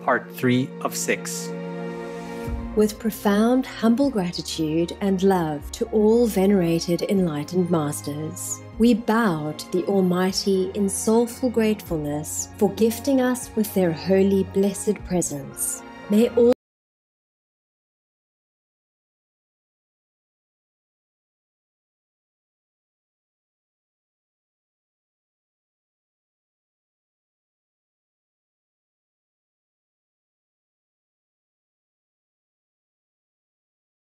Part 3 of 6. With profound, humble gratitude and love to all venerated enlightened masters, we bow to the Almighty in soulful gratefulness for gifting us with their holy, blessed presence. May all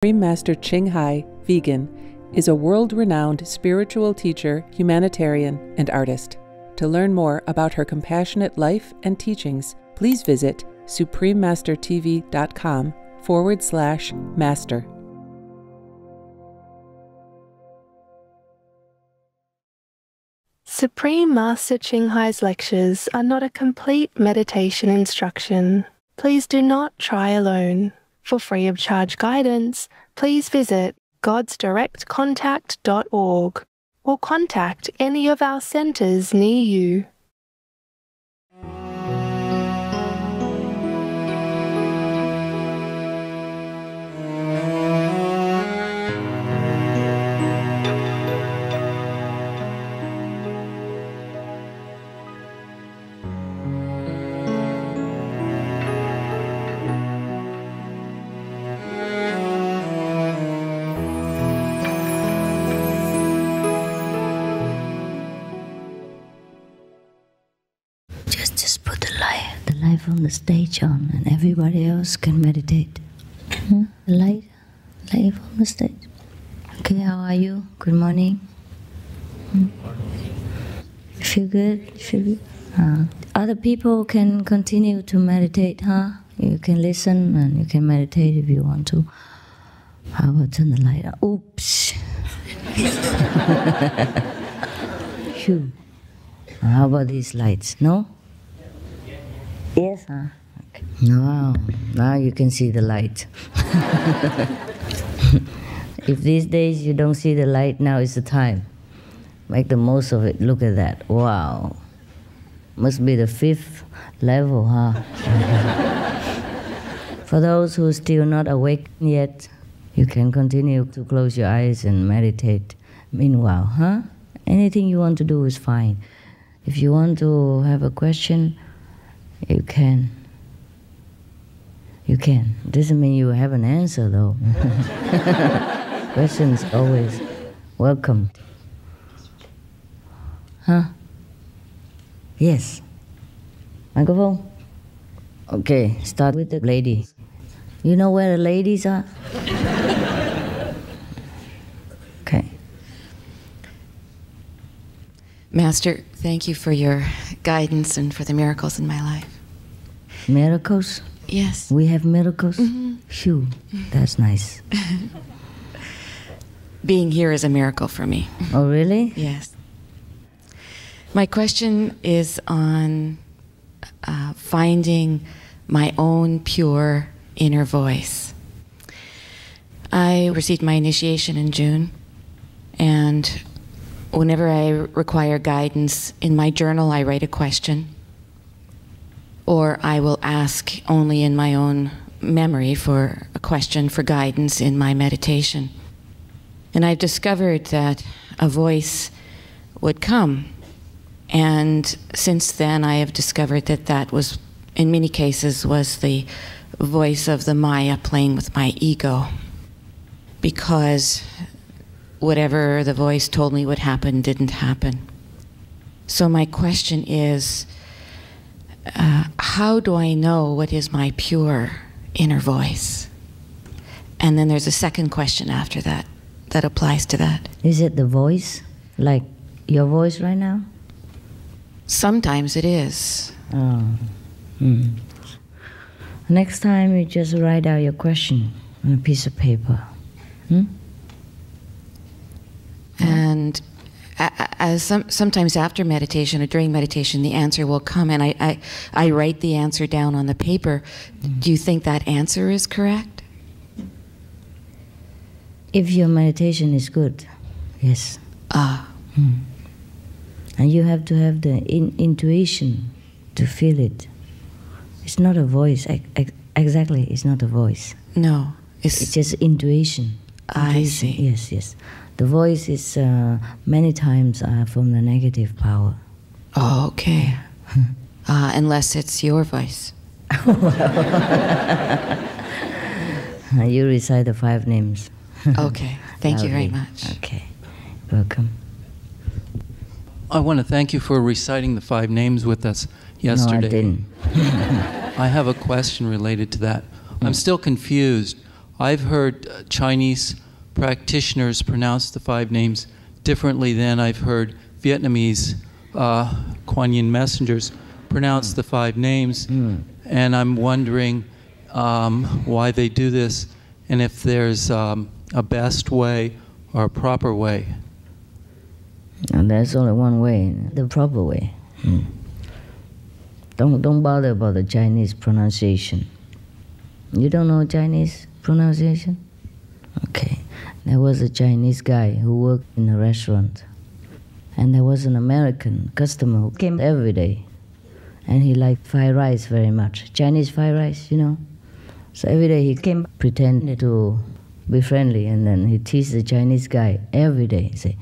Supreme Master CHINGHAI, vegan, is a world-renowned spiritual teacher, humanitarian, and artist. To learn more about her compassionate life and teachings, please visit suprememastertv.com/master. Supreme Master CHINGHAI's lectures are not a complete meditation instruction. Please do not try alone. For free of charge guidance, please visit godsdirectcontact.org or contact any of our centers near you. Just put the light from the stage on, and everybody else can meditate. The light from the stage. Okay, how are you? Good morning. Feel good? Feel good? Other people can continue to meditate, huh? You can listen and you can meditate if you want to. How about turn the light on? Oops. Phew. How about these lights? No? Yes, huh? Okay. Wow, now you can see the light. If these days you don't see the light, now is the time. Make the most of it. Look at that. Wow. Must be the 5th level, huh? For those who are still not awake yet, you can continue to close your eyes and meditate. Meanwhile, huh? Anything you want to do is fine. If you want to have a question, you can. You can. Doesn't mean you have an answer, though. Questions always welcome. Huh? Yes. Microphone? Okay, start with the lady. You know where the ladies are? Okay. Master, thank you for your guidance and for the miracles in my life. Miracles? Yes. We have miracles? Phew, that's nice. Being here is a miracle for me. Oh, really? Yes. My question is on finding my own pure inner voice. I received my initiation in June, and whenever I require guidance in my journal, I write a question, or I will ask only in my own memory for a question for guidance in my meditation. And I've discovered that a voice would come. And since then, I have discovered that that was, in many cases, was the voice of the Maya playing with my ego. Because whatever the voice told me would happen didn't happen. So my question is, how do I know what is my pure inner voice? And then there's a second question after that, that applies to that. Is it the voice? Like your voice right now? Sometimes it is. Oh. Next time you just write out your question on a piece of paper. And sometimes after meditation or during meditation, the answer will come, and I write the answer down on the paper. Do you think that answer is correct? If your meditation is good, yes. And you have to have the intuition to feel it. It's not a voice. Exactly, it's not a voice. No. It's just intuition. I see. Yes, yes. The voice is many times from the negative power. Oh, okay. Unless it's your voice. You recite the 5 names. Okay. Thank you very much. Okay. Welcome. I want to thank you for reciting the 5 names with us yesterday. No, I didn't. I have a question related to that. I'm still confused. I've heard Chinese practitioners pronounce the 5 names differently than I've heard Vietnamese Kuan Yin messengers pronounce the 5 names. And I'm wondering why they do this and if there's a best way or a proper way. And there's only one way, the proper way. Don't bother about the Chinese pronunciation. You don't know Chinese pronunciation? Okay. There was a Chinese guy who worked in a restaurant. And there was an American customer who came every day. And he liked fried rice very much. Chinese fried rice, you know. So every day he came, pretended to be friendly, and then he teased the Chinese guy every day. He said,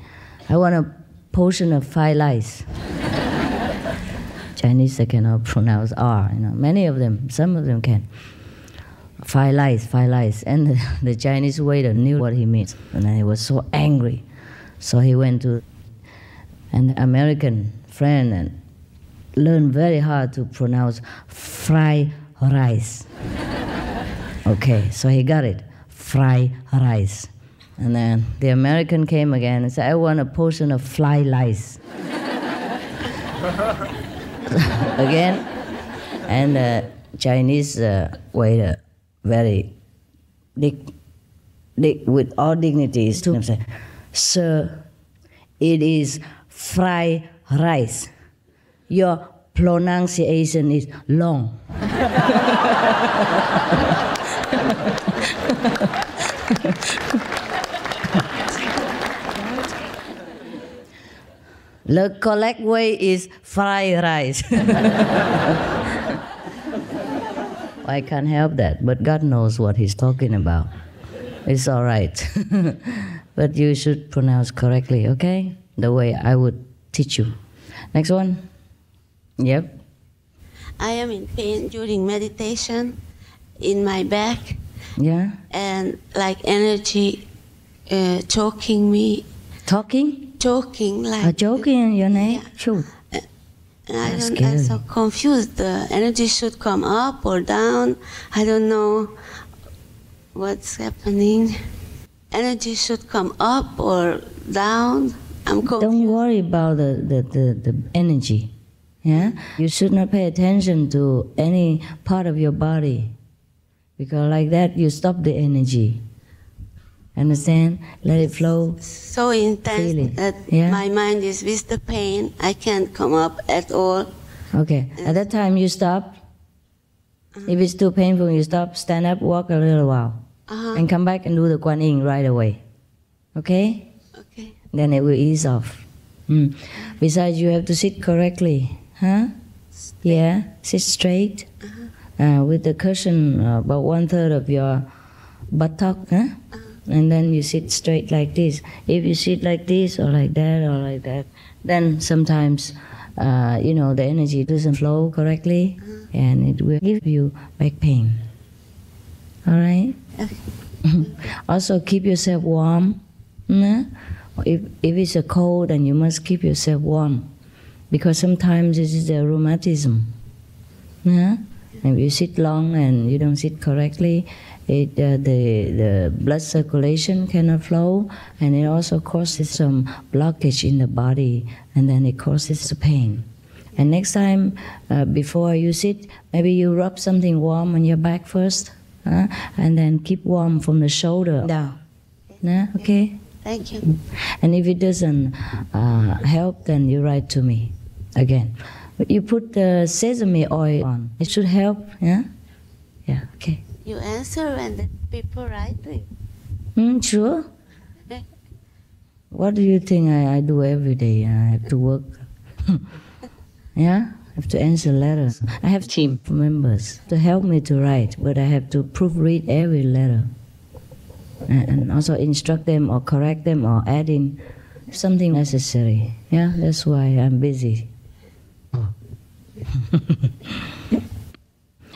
I want a portion of fried rice. Chinese, they cannot pronounce R, you know. Many of them, some of them can. Fried rice. And the Chinese waiter knew what he meant. And then he was so angry. So he went to an American friend and learned very hard to pronounce fried rice. Okay, so he got it, fried rice. And then the American came again and said, I want a portion of fly lice. Again, and the Chinese waiter, very with all dignities, to him said, Sir, it is fried rice. Your pronunciation is long. The correct way is fried rice. I can't help that, but God knows what He's talking about. It's all right. But you should pronounce correctly, okay? The way I would teach you. Next one. Yep. I am in pain during meditation in my back. Yeah. And like energy choking me. Talking? Choking like. Choking in your neck? Yeah. Sure. And I'm so confused. The energy should come up or down. I don't know what's happening. Energy should come up or down. I'm confused. Don't worry about the energy. Yeah? You should not pay attention to any part of your body, because like that you stop the energy. Understand? Let it flow. So intense that my mind is with the pain. I can't come up at all. Okay. At that time you stop. If it's too painful, you stop, stand up, walk a little while. And come back and do the Kuan Yin right away. Okay? Okay. Then it will ease off. Besides, you have to sit correctly. Huh? Yeah, sit straight. With the cushion about 1/3 of your buttock. Huh? And then you sit straight like this. If you sit like this or like that, then sometimes, the energy doesn't flow correctly, and it will give you back pain. All right? Also, keep yourself warm. If it's a cold, then you must keep yourself warm, because sometimes this is the rheumatism. If you sit long and you don't sit correctly, the blood circulation cannot flow, and it also causes some blockage in the body, and then it causes pain. And next time, before you sit, maybe you rub something warm on your back first, and then keep warm from the shoulder down. Okay? Thank you. And if it doesn't help, then you write to me again. But you put the sesame oil on. It should help, yeah? Yeah, okay. You answer when the people write to you. Sure. What do you think I do every day? I have to work. Yeah? have to answer letters. I have team members to help me to write, but I have to proofread every letter. And also instruct them or correct them or add in something necessary. Yeah, that's why I'm busy.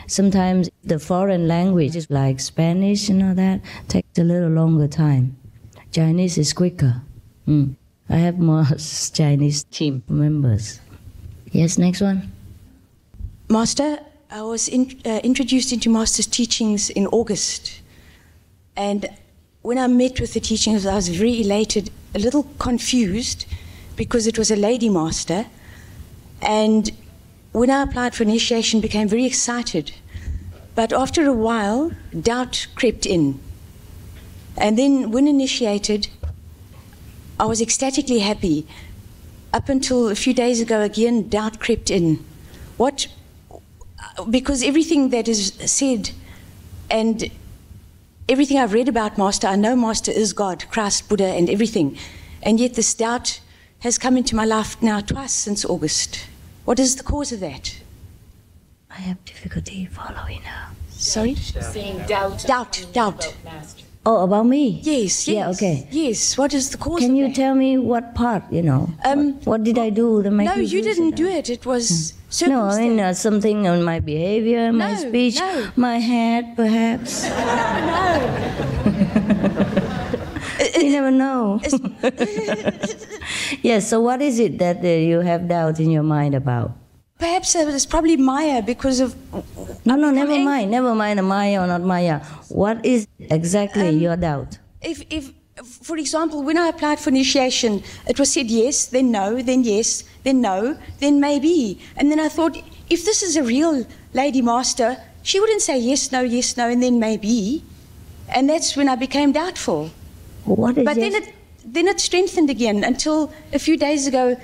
Sometimes the foreign languages like Spanish and all that takes a little longer time. Chinese is quicker. I have more Chinese team members. Yes, next one. Master, I was introduced into Master's teachings in August. And when I met with the teachings, I was very elated, a little confused, because it was a lady Master. And when I applied for initiation, became very excited. But after a while, doubt crept in. And then when initiated, I was ecstatically happy. Up until a few days ago, again, doubt crept in. Because everything that is said and everything I've read about Master, I know Master is God, Christ, Buddha, and everything. And yet this doubt has come into my life now twice since August. What is the cause of that? I have difficulty following her. Sorry? Saying doubt. Doubt. Oh, about me? Yes. Yeah, okay. Yes, what is the cause Can of you that? tell me what part, you know? What did I do to make No, you didn't do it. It was circumstance. No, I mean something on my behavior, my speech, my head, perhaps. You never know. Yes, so what is it that you have doubt in your mind about? Perhaps it's probably Maya because of... No, never mind the Maya or not Maya. What is exactly your doubt? If, for example, when I applied for initiation, it was said yes, then no, then yes, then no, then maybe. And then I thought, if this is a real lady Master, she wouldn't say yes, no, and then maybe. And that's when I became doubtful. What is but then it strengthened again until a few days ago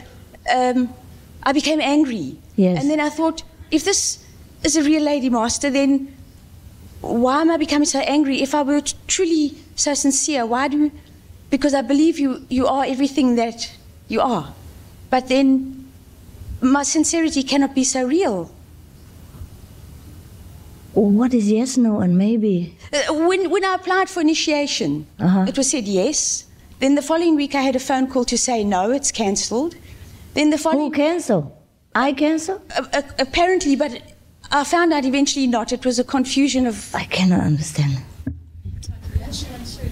I became angry. Yes. And then I thought, if this is a real lady Master, then why am I becoming so angry? If I were truly so sincere, because I believe you are everything that you are. But then my sincerity cannot be so real. What is yes, no, and maybe? When I applied for initiation, it was said yes. Then the following week I had a phone call to say no, it's cancelled. Then the following... Who cancelled? I cancelled? Apparently, but I found out eventually not. It was a confusion of... I cannot understand. She answered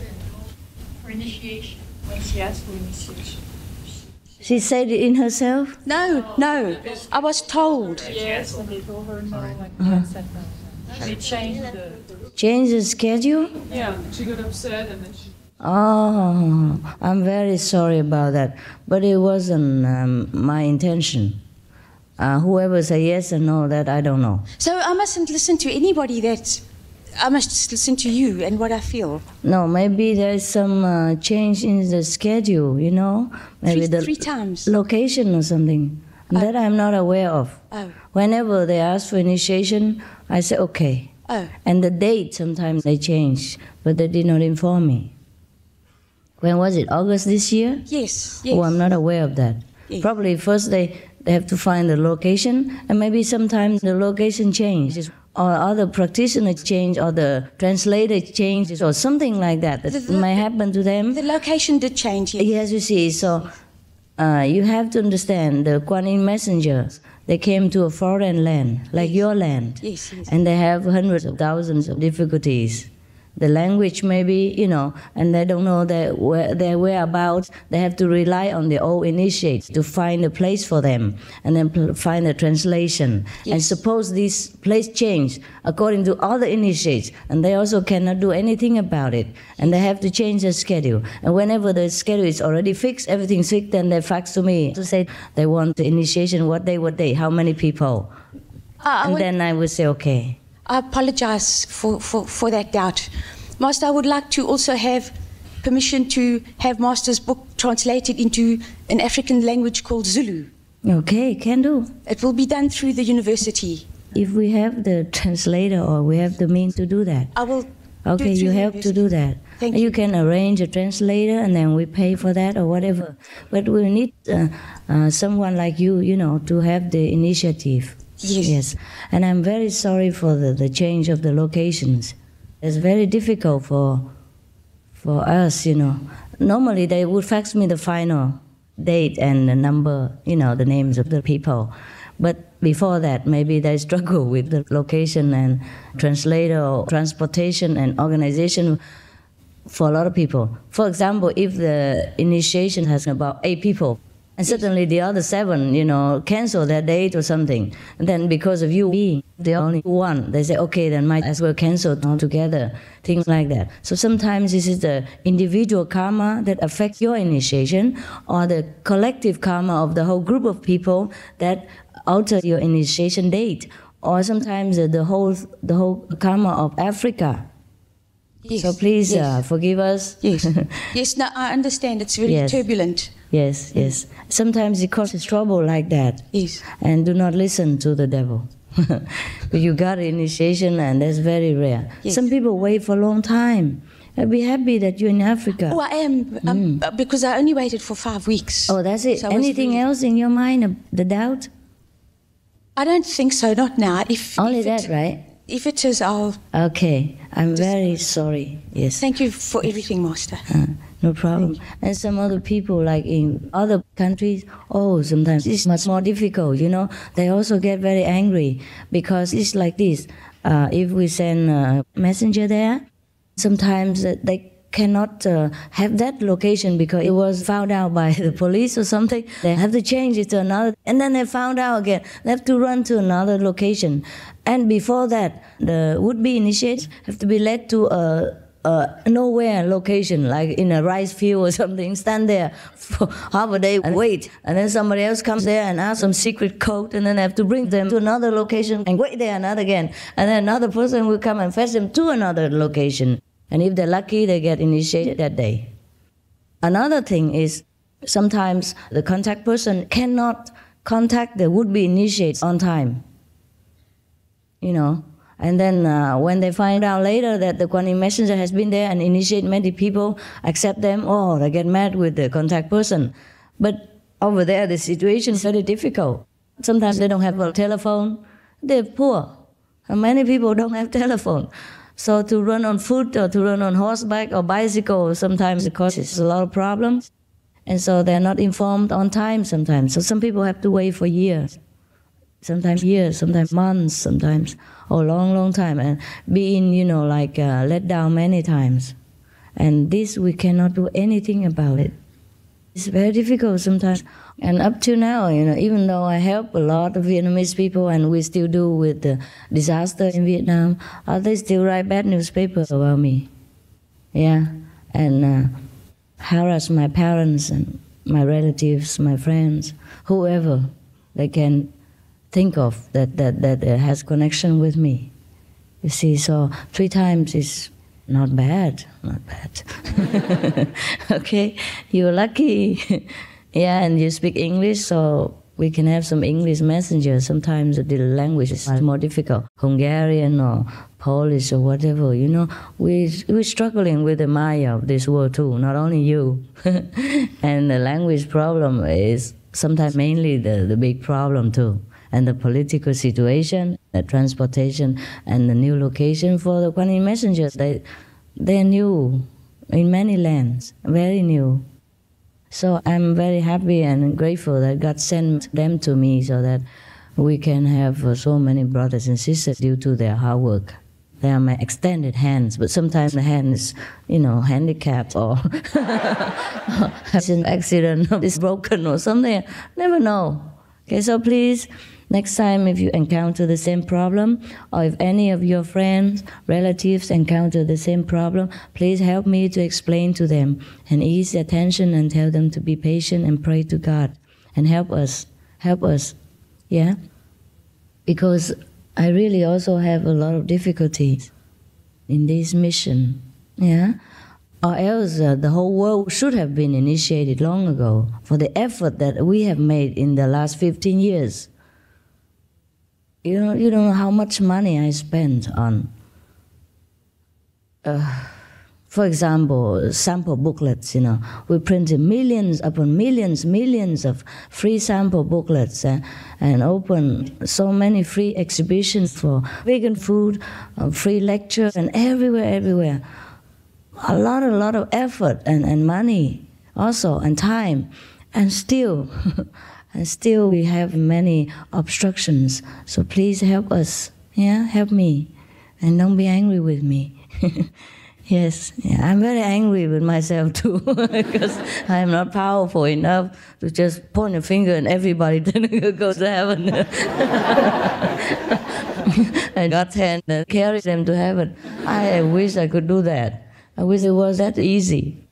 for initiation, when she asked for initiation. She said it in herself? No. I was told. Yes, when they told her no, and said no. They changed the schedule? Yeah, she got upset and then she... Oh, I'm very sorry about that. But it wasn't my intention. Whoever say yes or no, that I don't know. So I mustn't listen to anybody I must just listen to you and what I feel. No, maybe there's some change in the schedule, you know? Maybe three times. Location or something. That I'm not aware of. Oh. Whenever they ask for initiation, I say okay. Oh. And the date, sometimes they change, but they did not inform me. When was it? August this year? Yes. Oh, I'm not aware of that. Yes. Probably first they have to find the location, and maybe sometimes the location changes, or other practitioners change, or the translator changes, or something like that. That might happen to them. The location did change, yes. Yes, you see, so you have to understand the Kuan Yin messengers. They came to a foreign land, like your land, yes. And they have hundreds of thousands of difficulties. The language maybe, you know, and they don't know their whereabouts. They have to rely on the old initiates to find a place for them, and then find a translation. Yes. And suppose this place changed according to other initiates, and they also cannot do anything about it, and they have to change the schedule. And whenever the schedule is already fixed, everything's fixed, then they fax to me to say they want the initiation, what day, how many people. Then I would say, okay. I apologize for that doubt. Master, I would like to also have permission to have Master's book translated into an African language called Zulu. Okay, can do. It will be done through the university. If we have the translator or we have the means to do that. I will. Okay, you have to do that. Thank you. You can arrange a translator and then we pay for that or whatever. But we need someone like you, you know, to have the initiative. Yes. Yes. And I'm very sorry for the change of the locations. It's very difficult for us, you know. Normally they would fax me the final date and the number, you know, the names of the people. But before that, maybe they struggle with the location and translator or transportation and organization for a lot of people. For example, if the initiation has about 8 people, and suddenly the other 7, you know, cancel their date or something, and then because of you being the only one, they say, okay, then might as well cancel altogether, things like that. So sometimes this is the individual karma that affects your initiation, or the collective karma of the whole group of people that alter your initiation date, or sometimes the whole karma of Africa. Yes. So please forgive us. Yes. Yes, no, I understand. It's very turbulent. Yes, yes. Sometimes it causes trouble like that. Yes. And do not listen to the devil. But you got initiation and that's very rare. Yes. Some people wait for a long time. I'd be happy that you're in Africa. Oh, I am, because I only waited for 5 weeks. Oh, that's it. So Anything else in your mind, the doubt? I don't think so, not now. Only that, right? If it is, I'll... Okay, I'm very sorry, yes. Thank you for everything, Master. No problem. And some other people, like in other countries, sometimes it's much more difficult, you know. They also get very angry because it's like this. If we send a messenger there, sometimes they cannot have that location because it was found out by the police or something. They have to change it to another, and then they found out again. They have to run to another location. And before that, the would-be initiates have to be led to a nowhere location, like in a rice field or something, stand there for half a day and wait. And then somebody else comes there and asks some secret code, and then they have to bring them to another location and wait there another again. And then another person will come and fetch them to another location. And if they're lucky, they get initiated that day. Another thing is sometimes the contact person cannot contact the would-be initiates on time. You know, and then when they find out later that the Kuan Yin messenger has been there and initiate many people, accept them, they get mad with the contact person. But over there, the situation is very difficult. Sometimes they don't have a telephone. They're poor. And many people don't have telephone. So to run on foot or to run on horseback or bicycle, sometimes it causes a lot of problems. And so they're not informed on time sometimes. So some people have to wait for years. Sometimes years, sometimes months, sometimes long time, and being, you know, like let down many times. And this, we cannot do anything about it. It's very difficult sometimes. And up to now, you know, even though I help a lot of Vietnamese people, and we still do with the disaster in Vietnam, they still write bad newspapers about me. Yeah, and harass my parents and my relatives, my friends, whoever they can think of that has connection with me. You see, so 3 times is not bad, not bad. Okay, you're lucky. Yeah, and you speak English, so we can have some English messengers. Sometimes the language is more difficult. Hungarian or Polish or whatever, you know. We're struggling with the Maya of this world too, not only you. And the language problem is sometimes mainly the big problem too. And the political situation, the transportation, and the new location for the Kuan Yin messengers, they're new in many lands, very new. So I'm very happy and grateful that God sent them to me so that we can have so many brothers and sisters due to their hard work. They are my extended hands, but sometimes the hand is, you know, handicapped or has an accident or is broken or something. Never know. Okay, so please, next time if you encounter the same problem, or if any of your friends, relatives encounter the same problem, please help me to explain to them and ease their tension and tell them to be patient and pray to God and help us, yeah? Because I really also have a lot of difficulties in this mission, yeah? Or else the whole world should have been initiated long ago for the effort that we have made in the last 15 years. You don't know how much money I spent on For example, sample booklets, we printed millions upon millions of free sample booklets and opened so many free exhibitions for vegan food, free lectures, and everywhere. A lot of effort and money also, and time. And still, we have many obstructions. So please help us, help me. And don't be angry with me. Yes, I'm very angry with myself too, because I am not powerful enough to just point a finger and everybody goes to heaven. And God's hand carries them to heaven. I wish I could do that. I wish it was that easy.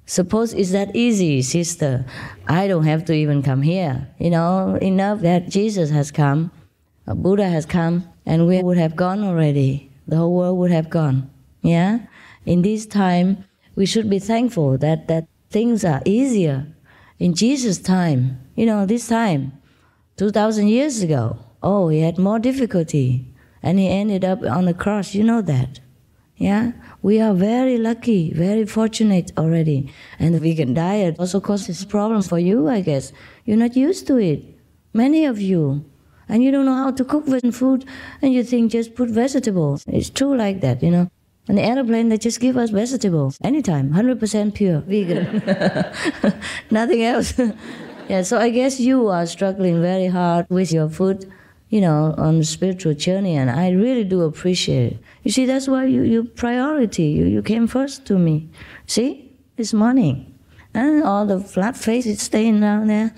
Suppose it's that easy, sister. I don't have to even come here. Enough that Jesus has come, Buddha has come, and we would have gone already. The whole world would have gone. Yeah? In this time, we should be thankful that things are easier. In Jesus' time, this time, 2,000 years ago, he had more difficulty. And he ended up on the cross, that. Yeah? We are very lucky, very fortunate already. And the vegan diet also causes problems for you, I guess. You're not used to it. Many of you. And you don't know how to cook vegan food, and you think just put vegetables. It's true like that, On the airplane, they just give us vegetables anytime, 100% pure, vegan. Nothing else. Yeah, so I guess you are struggling very hard with your food, on the spiritual journey, and I really do appreciate it. You see, that's why you priority. You came first to me. See, this morning. And all the flat faces staying down there.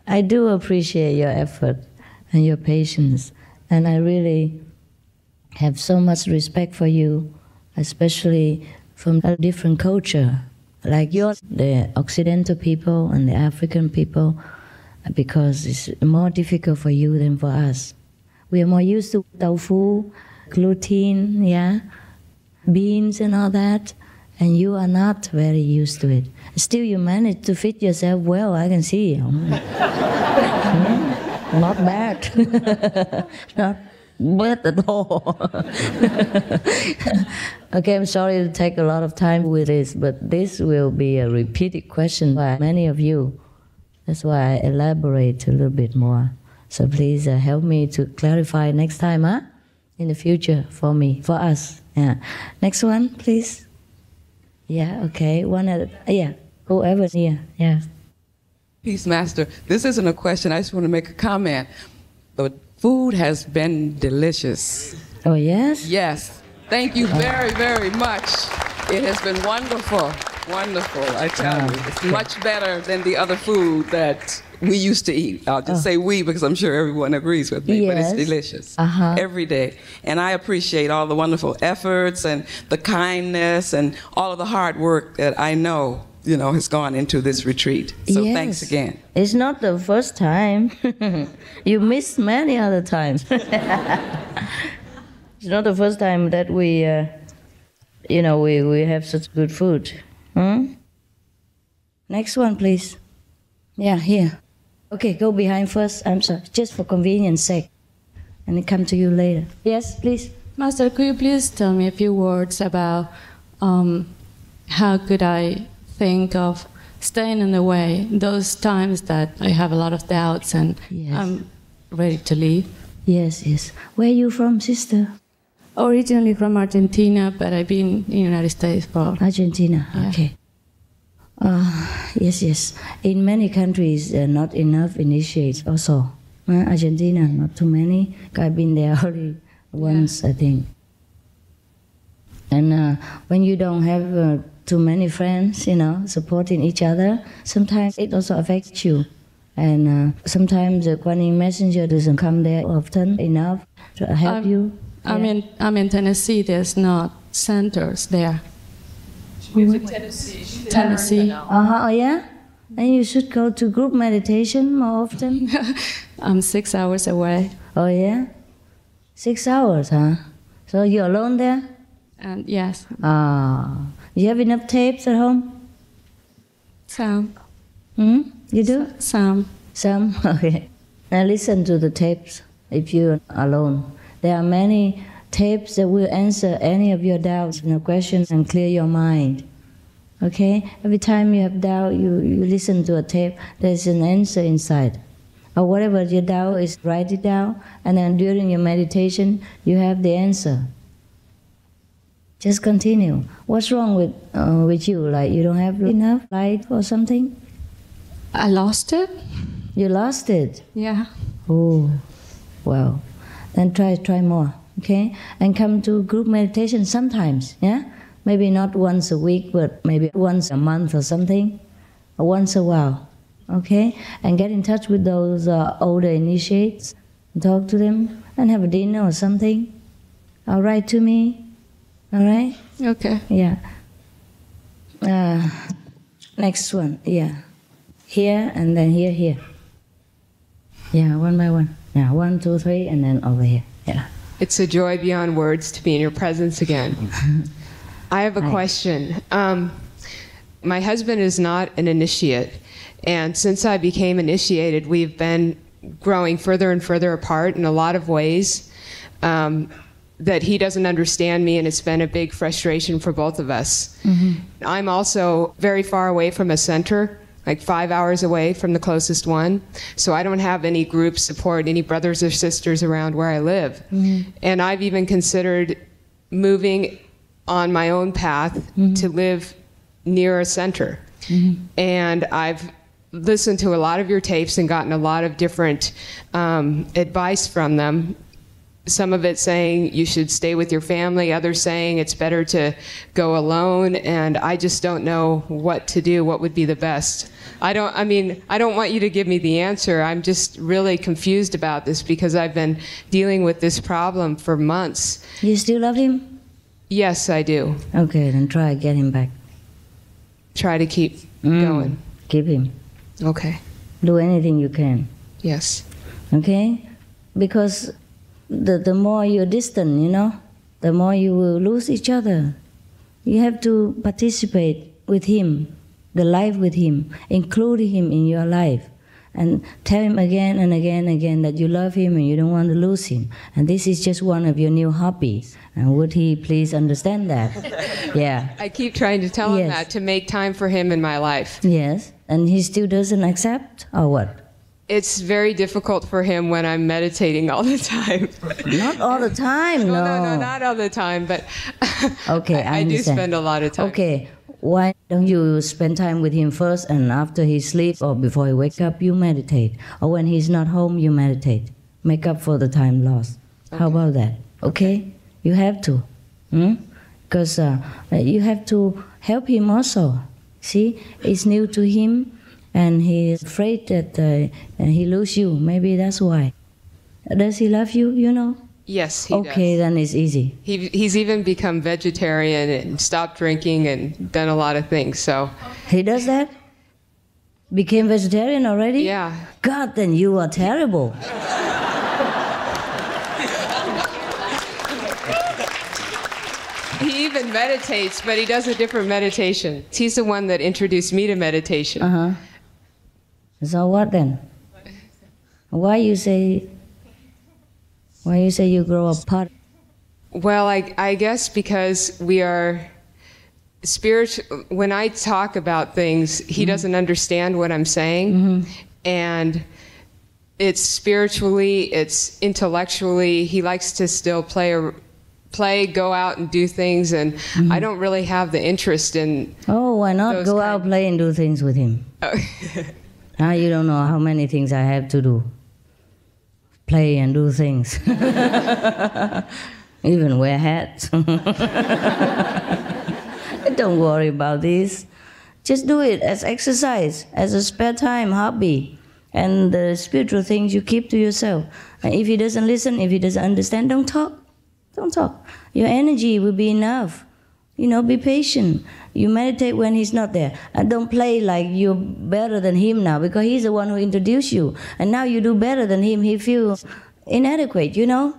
I do appreciate your effort and your patience, and I really have so much respect for you, especially from a different culture, like yours, the Occidental people and the African people, because it's more difficult for you than for us. We are more used to tofu, gluten, beans and all that, and you are not very used to it. Still, you manage to fit yourself well, I can see. Not bad. Not bad at all. Okay, I'm sorry to take a lot of time with this, but this will be a repeated question by many of you. That's why I elaborate a little bit more. So please help me to clarify next time, in the future, for me, for us. Yeah. Next one, please. Yeah, okay. One at whoever here. Yeah. Peace, Master. This isn't a question. I just want to make a comment. The food has been delicious. Oh, yes? Yes. Thank you very, very much. It has been wonderful. Wonderful, I tell you. It's much better than the other food that we used to eat. I'll just say we, because I'm sure everyone agrees with me, but it's delicious every day. And I appreciate all the wonderful efforts and the kindness and all of the hard work that I know, has gone into this retreat. So thanks again. It's not the first time. You missed many other times. It's not the first time that we, we have such good food. Next one, please. Yeah, here. Okay, go behind first. I'm sorry, just for convenience sake. And then come to you later. Yes, please. Master, could you please tell me a few words about how could I think of staying in the way those times that I have a lot of doubts and I'm ready to leave? Yes. Where are you from, sister? Originally from Argentina, but I've been in the United States for... Argentina, okay. Yes. In many countries, not enough initiates also. Argentina, not too many. I've been there only once, I think. And when you don't have too many friends, supporting each other, sometimes it also affects you. And sometimes the Kuan Yin messenger doesn't come there often enough to help you. I'm in Tennessee. There's not centers there. She's in Tennessee. Tennessee. Oh yeah? And you should go to group meditation more often. I'm 6 hours away. Oh yeah? 6 hours, huh? So you're alone there? And yes. You have enough tapes at home? Some. You do? Some. Okay. Now listen to the tapes if you're alone. There are many tapes that will answer any of your doubts and questions and clear your mind. Okay? Every time you have doubt, you listen to a tape, there's an answer inside. Or whatever your doubt is, write it down, and then during your meditation, you have the answer. Just continue. What's wrong with you? Like you don't have enough light or something? I lost it. You lost it? Yeah. Oh, well, then try more, okay? And come to group meditation sometimes, yeah? Maybe not once a week, but maybe once a month or something, or once a while, okay? And get in touch with those older initiates, talk to them, and have a dinner or something. Or write to me, all right? Okay. Yeah. Next one, yeah. Here, and then here. Yeah, one by one. Yeah, 1, 2, 3, and then over here. Yeah. It's a joy beyond words to be in your presence again. I have a question. My husband is not an initiate, and since I became initiated, we've been growing further and further apart in a lot of ways that he doesn't understand me, and it's been a big frustration for both of us. Mm-hmm. I'm also very far away from a center, like 5 hours away from the closest one. So I don't have any group support, any brothers or sisters around where I live. Mm-hmm. And I've even considered moving on my own path to live near a center. Mm-hmm. And I've listened to a lot of your tapes and gotten a lot of different advice from them. Some of it saying you should stay with your family, others saying it's better to go alone, and I just don't know what to do, what would be the best. I don't want you to give me the answer. I'm just really confused about this because I've been dealing with this problem for months. You still love him? Yes, I do. Okay, then try get him back. Try to keep going. Keep him. Okay. Do anything you can. Yes. Okay? Because the more you're distant, you know, the more you will lose each other. You have to participate with him, the life with him, include him in your life, and tell him again and again and again that you love him and you don't want to lose him. And this is just one of your new hobbies. And would he please understand that? Yeah. I keep trying to tell him that, to make time for him in my life. Yes. And he still doesn't accept, or what? It's very difficult for him when I'm meditating all the time. Not all the time, no. No, not all the time, but okay, I do spend a lot of time. Okay, why don't you spend time with him first, and after he sleeps or before he wakes up, you meditate. Or when he's not home, you meditate. Make up for the time lost. Okay. How about that? Okay? You have to. Because you have to help him also. See, it's new to him. And he's afraid that he lose you. Maybe that's why. Does he love you, you know? Yes, he does. Okay, then it's easy. He's even become vegetarian and stopped drinking and done a lot of things, so. He does that? Became vegetarian already? Yeah. God, then you are terrible. He even meditates, but he does a different meditation. He's the one that introduced me to meditation. Uh-huh. So what then? Why you say you grow apart? Well, I guess because we are spiritual. When I talk about things, he doesn't understand what I'm saying. And it's spiritually, it's intellectually. He likes to still play, go out and do things, and I don't really have the interest in. Oh, why not go out, play, and do things with him? Now you don't know how many things I have to do. Play and do things. Even wear hats. Don't worry about this. Just do it as exercise, as a spare time hobby. And the spiritual things you keep to yourself. And if he doesn't listen, if he doesn't understand, don't talk. Don't talk. Your energy will be enough. You know, be patient. You meditate when he's not there. And don't play like you're better than him now, because he's the one who introduced you. And now you do better than him. He feels inadequate, you know?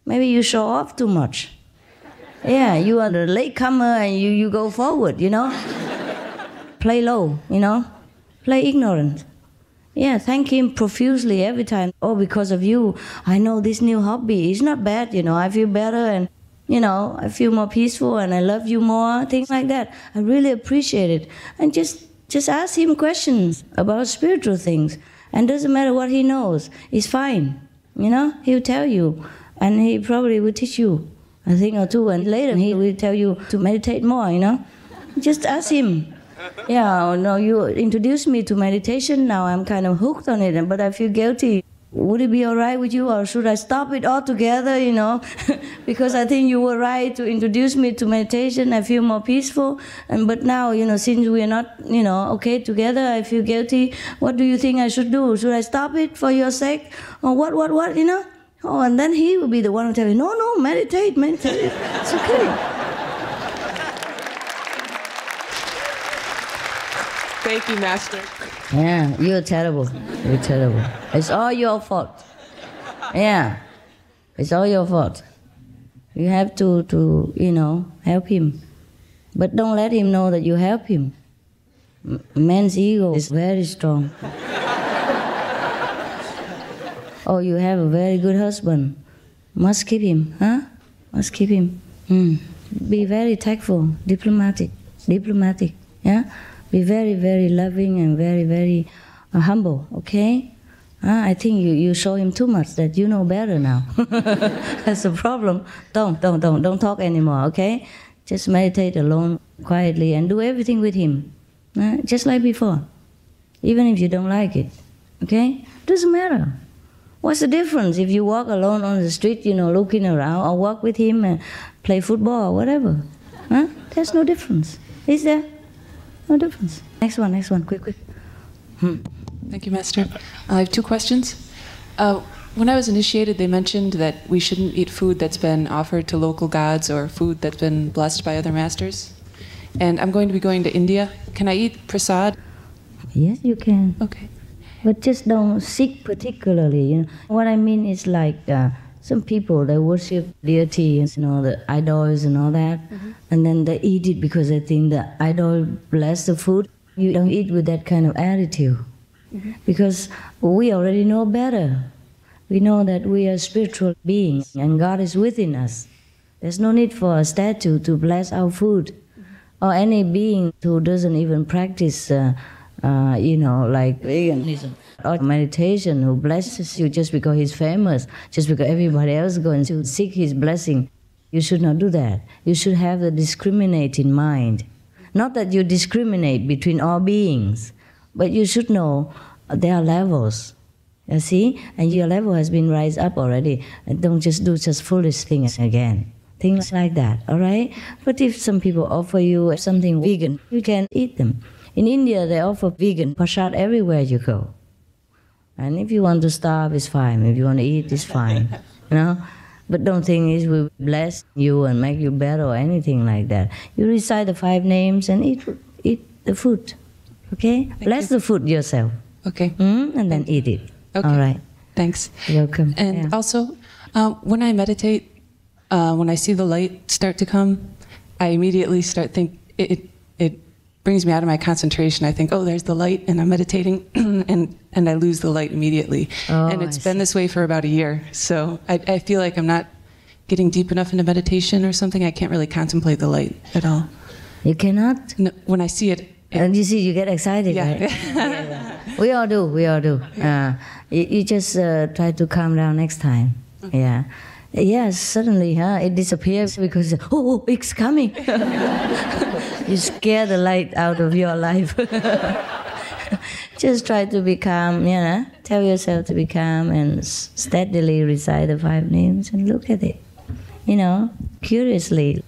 Maybe you show off too much. Yeah, you are the latecomer and you go forward, you know? Play low, you know? Play ignorant. Yeah, thank him profusely every time. Oh, because of you, I know this new hobby. It's not bad, you know. I feel better and, you know, I feel more peaceful and I love you more, things like that. I really appreciate it. And just ask him questions about spiritual things. And doesn't matter what he knows. It's fine, you know. He'll tell you. And he probably will teach you a thing or two. And later he will tell you to meditate more, you know. Just ask him. Yeah, no, you introduced me to meditation. Now I'm kind of hooked on it, but I feel guilty. Would it be all right with you, or should I stop it altogether, you know? Because I think you were right to introduce me to meditation. I feel more peaceful. But now, you know, since we are not, you know, okay together, I feel guilty. What do you think I should do? Should I stop it for your sake? Or what, you know? Oh, and then he will be the one who tell you, no, meditate. It's okay. Thank you, Master. Yeah, you're terrible. You're terrible. It's all your fault. Yeah, it's all your fault. You have to you know, help him. But don't let him know that you help him. Man's ego is very strong. Oh, you have a very good husband. Must keep him, huh? Must keep him. Be very tactful, diplomatic, yeah? Be very, very loving and very, very humble, okay? I think you show him too much that you know better now. That's the problem. Don't talk anymore, okay? Just meditate alone, quietly, and do everything with him, just like before. Even if you don't like it, okay? Doesn't matter. What's the difference if you walk alone on the street, you know, looking around, or walk with him and play football or whatever? There's no difference, is there? No difference. Next one, quick. Thank you, Master. I have two questions. When I was initiated, they mentioned that we shouldn't eat food that's been offered to local gods or food that's been blessed by other masters. And I'm going to be going to India. Can I eat prasad? Yes, you can. Okay. But just don't seek particularly, you know. What I mean is like some people, they worship deities, you know, the idols and all that, and then they eat it because they think the idol bless the food. You don't eat with that kind of attitude, because we already know better. We know that we are spiritual beings and God is within us. There's no need for a statue to bless our food, or any being who doesn't even practice you know, like veganism or meditation, who blesses you just because he's famous, just because everybody else is going to seek his blessing. You should not do that. You should have the discriminating mind. Not that you discriminate between all beings, but you should know there are levels, you see? And your level has been raised up already. And don't just do just foolish things again. Things like that, all right? But if some people offer you something vegan, you can eat them. In India, they offer vegan prasad everywhere you go. And if you want to starve, it's fine. If you want to eat, it's fine. You know? But don't think it will bless you and make you better or anything like that. You recite the 5 names and eat the food. Okay? Bless the food yourself. Okay. And then eat it. Okay. All right. Thanks. You're welcome. And also, when I meditate, when I see the light start to come, I immediately start think it brings me out of my concentration. I think, oh, there's the light, and I'm meditating, and I lose the light immediately. Oh, and it's been this way for about a year. So I feel like I'm not getting deep enough into meditation or something. I can't really contemplate the light at all. You cannot? No, when I see it. And you see, you get excited, yeah. Right? Yeah. We all do. You just try to calm down next time. Okay. Yeah. Yes, suddenly, it disappears because, oh, it's coming. You scare the light out of your life. Just try to be calm, you know. Tell yourself to be calm and steadily recite the 5 names and look at it. You know, curiously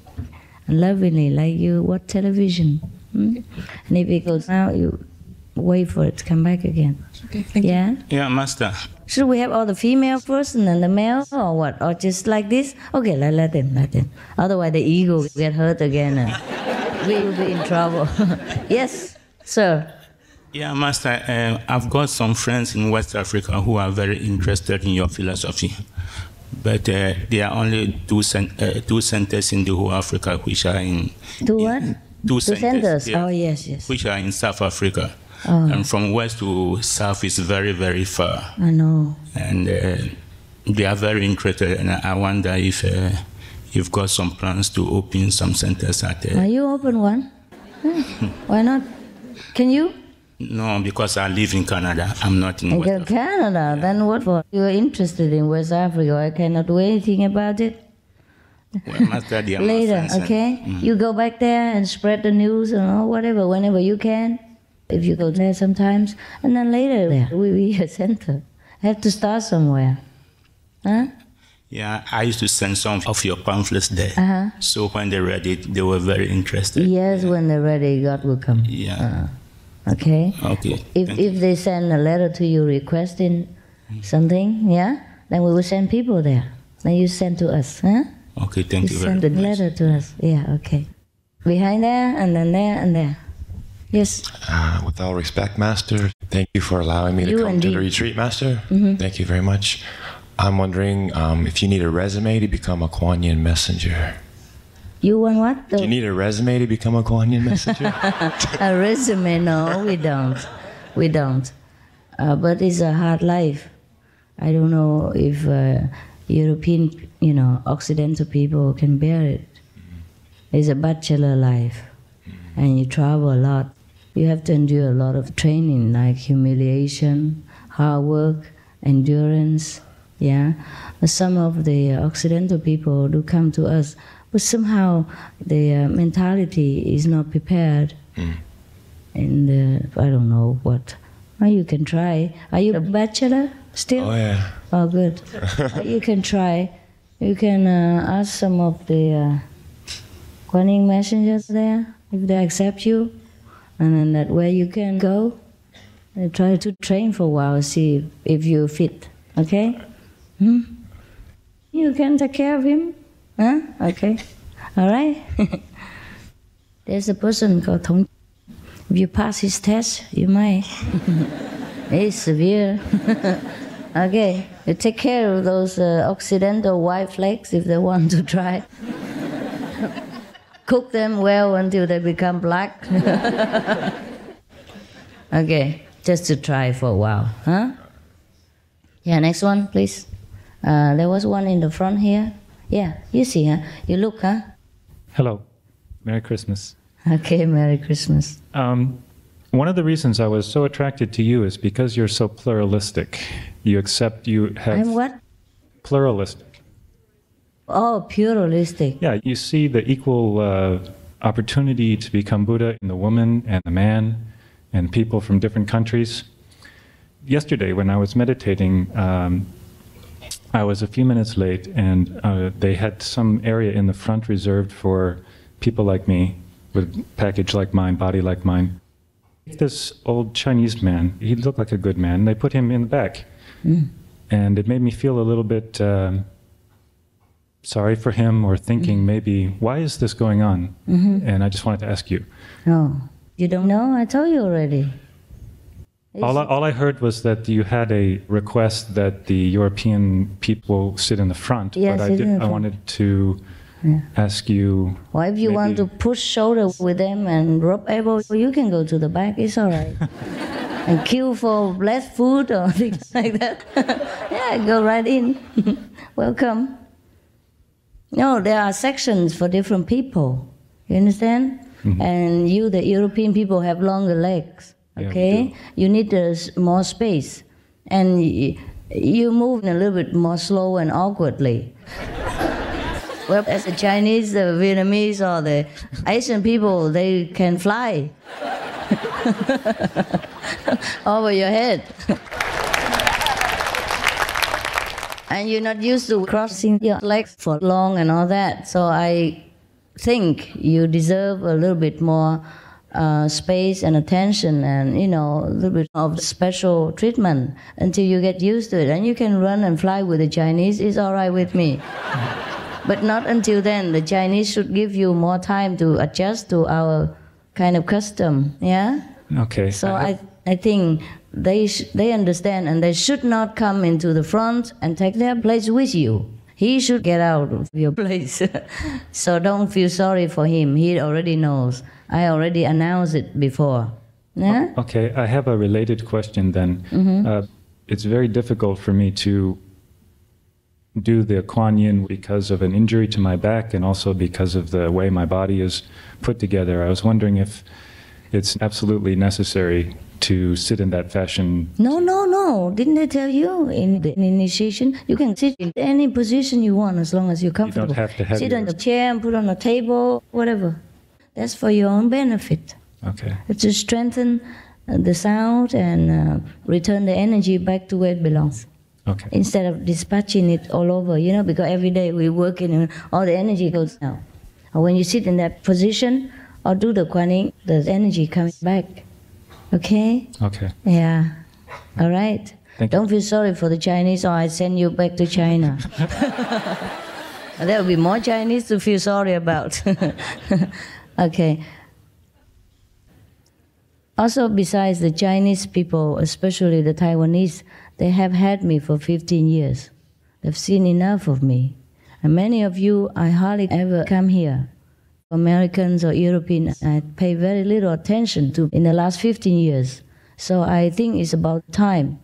and lovingly, like you watch television. And if it goes out, you wait for it to come back again. Okay, thank you. Yeah, Master. Should we have all the female first and then the male, or what? Or just like this? Okay, let them. Otherwise the ego will get hurt again and we will be in trouble. Yes, sir. Yeah, Master, I've got some friends in West Africa who are very interested in your philosophy. But there are only two centers in the whole Africa which are in... Two what? Two centers. Yeah, oh, yes. Which are in South Africa. And from west to south is very, very far. I know. And they are very interested, and I wonder if you've got some plans to open some centers out there. Are you open one? Why not? Can you? No, because I live in Canada. I'm not in West Africa. Canada? Yeah. Then what for? You're interested in West Africa. I cannot do anything about it. Well, Master, later, okay? You go back there and spread the news and whatever, whenever you can. If you go there sometimes. And then later there will be a center. Have to start somewhere. Huh? Yeah, I used to send some of your pamphlets there. So when they read it, they were very interested. Yes, when they're ready, God will come. Yeah. Okay? Okay. If they send a letter to you requesting something, yeah, then we will send people there. Then you send to us, huh? Okay, thank you very much. Send a letter to us. Yeah, okay. Behind there, and then there, and there. Yes? With all respect, Master, thank you for allowing me to come to the retreat, Master. Thank you very much. I'm wondering if you need a resume to become a Kuan-Yin messenger. You want what? Do you need a resume to become a Kuan-Yin messenger? A resume? No, we don't. We don't. But it's a hard life. I don't know if European, Occidental people can bear it. It's a bachelor life, and you travel a lot. You have to endure a lot of training, like humiliation, hard work, endurance. Yeah, but some of the Occidental people do come to us, but somehow their mentality is not prepared. And I don't know what. Well, you can try. Are you a bachelor still? Oh, yeah. Oh, good. You can try. You can ask some of the Kuan Yin messengers there, if they accept you, and then that way you can go and try to train for a while, see if you fit, okay? You can take care of him, huh? Okay, all right? There's a person called Thong. If you pass his test, you might. It's severe. Okay, you take care of those Occidental white flakes if they want to try. Cook them well until they become black. Okay, just to try for a while, huh? Yeah, next one, please. There was one in the front here. Yeah, you see, huh? You look, huh? Hello. Merry Christmas. Okay, Merry Christmas. One of the reasons I was so attracted to you is because you're so pluralistic. You have... I'm what? Pluralistic. Oh, pluralistic. Yeah, you see the equal opportunity to become Buddha in the woman and the man and people from different countries. Yesterday, when I was meditating, I was a few minutes late, and they had some area in the front reserved for people like me, with package like mine, body like mine. This old Chinese man, he looked like a good man, they put him in the back. And it made me feel a little bit sorry for him, or thinking maybe, why is this going on? And I just wanted to ask you. Oh, you don't know? I told you already. All I heard was that you had a request that the European people sit in the front, yes, but I wanted to ask you... Well, if you want to push shoulder with them and rub elbow, you can go to the back, it's all right. And queue for less food or things like that. Yeah, go right in. Welcome. No, there are sections for different people, you understand? And you, the European people, have longer legs. Okay, yeah, you need more space, and you move a little bit more slow and awkwardly. Well, as the Chinese, the Vietnamese, or the Asian people, they can fly over your head. And you're not used to crossing your legs for long and all that, so I think you deserve a little bit more space and attention, and a little bit of special treatment until you get used to it. And you can run and fly with the Chinese, it's all right with me. But not until then. The Chinese should give you more time to adjust to our kind of custom, yeah? Okay. So I think they understand, and they should not come into the front and take their place with you. He should get out of your place. So don't feel sorry for him, he already knows. I already announced it before. Yeah? Okay, I have a related question then. It's very difficult for me to do the Kuan Yin because of an injury to my back and also because of the way my body is put together. I was wondering if it's absolutely necessary to sit in that fashion. No. Didn't I tell you in the initiation? You can sit in any position you want as long as you're comfortable. You don't have to have sit on the chair and put on a table, whatever. That's for your own benefit. Okay. It's to strengthen the sound and return the energy back to where it belongs. Okay. Instead of dispatching it all over, you know, because every day we're working and all the energy goes out. Or when you sit in that position or do the Kuan Yin, the energy comes back. Okay? Okay. Yeah. All right. Don't feel sorry for the Chinese or I send you back to China. There will be more Chinese to feel sorry about. Okay. Also, besides the Chinese people, especially the Taiwanese, they have had me for 15 years. They've seen enough of me. And many of you, I hardly ever come here. Americans or Europeans, I pay very little attention to in the last 15 years. So I think it's about time.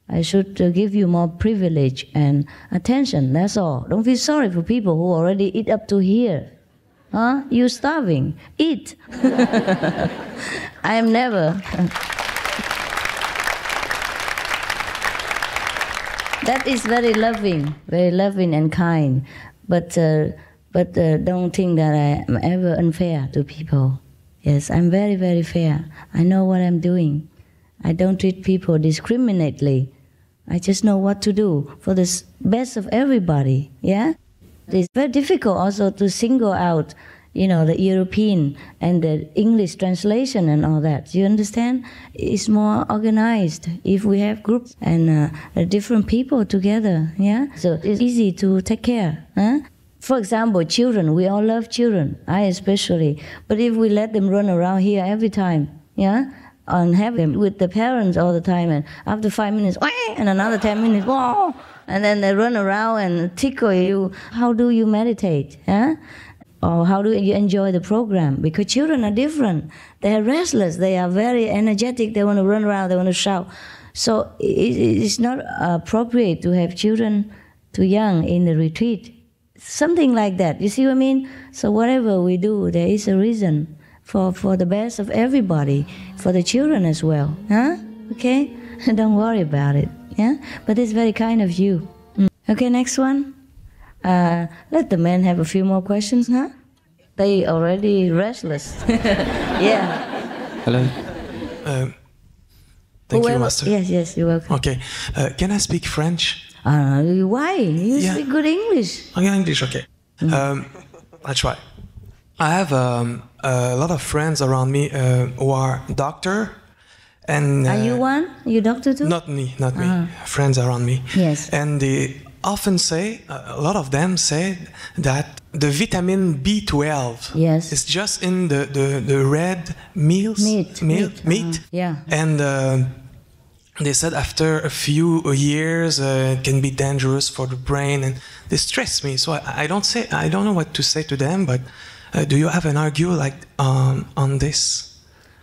I should give you more privilege and attention, that's all. Don't feel sorry for people who already eat up to here. Huh? You're starving. Eat. I am never. That is very loving and kind. But don't think that I am ever unfair to people. Yes, I'm very, very fair. I know what I'm doing. I don't treat people discriminately. I just know what to do for the best of everybody. Yeah. It's very difficult also to single out, you know, the European and the English translation and all that. You understand? It's more organized if we have groups and different people together. Yeah. So it's easy to take care. Huh? For example, children. We all love children. I especially. But if we let them run around here every time, yeah, and have them with the parents all the time, and after 5 minutes, and another 10 minutes, and then they run around and tickle you. How do you meditate? Huh? Or how do you enjoy the program? Because children are different. They are restless. They are very energetic. They want to run around. They want to shout. So it's not appropriate to have children too young in the retreat. Something like that. You see what I mean? So whatever we do, there is a reason for the best of everybody, for the children as well. Huh? Okay? Don't worry about it. Yeah? But it's very kind of you. Okay, next one. Let the men have a few more questions, huh? They already restless. Yeah. Hello. Thank you, Master. Yes, you're welcome. Okay. Can I speak French? Why? You speak good English. Okay, English, okay. I'll try. I have a lot of friends around me who are doctor. And, are you one? You doctor too? Not me. Friends around me. Yes. And they often say, a lot of them say that the vitamin B12 is just in the red meat. Yeah. And they said after a few years it can be dangerous for the brain, and they stress me. So I don't know what to say to them. But do you have an argue like on this?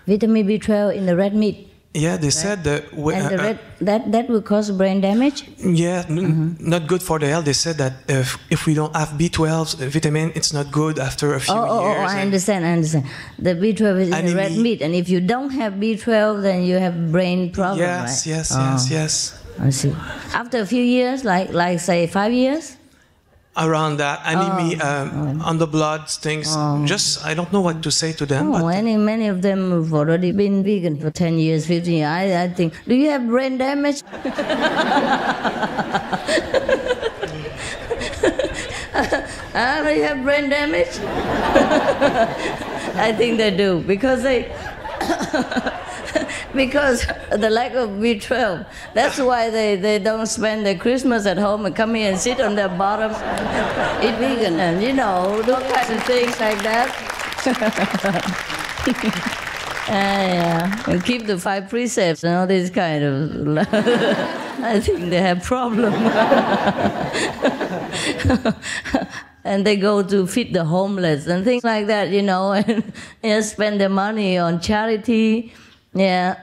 Vitamin B12 in the red meat. Yeah, they said that. And the red, that will cause brain damage? Yeah, not good for the health. They said that if we don't have B12 vitamin, it's not good after a few years. I understand. The B12 is in the red meat, and if you don't have B12, then you have brain problems, right? Yes. I see. After a few years, like say 5 years? Around that, anemia, on the blood, things. Just, I don't know what to say to them. Many of them have already been vegan for 10 years, 15 years. I think, do you have brain damage? Do you have brain damage? I think they do, because because the lack of B12. That's why they don't spend their Christmas at home and come here and sit on their bottom, eat vegan, and you know, do all kinds of things like that. And keep the 5 precepts and all this kind of. I think they have problem. And they go to feed the homeless and things like that, you know, and spend their money on charity Yeah.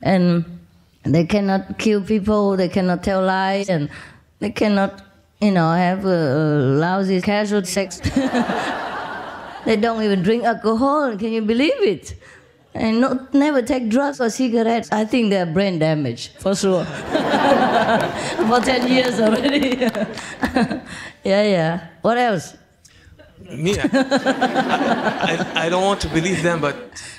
And they cannot kill people, they cannot tell lies, and they cannot, have lousy casual sex. They don't even drink alcohol, can you believe it? And never take drugs or cigarettes. I think they're brain damaged, for sure. For 10 years already. Yeah. What else? Me, I don't want to believe them, but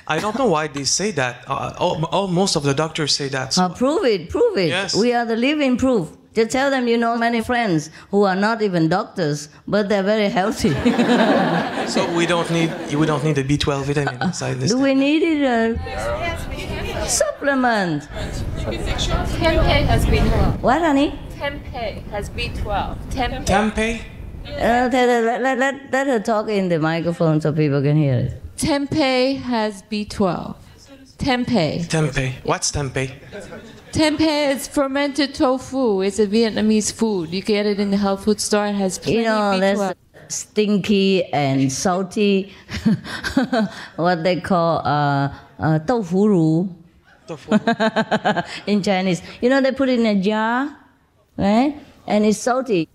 I don't know why they say that. Most of the doctors say that. So. Prove it. Yes. We are the living proof. Just tell them you know many friends who are not even doctors, but they're very healthy. So we don't need a B12 vitamin inside this. Do we need it? Supplement. Tempeh has B12. What, honey? Tempeh has B12. Tempeh? Let her talk in the microphone so people can hear it. Tempeh has B12. Tempeh. What's tempeh? Tempeh is fermented tofu. It's a Vietnamese food. You get it in the health food store. It has plenty of B12. That's stinky and salty, what they call tofu ru in Chinese. They put it in a jar, right? And it's salty,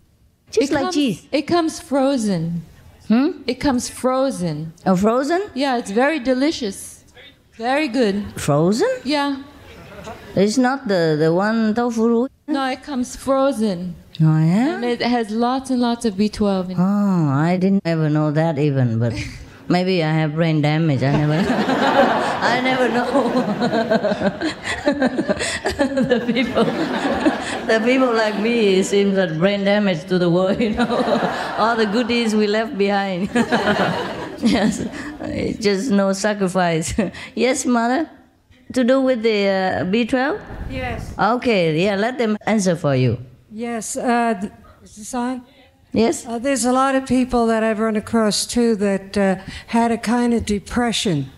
just like cheese. It comes frozen. It comes frozen. Oh, frozen? Yeah, it's very delicious. Very good. Frozen? Yeah. It's not the one tofu ru? No, it comes frozen. Oh, yeah? And it has lots and lots of B12 in it. Oh, I didn't ever know that even, but maybe I have brain damage. I never know. The people like me, it seems that brain damage to the world, all the goodies we left behind. Yes, just no sacrifice. Yes, mother? To do with the B12? Yes. Okay, yeah, let them answer for you. Yes. Is this on? Yes. There's a lot of people that I've run across, too, that had a kind of depression.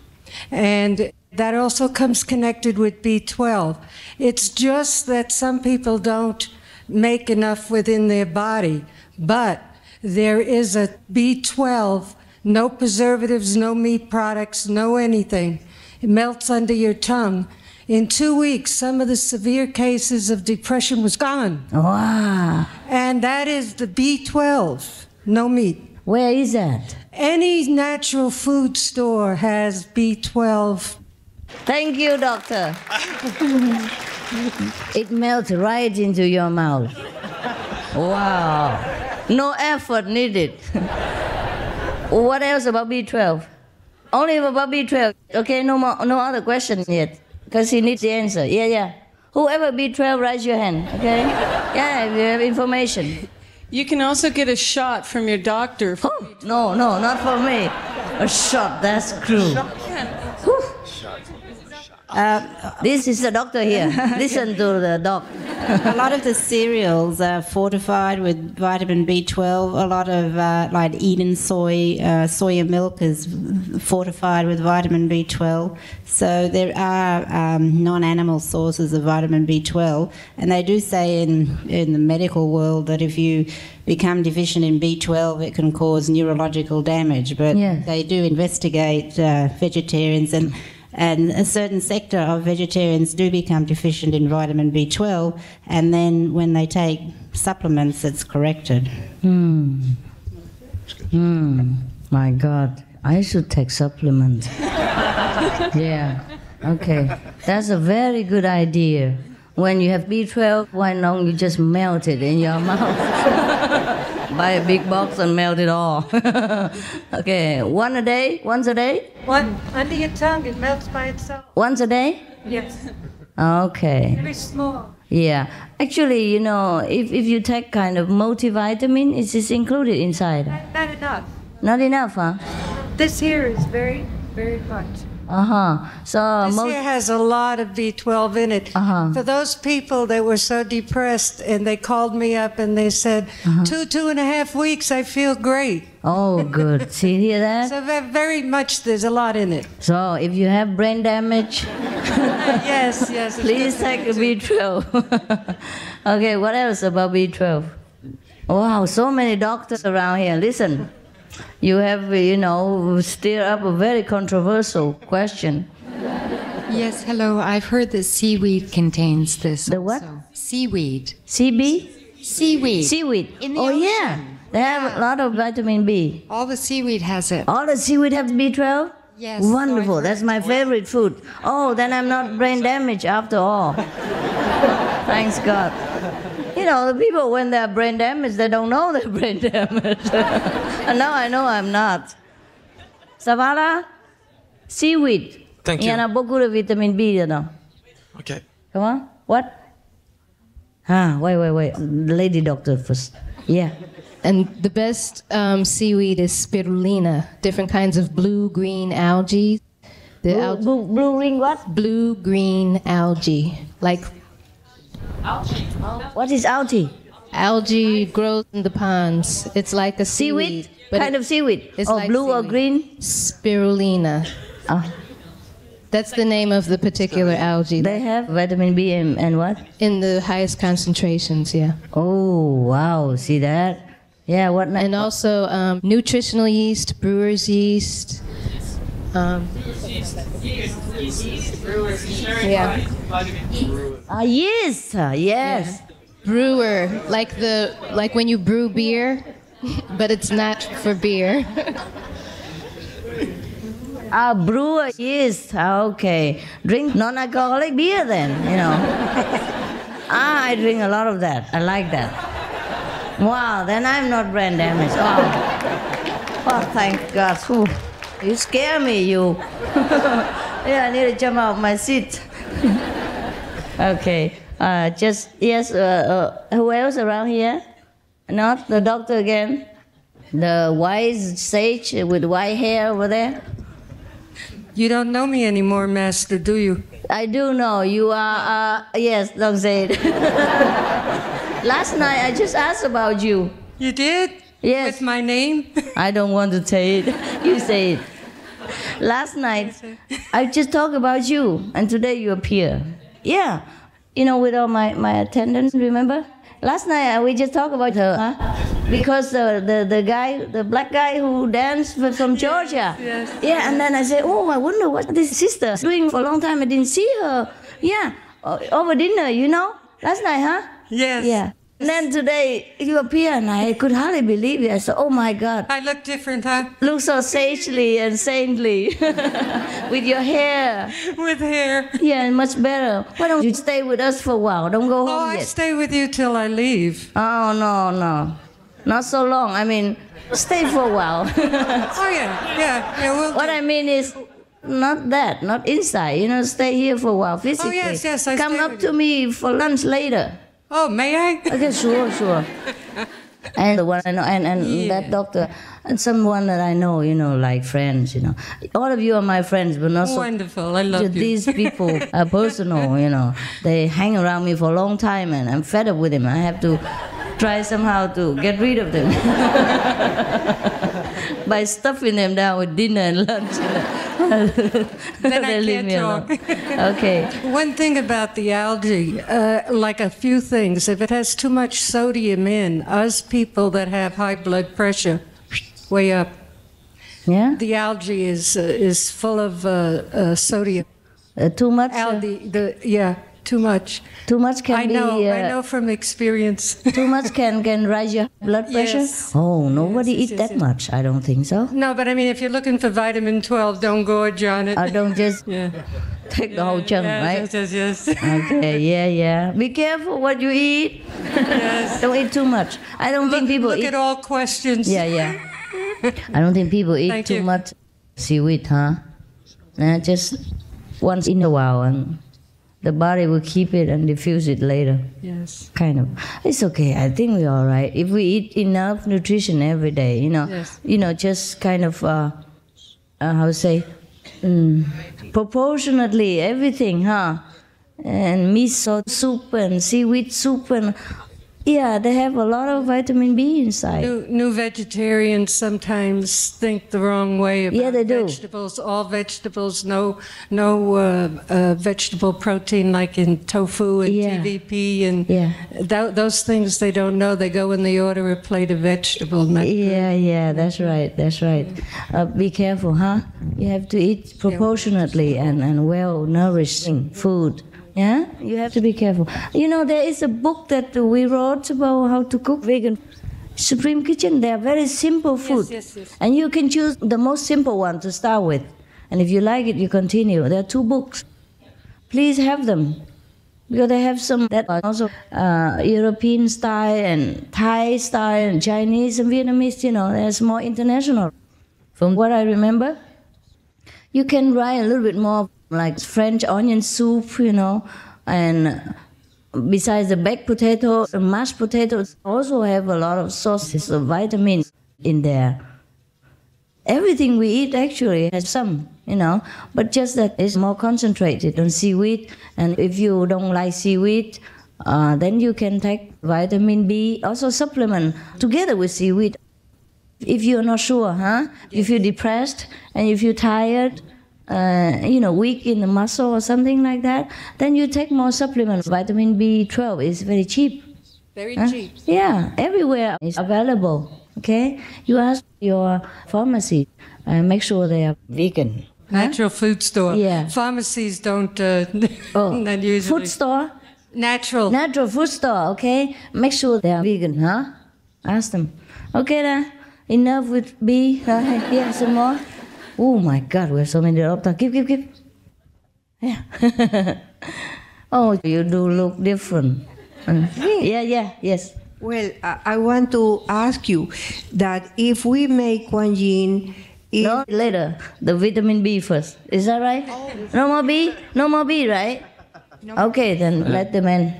And that also comes connected with B12. It's just that some people don't make enough within their body. But there is a B12, no preservatives, no meat products, no anything. It melts under your tongue. In 2 weeks, some of the severe cases of depression was gone. Wow. And that is the B12, no meat. Where is that? Any natural food store has B12. Thank you, doctor. It melts right into your mouth. Wow. No effort needed. What else about B12? Only about B12. Okay, no other question yet. Because he needs the answer. Yeah. Whoever B12, raise your hand, okay? Yeah, if you have information. You can also get a shot from your doctor. Oh, no, not for me. A shot, that's cruel. This is the doctor here. Listen to the doc. A lot of the cereals are fortified with vitamin B12. A lot of like Eden soya milk is fortified with vitamin B12. So there are non-animal sources of vitamin B12, and they do say in the medical world that if you become deficient in B12, it can cause neurological damage. But they do investigate vegetarians, and a certain sector of vegetarians do become deficient in vitamin B12, and then when they take supplements, it's corrected. My God, I should take supplements. Yeah, okay. That's a very good idea. When you have B12, why don't you just melt it in your mouth? Buy a big box and melt it all. Okay, once a day? One under your tongue, it melts by itself. Once a day? Yes. Okay. Very small. Yeah. Actually, if you take kind of multivitamin, is this included inside? Not enough. Not enough, huh? This here is very, very much. So this here has a lot of B12 in it. For those people that were so depressed, and they called me up and they said, 2.5 weeks, I feel great. Oh, good. See, hear that? So very much, there's a lot in it. So if you have brain damage, yes. Please take a B12. Okay, what else about B12? Wow, so many doctors around here. Listen. You have, stirred up a very controversial question. Yes, hello. I've heard that seaweed contains this. The what? Also. Seaweed. CB? Seaweed. Seaweed. In the oh, ocean. Yeah. They have a lot of vitamin B. All the seaweed has it. All the seaweed have B12? Yes. Wonderful. That's my favorite food. Oh, then I'm not brain damaged after all. Thanks God. You know, the people, when they're brain damaged, they don't know they're brain damaged. And now I know I'm not. Savala, seaweed. Thank you. Yana beaucoup de vitamin B, you know. Okay. Come on. What? Wait. The lady doctor first. Yeah. And the best seaweed is spirulina, different kinds of blue-green algae. Blue-green what? Blue-green algae. Like algae. What is algae? Algae grows in the ponds. It's like a seaweed. But kind of seaweed. It's like blue seaweed. Or green? Spirulina. That's the name of the particular algae. They have vitamin B and what? In the highest concentrations, yeah. Oh, wow. See that? Yeah, what? And also nutritional yeast, brewer's yeast. Yeah. Yeast. Yes. Yeah. Brewer, like when you brew beer, but it's not for beer. Brewer yeast. Okay. Drink non-alcoholic beer then, you know. I drink a lot of that. I like that. Wow, then I'm not brain damaged. Oh, thank God. Whew. You scare me, you. Yeah, I need to jump out of my seat. Okay. Who else around here? Not the doctor again? The wise sage with white hair over there? You don't know me anymore, Master, do you? I do know. You are, yes, don't say it. Last night I just asked about you. You did? Yes. With my name? I don't want to say it. You say it. Last night I just talked about you, and today you appear. Yeah. You know, with all my attendants, remember? Last night we just talked about her, huh? Because the guy, the black guy who danced from Georgia. Yes. Yeah, and then I said, oh, I wonder what this sister is doing for a long time. I didn't see her. Yeah, over dinner, you know? Last night, huh? Yes. Yeah. And then today you appear, and I could hardly believe it. I said, oh my God. I look different, huh? Look so sagely and saintly. With your hair. With hair. Yeah, much better. Why don't you stay with us for a while? Don't go home yet. I stay with you till I leave. Oh, no. Not so long. I mean, stay for a while. Oh, yeah. What I mean is, not that, not inside. You know, stay here for a while physically. Oh, yes. Come up to me for lunch later. Oh, may I? Okay, sure. And the one I know, and that doctor, and someone that I know, you know, like friends, you know. All of you are my friends, but not so. Wonderful, I love you. These people are personal, you know. They hang around me for a long time, and I'm fed up with them. I have to try somehow to get rid of them by stuffing them down with dinner and lunch. Then I can't talk. Okay. One thing about the algae, like a few things, if it has too much sodium in, us people that have high blood pressure, way up. Yeah. The algae is full of sodium. Too much. Algae, too much. Too much can be... I know from experience. Too much can raise your blood pressure? Yes. Oh, nobody eat that much. I don't think so. No, but I mean, if you're looking for vitamin 12, don't gorge on it. Don't just take the whole chunk, right? Yes. Okay, yeah. Be careful what you eat. Yes. Don't eat too much. I don't think people eat... Look at all questions. Yeah. I don't think people eat too much seaweed, huh? Just once in a while, and the body will keep it and diffuse it later. Yes. Kind of. It's okay. I think we're all right. If we eat enough nutrition every day, you know, just kind of, proportionately everything, huh? And miso soup and seaweed soup and Yeah, they have a lot of vitamin B inside. New vegetarians sometimes think the wrong way about vegetables. All vegetables, no vegetable protein like in tofu and TVP and those things they don't know. They go when they order a plate of vegetable. Yeah, that's right. Be careful, huh? You have to eat proportionately and well-nourishing food. Yeah, you have to be careful. You know, there is a book that we wrote about how to cook vegan. Supreme Kitchen, they are very simple food. Yes. And you can choose the most simple one to start with. And if you like it, you continue. There are 2 books. Please have them. Because they have some that are also European style and Thai style and Chinese and Vietnamese, you know, there's more international. From what I remember, you can write a little bit more like French onion soup, you know, and besides the baked potato, the mashed potatoes also have a lot of sources of vitamins in there. Everything we eat actually has some, you know, but just that it's more concentrated on seaweed. And if you don't like seaweed, then you can take vitamin B, also supplement together with seaweed. If you're not sure, if you're depressed and if you're tired, weak in the muscle or something like that, then you take more supplements. Vitamin B12 is very cheap. Very cheap. Yeah, everywhere it's available. Okay, you ask your pharmacy, make sure they are vegan. Natural food store. Yeah. Pharmacies don't. Not usually. Food store. Natural food store. Okay, make sure they are vegan. Ask them. Okay, then enough with B. Yeah, some more. Oh my God, we have so many doctors. Give. Yeah. Oh, you do look different. Yes. Well, I want to ask you that if we make Kuan Yin... No, later. The vitamin B first. Is that right? Oh. No more B? No more B, right? No. Okay, then let them in.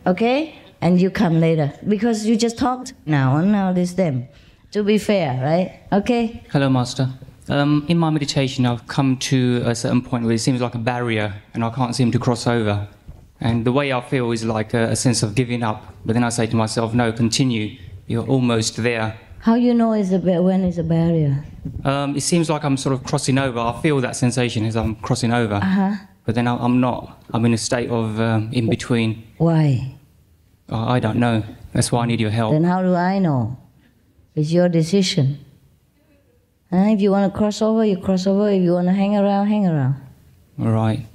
Okay? And you come later. Because you just talked now, and now this them. To be fair, right? Okay? Hello, Master. In my meditation, I've come to a certain point where it seems like a barrier, and I can't seem to cross over. And the way I feel is like a sense of giving up. But then I say to myself, no, continue. You're almost there. How you know when it's a barrier? It seems like I'm sort of crossing over. I feel that sensation as I'm crossing over. But then I'm not. I'm in a state of in between. Why? I don't know. That's why I need your help. Then how do I know? It's your decision. If you want to cross over, you cross over. If you want to hang around, hang around. All right.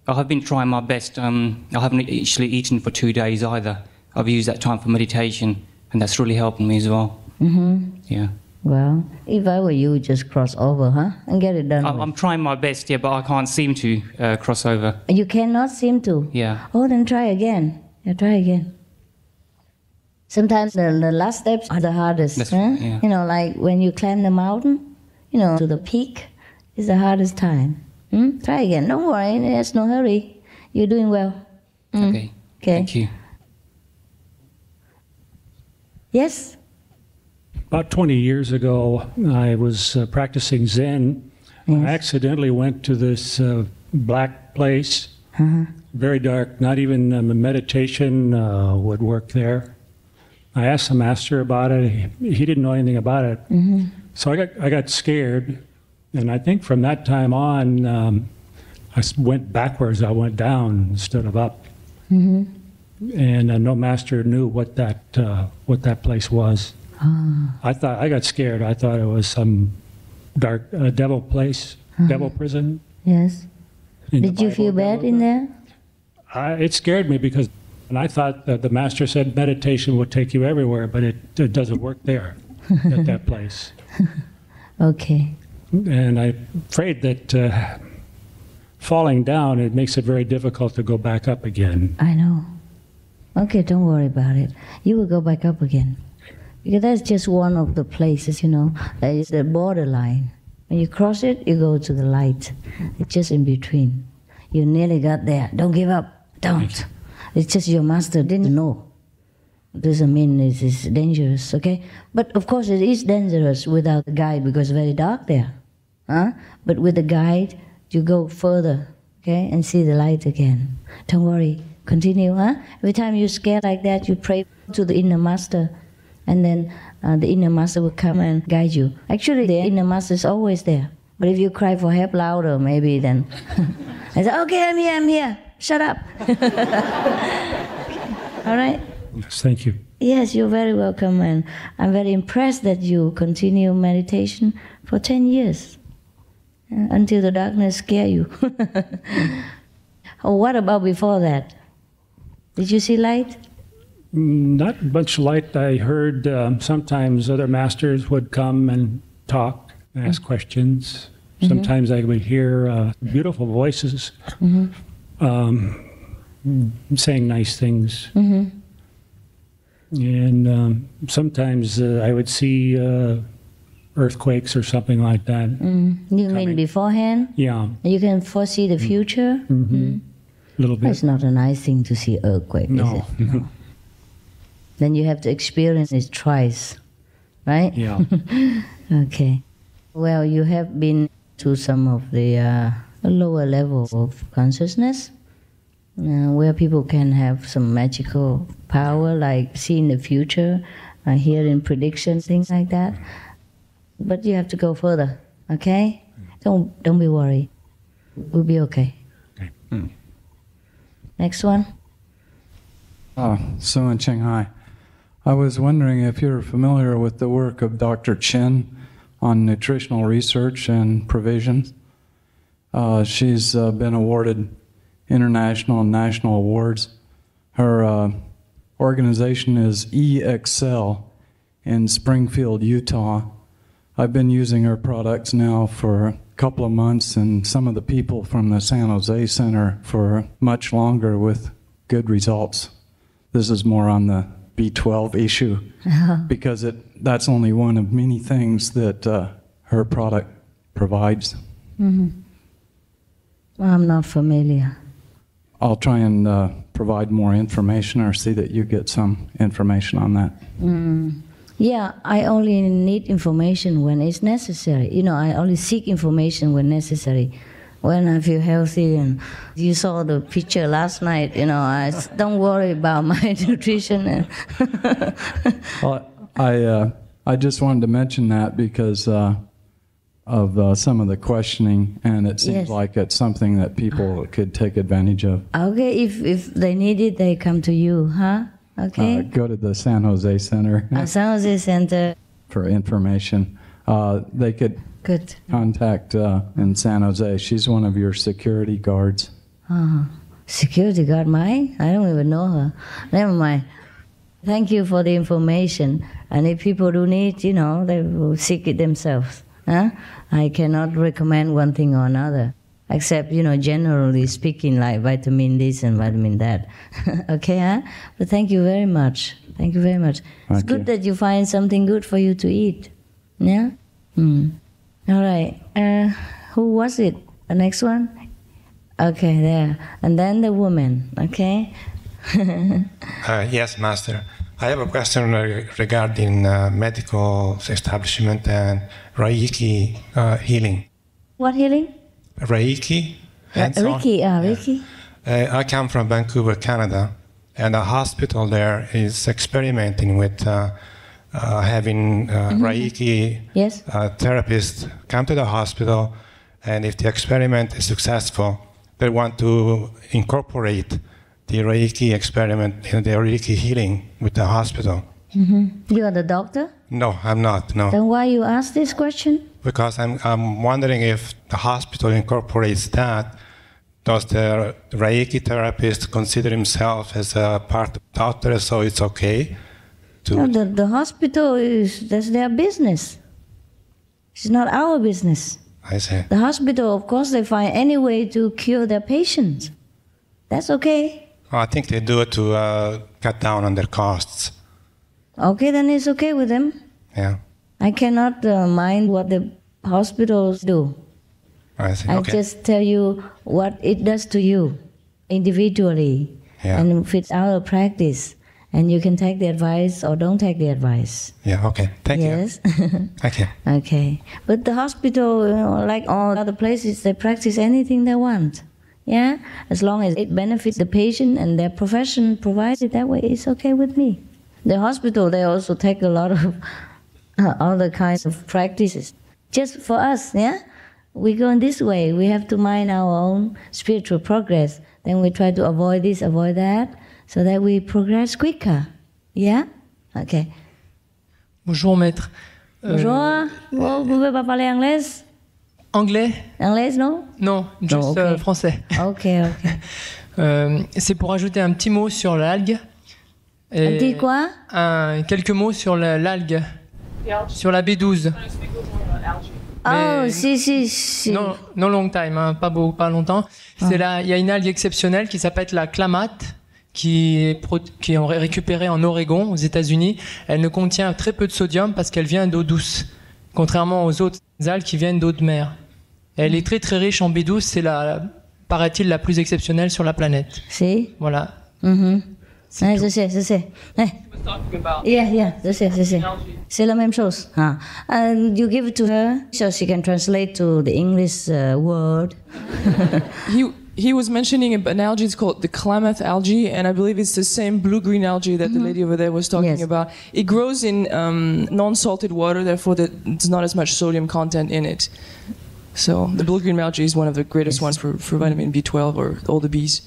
I have been trying my best. I haven't actually eaten for 2 days either. I've used that time for meditation, and that's really helping me as well. Yeah. Well, if I were you, just cross over, and get it done. I'm trying my best, but I can't seem to cross over. You cannot seem to? Yeah. Oh, then try again. Yeah, try again. Sometimes the last steps are the hardest. Yeah. You know, like when you climb the mountain, to the peak is the hardest time. Try again. Don't worry. There's no hurry. You're doing well. Okay. Thank you. Yes? About 20 years ago, I was practicing Zen. Yes. I accidentally went to this black place, very dark. Not even meditation would work there. I asked the master about it. He didn't know anything about it. So I got scared. And I think from that time on, I went backwards. I went down instead of up. And no master knew what that place was. I got scared. I thought it was some dark devil place, devil prison. Yes. Did you feel bad in there? It scared me because I thought that the master said meditation would take you everywhere, but it doesn't work there at that place. Okay. And I'm afraid that falling down, it makes it very difficult to go back up again. I know. Okay, don't worry about it. You will go back up again. Because that's just one of the places, that is the borderline. When you cross it, you go to the light. It's just in between. You nearly got there. Don't give up. Don't. It's just your master didn't know. Doesn't mean it's dangerous, okay? But of course it is dangerous without the guide because it's very dark there. But with the guide, you go further, okay? And see the light again. Don't worry. Continue, huh? Every time you're scared like that, you pray to the inner master, and then the inner master will come and guide you. Actually, the inner master is always there. But if you cry for help louder, maybe then I say, okay, I'm here. Shut up. All right? Yes, thank you. Yes, you're very welcome, and I'm very impressed that you continue meditation for 10 years until the darkness scare you. Oh, what about before that? Did you see light? Not much light. I heard sometimes other masters would come and talk, and ask questions. Sometimes I would hear beautiful voices saying nice things. And sometimes I would see earthquakes or something like that. You mean beforehand? Yeah. You can foresee the future? A little bit. It's not a nice thing to see earthquake, is it? No. Then you have to experience it twice, right? Yeah. Okay. Well, you have been to some of the lower level of consciousness, where people can have some magical power, like seeing the future, hearing predictions, things like that. But you have to go further, okay? Don't be worried. We'll be okay. Next one. So in CHINGHAI, I was wondering if you're familiar with the work of Dr. Chen on nutritional research and provisions. She's been awarded international and national awards. Her organization is eXcel in Springfield, Utah. I've been using her products now for a couple of months, and some of the people from the San Jose Center for much longer with good results. This is more on the B12 issue, because that's only one of many things that her product provides. Well, I'm not familiar. I'll try and provide more information, or see that you get some information on that. Yeah, I only need information when it's necessary. You know, I only seek information when necessary. When I feel healthy, and you saw the picture last night, you know, I don't worry about my nutrition. Well, I just wanted to mention that because of some of the questioning, and it seems like it's something that people could take advantage of. Okay, if they need it, they come to you, huh? Okay. Go to the San Jose Center. San Jose Center. For information. They could contact in San Jose. She's one of your security guards. Security guard, mine? I don't even know her. Never mind. Thank you for the information. And if people do need, you know, they will seek it themselves. Huh? I cannot recommend one thing or another, except, you know, generally speaking, like vitamin this and vitamin that. Okay, huh? But thank you very much. Thank you very much. It's good that you find something good for you to eat. Yeah? All right. Who was it? The next one? Okay, there. And then the woman, okay? Yes, Master. I have a question regarding medical establishment and Reiki healing. What healing? Reiki. Reiki. I come from Vancouver, Canada, and a hospital there is experimenting with having Reiki therapists come to the hospital, and if the experiment is successful, they want to incorporate the Reiki experiment in the Reiki healing with the hospital. You are the doctor? No, I'm not, no. Then why you ask this question? Because I'm wondering if the hospital incorporates that, does the Reiki therapist consider himself as a part of the doctor, so it's okay? No, the hospital that's their business. It's not our business. I see. The hospital, of course, they find any way to cure their patients. That's okay. I think they do it to cut down on their costs. Okay, then it's okay with them. Yeah. I cannot mind what the hospitals do. I see. I just tell you what it does to you individually, and if it's our practice, and you can take the advice or don't take the advice. Yeah. Okay. Thank you. Yes. Okay. Okay. But the hospital, you know, like all other places, they practice anything they want. Yeah, as long as it benefits the patient and their profession provides it that way, it's okay with me. The hospital, they also take a lot of other kinds of practices. Just for us, yeah? We go in this way. We have to mind our own spiritual progress. Then we try to avoid this, avoid that, so that we progress quicker. Yeah? Okay. Bonjour, maître. Bonjour. Vous pouvez pas parler anglais? Anglais? Anglais, non? Non, juste okay. Français. Ok, ok. C'est pour ajouter un petit mot sur l'algue. Un petit quoi? Quelques mots sur l'algue. Sur la B12. Oh, si. Non long time, hein, pas longtemps. Il y a une algue exceptionnelle qui s'appelle la clamate, qui est récupérée en Oregon, aux États-Unis. Elle ne contient très peu de sodium parce qu'elle vient d'eau douce, contrairement aux autres algues qui viennent d'eau de mer. Elle est très très riche en B12, c'est paraît-il la plus exceptionnelle sur la planète. Si. Voilà. Je sais. Yeah, je sais. C'est la même chose. You give it to her so she can translate to the English word. He was mentioning an algae, it's called the Klamath algae, and I believe it's the same blue-green algae that the lady over there was talking about. It grows in non-salted water, therefore there's not as much sodium content in it. So the blue-green algae is one of the greatest ones for vitamin B12 or all the Bs.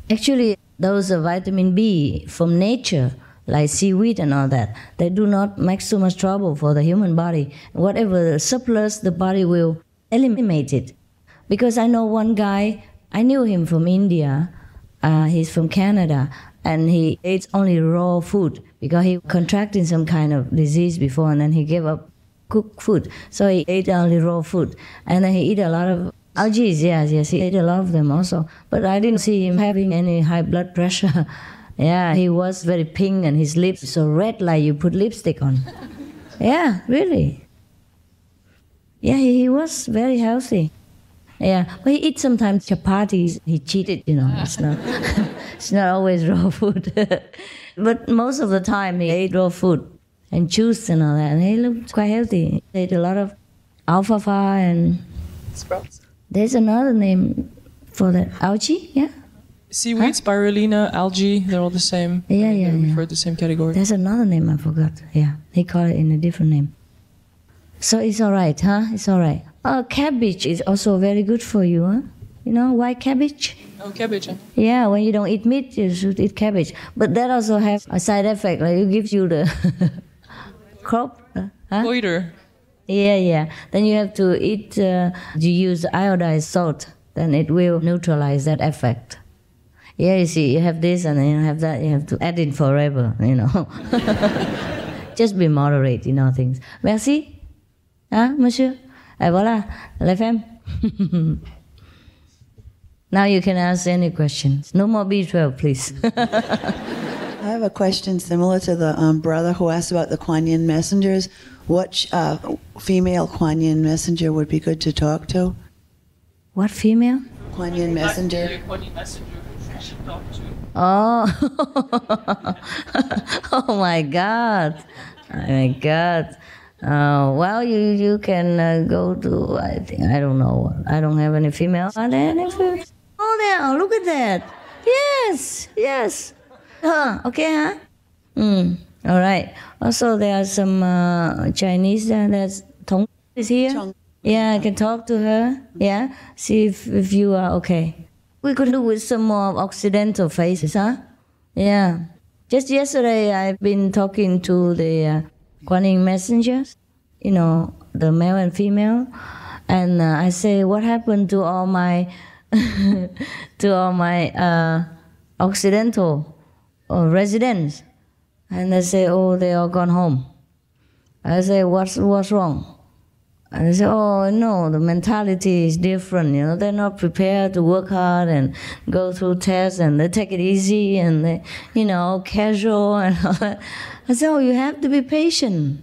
Actually, those are vitamin B from nature, like seaweed and all that, they do not make so much trouble for the human body. Whatever the surplus, the body will eliminate it. Because I know one guy, I knew him from India, he's from Canada, and he ate only raw food because he contracted some kind of disease before, and then he gave up cooked food. So he ate only raw food, and then he ate a lot of algae, yes, he ate a lot of them also. But I didn't see him having any high blood pressure. Yeah, he was very pink and his lips so red like you put lipstick on. Yeah, really. Yeah, he was very healthy. Yeah, but he eats sometimes chapatis. He cheated, it's not, it's not always raw food. But most of the time he ate raw food and juice and all that. And he looked quite healthy. He ate a lot of alfalfa and... Sprouts. There's another name for that. Algae, yeah? Seaweed, spirulina, algae, they're all the same. Yeah. Refer to the same category. There's another name I forgot. Yeah, he called it in a different name. So it's all right, huh? It's all right. Cabbage is also very good for you, huh? White cabbage? Oh, cabbage. Yeah, when you don't eat meat, you should eat cabbage. But that also has a side effect, like it gives you the crop. Goiter. Yeah. Then you have to eat, you use iodized salt, then it will neutralize that effect. Yeah, you see, you have this and then you have that, you have to add it forever, Just be moderate, things. Merci. Monsieur? Et voilà, la femme. Now you can ask any questions. No more B12, please. I have a question similar to the brother who asked about the Kuan Yin messengers. What female Kuan Yin messenger would be good to talk to? What female? Kuan Yin messenger. Oh. Oh my God. Well, you can go to, I don't know. I don't have any female. Are there any female? Oh, there. Look at that. Yes. Okay, all right. Also, there are some Chinese. There's Tong is here. Yeah, I can talk to her. Yeah, see if you are okay. We could do with some more Occidental faces, huh? Yeah. Just yesterday, I've been talking to the Kuan Yin messengers, the male and female, and I say, what happened to all my Occidental residents? And they say, oh, they all gone home. I say, what's wrong? And they say, oh, no, the mentality is different, they're not prepared to work hard and go through tests, and they take it easy, and they, casual and all that. I say, oh, you have to be patient.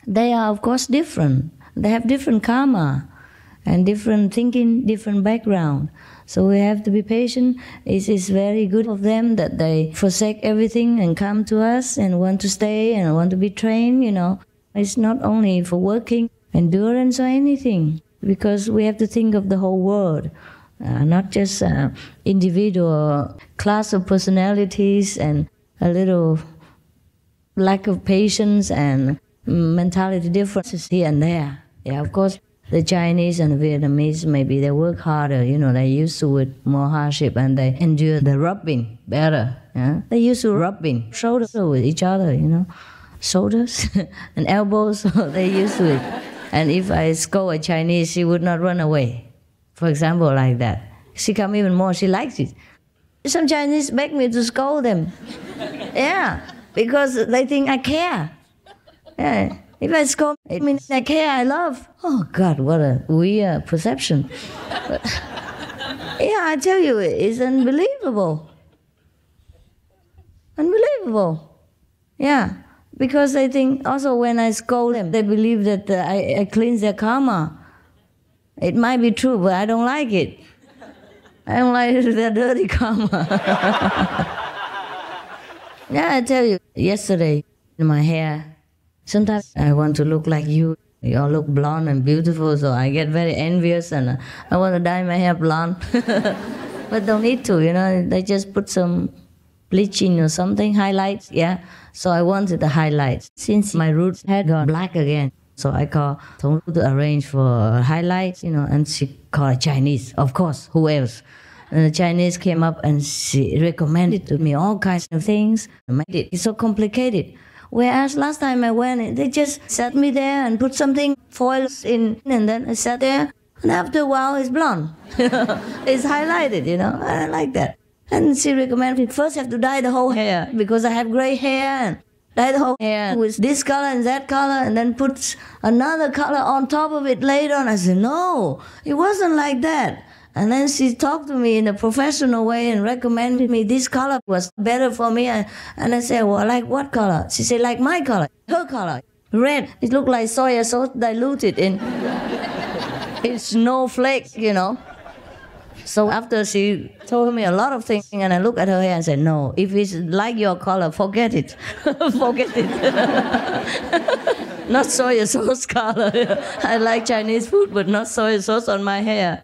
They are, of course, different. They have different karma and different thinking, different background. So we have to be patient. It is very good of them that they forsake everything and come to us and want to stay and want to be trained, It's not only for working, endurance or anything, because we have to think of the whole world. not just individual class of personalities and a little lack of patience and mentality differences here and there. Yeah, of course, the Chinese and the Vietnamese, maybe they work harder, you know, they're used to it, more hardship, and they endure the rubbing better. Yeah? They used to rubbing shoulders with each other, you know, shoulders and elbows, they used to it. And if I scold a Chinese, she would not run away, for example, like that. She come even more, she likes it. Some Chinese beg me to scold them. Yeah, because they think I care. Yeah. If I scold, it means I care, I love. Oh God, what a weird perception. But, yeah, I tell you, it's unbelievable. Unbelievable. Yeah, because they think, also when I scold them, they believe that I cleanse their karma. It might be true, but I don't like it. I don't like their dirty karma. Yeah, I tell you, yesterday, my hair, sometimes I want to look like you. You all look blonde and beautiful, so I get very envious and I want to dye my hair blonde. But don't need to, you know, they just put some bleaching or something, highlights, yeah. So I wanted the highlights. Since my roots had gone black again, so I called Thong to arrange for highlights, you know, and she called a Chinese, of course, who else? And the Chinese came up and she recommended to me all kinds of things. It's so complicated. Whereas last time I went, they just sat me there and put something foils in, and then I sat there, and after a while it's blonde. It's highlighted, you know, I like that. And she recommended first have to dye the whole hair, because I have gray hair, and dye the whole hair with this color and that color, and then put another color on top of it later on. I said, no, it wasn't like that. And then she talked to me in a professional way and recommended me this color was better for me. And I said, well, like what color? She said, like my color, her color, red. It looked like soy sauce diluted in snowflake, you know. So after she told me a lot of things, and I looked at her hair and said, no, if it's like your color, forget it. Forget it. Not soy sauce color. I like Chinese food, but not soy sauce on my hair.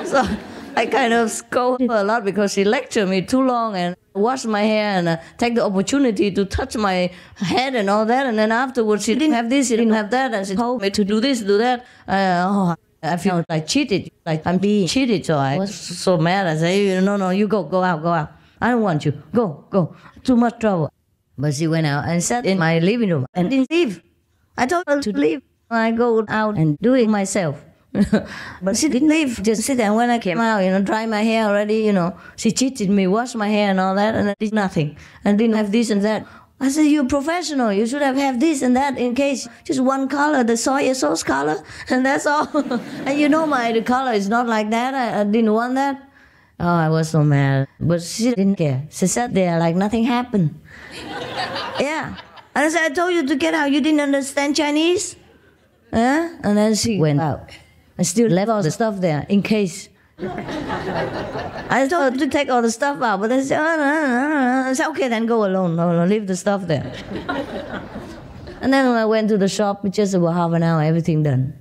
So I kind of scolded her a lot because she lectured me too long and washed my hair and take the opportunity to touch my head and all that. And then afterwards, she didn't have this, she didn't have that, and she told me to do this, do that. I feel like cheated, like I'm being cheated. So I was so mad. I said, no, you go out. I don't want you. Go. Too much trouble. But she went out and sat in my living room and didn't leave. I told her to leave. I go out and do it myself. But she didn't leave, just sit there. And when I came out, you know, dry my hair already, you know, she cheated me, washed my hair and all that, and I did nothing. And didn't have this and that. I said, you're professional. You should have this and that in case. Just one color, the soy sauce color, and that's all. And you know the color is not like that. I didn't want that. Oh, I was so mad. But she didn't care. She sat there like nothing happened. Yeah. And I said, I told you to get out. You didn't understand Chinese? Huh? And then she went out. I still left all the stuff there in case. I told her to take all the stuff out, but they said, I said, okay, then go alone. No, leave the stuff there. And then when I went to the shop, just about half an hour, everything done.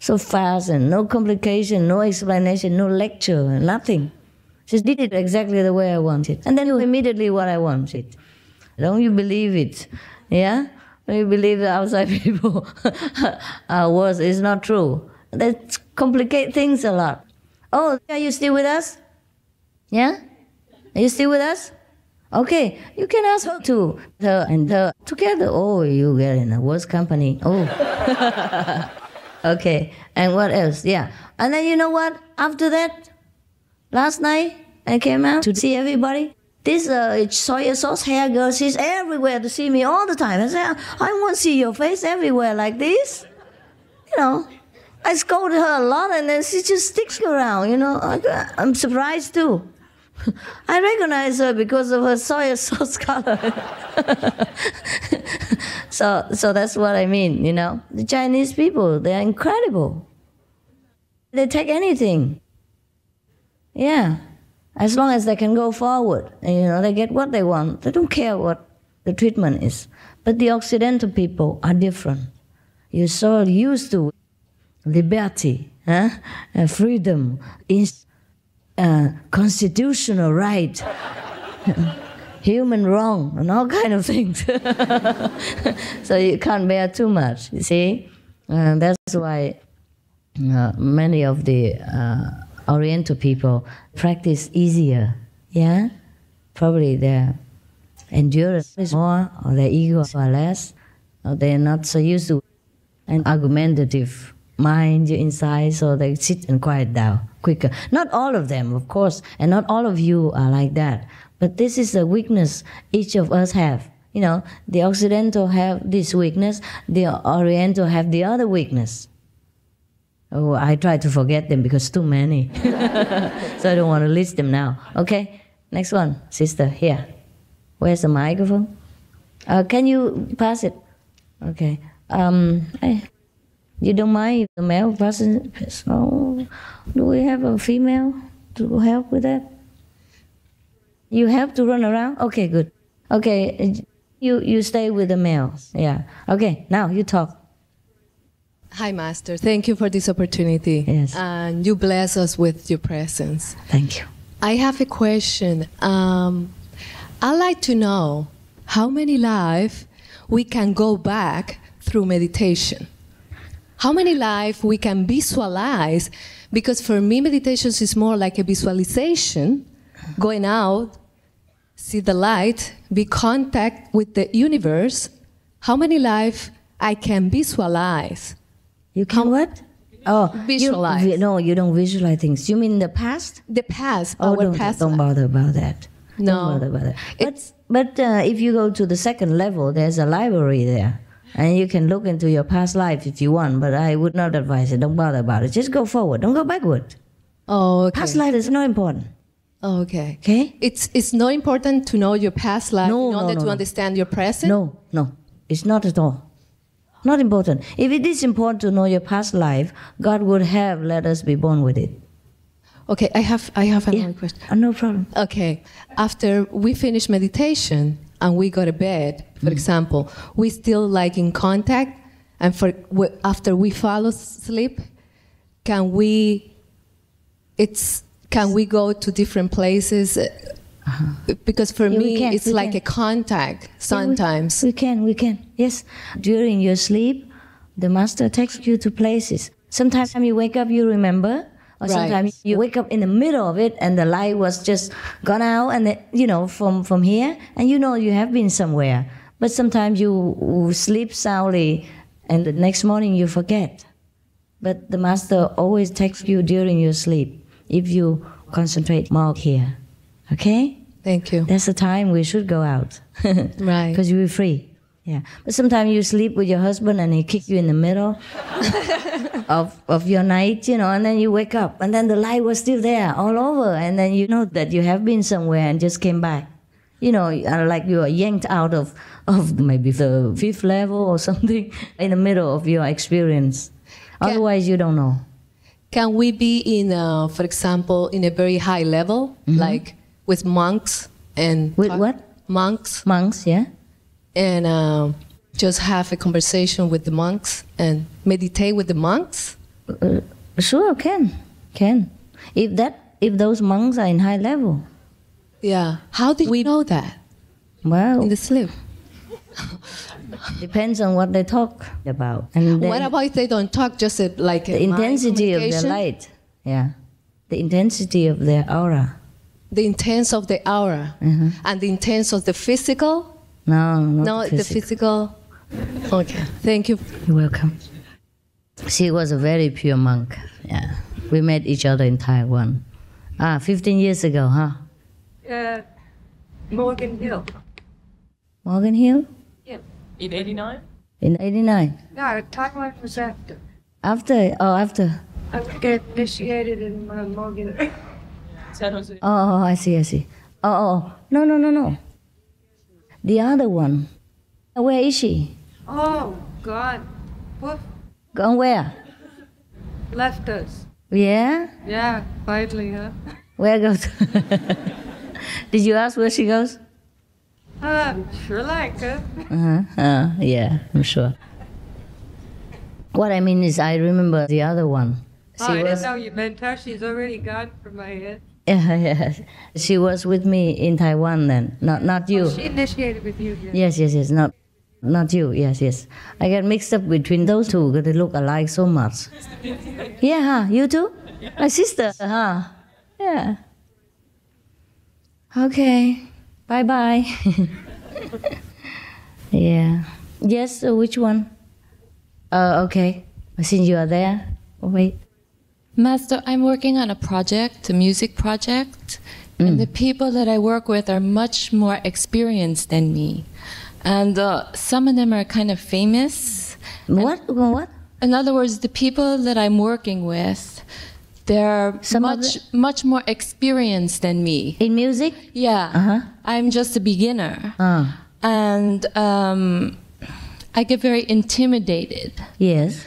So fast and no complication, no explanation, no lecture, nothing. Just did it exactly the way I wanted. And then immediately what I wanted. Don't you believe it? Yeah? Don't you believe the outside people words is not true? They complicate things a lot. Oh, are you still with us? Yeah? Are you still with us? Okay, you can ask her too. Her and her together. Oh, you get in a worse company. Oh. Okay, and what else? Yeah. And then you know what? After that, last night, I came out to see everybody. This soy sauce hair girl, she's everywhere to see me all the time. I said, I want to see your face everywhere like this. You know, I scolded her a lot, and then she just sticks around, you know. I'm surprised too. I recognize her because of her soy sauce color. So that's what I mean, you know. The Chinese people, they're incredible. They take anything. Yeah. As long as they can go forward, and, you know, they get what they want. They don't care what the treatment is. But the Occidental people are different. You're so used to liberty, freedom is constitutional right, human wrong, and all kind of things. So you can't bear too much, you see? That's why many of the Oriental people practice easier, yeah? Probably their endurance is more, or their ego is less, or they're not so used to an argumentative mind inside, so they sit and quiet down quicker. Not all of them, of course, and not all of you are like that. But this is a weakness each of us have. You know, the Occidental have this weakness, the Oriental have the other weakness. Oh, I try to forget them because too many. So I don't want to list them now. Okay, next one, sister, here. Where's the microphone? Can you pass it? Okay. You don't mind if the male person? Oh, do we have a female to help with that? You have to run around? Okay, good. Okay, you stay with the males. Yeah. Okay, now you talk. Hi, Master. Thank you for this opportunity. Yes. And you bless us with your presence. Thank you. I have a question. I'd like to know how many lives we can go back through meditation. How many lives we can visualize, because for me meditation is more like a visualization, going out, see the light, be contact with the universe. How many lives I can visualize? You can what? Oh, visualize. No, you don't visualize things. You mean the past? The past, don't bother about that. No. Don't bother about that. But if you go to the second level, there's a library there. And you can look into your past life if you want, but I would not advise it. Don't bother about it. Just go forward. Don't go backward. Oh, okay. Past life is not important. Oh, okay. Okay? It's not important to know your past life in order to understand your present? No. It's not at all. Not important. If it is important to know your past life, God would have let us be born with it. Okay, I have another question. No problem. Okay, after we finish meditation and we go to bed, for example, we still like in contact, and after we fall asleep, can we go to different places? Because for me, it's like a contact sometimes. We can. Yes. During your sleep, the Master takes you to places. Sometimes you wake up, you remember. Or sometimes you wake up in the middle of it and the light was just gone out and, from here, and you have been somewhere. But sometimes you sleep soundly and the next morning you forget. But the Master always takes you during your sleep if you concentrate more here. Okay? Thank you. That's the time we should go out. Right. Because you're free. Yeah. But sometimes you sleep with your husband and he kick you in the middle of your night, and then you wake up and then the light was still there all over, and then you know that you have been somewhere and just came back. Like you are yanked out of maybe the 5th level or something in the middle of your experience. Otherwise you don't know. Can we be in, for example, in a very high level, like with monks and... With what? Monks. Monks, yeah. And just have a conversation with the monks and meditate with the monks? Sure, can. If those monks are in high level. Yeah. How did we know that? Well, in the sleep. Depends on what they talk about. And what about if they don't talk, just like the intensity of their light? Yeah, the intensity of their aura. The intensity of the aura, and the intensity of the physical. No, not the physical. Okay, thank you. You're welcome. She was a very pure monk. Yeah, we met each other in Taiwan. 15 years ago, huh? Morgan Hill. Morgan Hill? Yeah. In 89? In 89? No, Taiwan was after. After? Oh, after. I got initiated in Morgan Hill. San Jose. Oh, I see. Oh. No. The other one. Where is she? Oh, God. What? Gone where? Left us. Yeah? Yeah, quietly, huh? Where goes? Did you ask where she goes? Sure like her. Yeah, I'm sure. What I mean is I remember the other one. I didn't know you meant her. She's already gone from my head. Yeah. She was with me in Taiwan then, not you. Oh, she initiated with you. Yeah. Yes, not you. Yes. I get mixed up between those two because they look alike so much. Yeah, huh? You too? My sister, huh? Yeah. Okay. Bye. Yeah. Yes, which one? Okay. Since you are there. Oh, wait. Master, I'm working on a music project, and the people that I work with are much more experienced than me. And some of them are kind of famous. What? In other words, the people that I'm working with, they're much more experienced than me. In music? Yeah. I'm just a beginner. And I get very intimidated. Yes.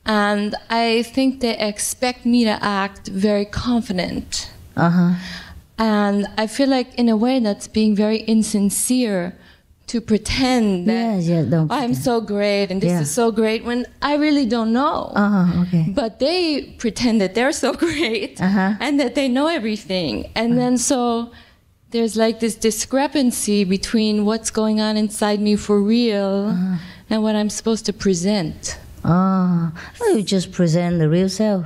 And I think they expect me to act very confident. And I feel like, in a way, that's being very insincere to pretend that I'm so great and this is so great when I really don't know. Okay. But they pretend that they're so great and that they know everything. And then so there's like this discrepancy between what's going on inside me for real and what I'm supposed to present. Well, you just present the real self.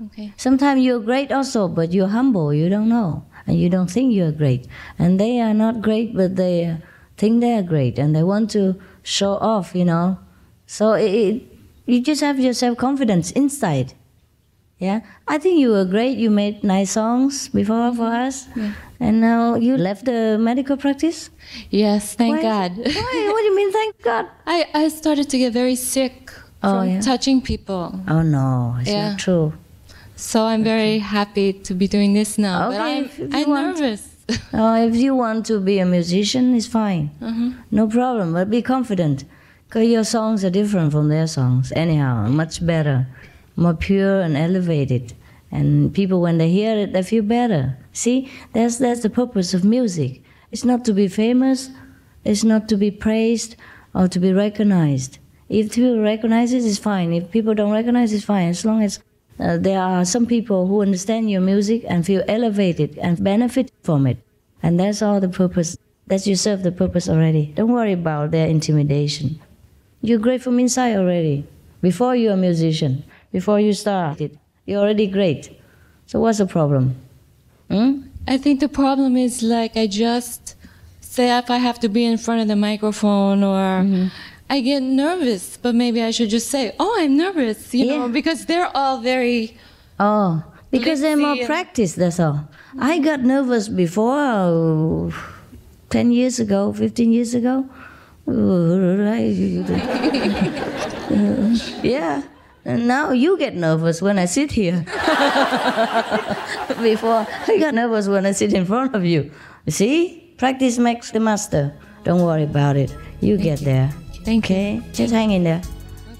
Okay. Sometimes you're great also, but you're humble, you don't know. And you don't think you're great. And they are not great, but they think they are great. And they want to show off, you know. So you just have your self-confidence inside. Yeah? I think you were great. You made nice songs before for us. Yeah. And now you left the medical practice? Yes, thank God. Why? What do you mean, thank God? I started to get very sick from touching people. Oh, no. It's not true. So I'm very happy to be doing this now. Okay, but I'm nervous. If you want to be a musician, it's fine. No problem, but be confident. Because your songs are different from their songs. Anyhow, much better, more pure and elevated. And people, when they hear it, they feel better. See, that's the purpose of music. It's not to be famous. It's not to be praised or to be recognized. If people recognize it, it's fine. If people don't recognize it, it's fine. As long as there are some people who understand your music and feel elevated and benefit from it. And that's all the purpose. That you serve the purpose already. Don't worry about their intimidation. You're great from inside already. Before you're a musician, before you started, you're already great. So what's the problem? I think the problem is, like, I just say if I have to be in front of the microphone or I get nervous, but maybe I should just say, oh, I'm nervous, you know, because they're all very... Oh, because they're more practiced, that's all. I got nervous before, 10 years ago, 15 years ago. Yeah. And now you get nervous when I sit here. Before, I got nervous when I sit in front of you. See? Practice makes the master. Don't worry about it. You get there. Thank you. Just hang in there.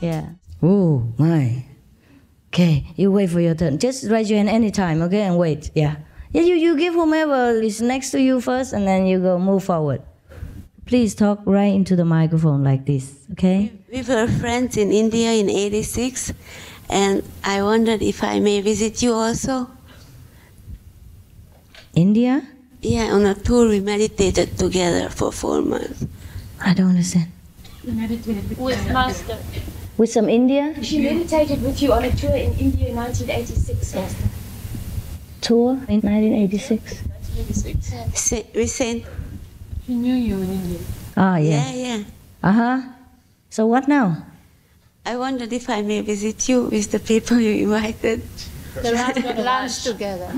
Yeah. Oh, my. Okay, you wait for your turn. Just raise your hand anytime, okay, and wait. Yeah. Yeah, you give whomever is next to you first, and then you go move forward. Please talk right into the microphone like this, okay? We were friends in India in '86, and I wondered if I may visit you also. India? Yeah, on a tour we meditated together for 4 months. I don't understand. With Master. With some India? She meditated with you on a tour in India in 1986, Master. Tour in 1986? 1986. We sent. She knew you in India. Ah, yeah. Yeah. So what now? I wondered if I may visit you with the people you invited. The lunch together.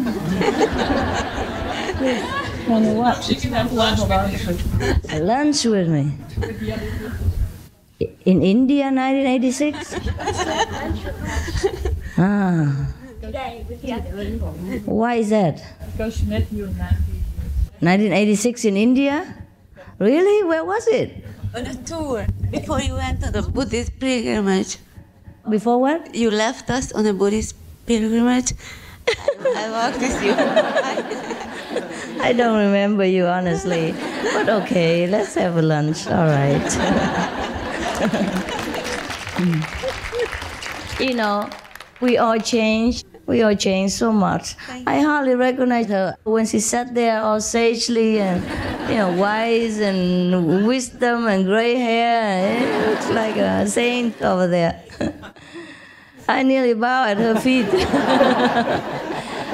What? Lunch with me. In India, 1986? Why is that? Because she met you in 1986 in India? Really? Where was it? On a tour, before you went on the Buddhist pilgrimage. Before what? You left us on a Buddhist pilgrimage. I walked with you. I don't remember you, honestly. But okay, let's have a lunch. All right. You know, we all change. We all changed so much. I hardly recognize her when she sat there all sagely and, wise and wisdom and gray hair. It looks like a saint over there. I nearly bow at her feet.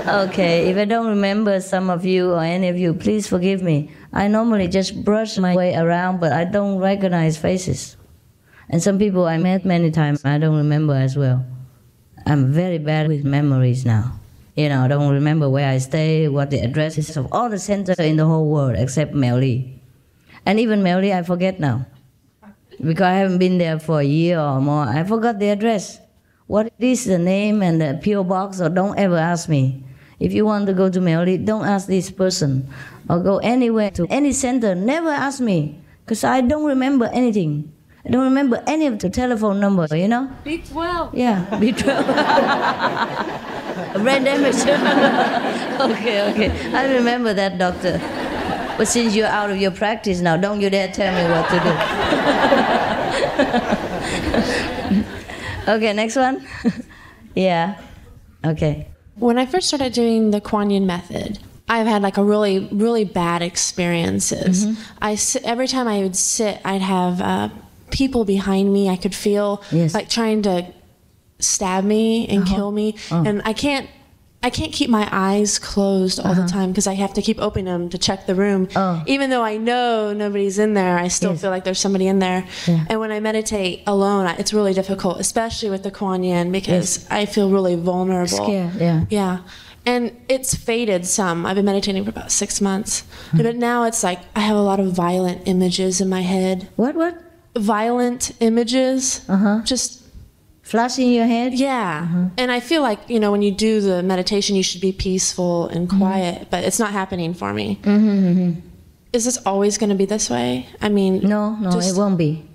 Okay, if I don't remember some of you or any of you, please forgive me. I normally just brush my way around, but I don't recognize faces. And some people I met many times, I don't remember as well. I'm very bad with memories now. I don't remember where I stay, what the address is of all the centers in the whole world except Mel Lee. And even Mel Lee I forget now. Because I haven't been there for a year or more. I forgot the address. What is the name and the P.O. box, or don't ever ask me. If you want to go to Mel Lee, don't ask this person. Or go anywhere to any center, never ask me. Because I don't remember anything. I don't remember any of the telephone number, B12. Yeah, B12. Brain damage. Okay. I remember that, doctor. But since you're out of your practice now, don't you dare tell me what to do. Okay, next one. Yeah. Okay. When I first started doing the Kuan Yin method, I've had like a really, really bad experiences. Every time I would sit, I'd have people behind me. I could feel like trying to stab me and kill me, and I can't keep my eyes closed all the time because I have to keep opening them to check the room. Even though I know nobody's in there, I still feel like there's somebody in there. And when I meditate alone, it's really difficult, especially with the Kuan Yin, because I feel really vulnerable. Scared, yeah. And it's faded some. I've been meditating for about 6 months. But now it's like I have a lot of violent images in my head. What? Violent images. Just flashing in your head? Yeah. And I feel like, when you do the meditation, you should be peaceful and quiet, but it's not happening for me. Is this always going to be this way? I mean... No, it won't be.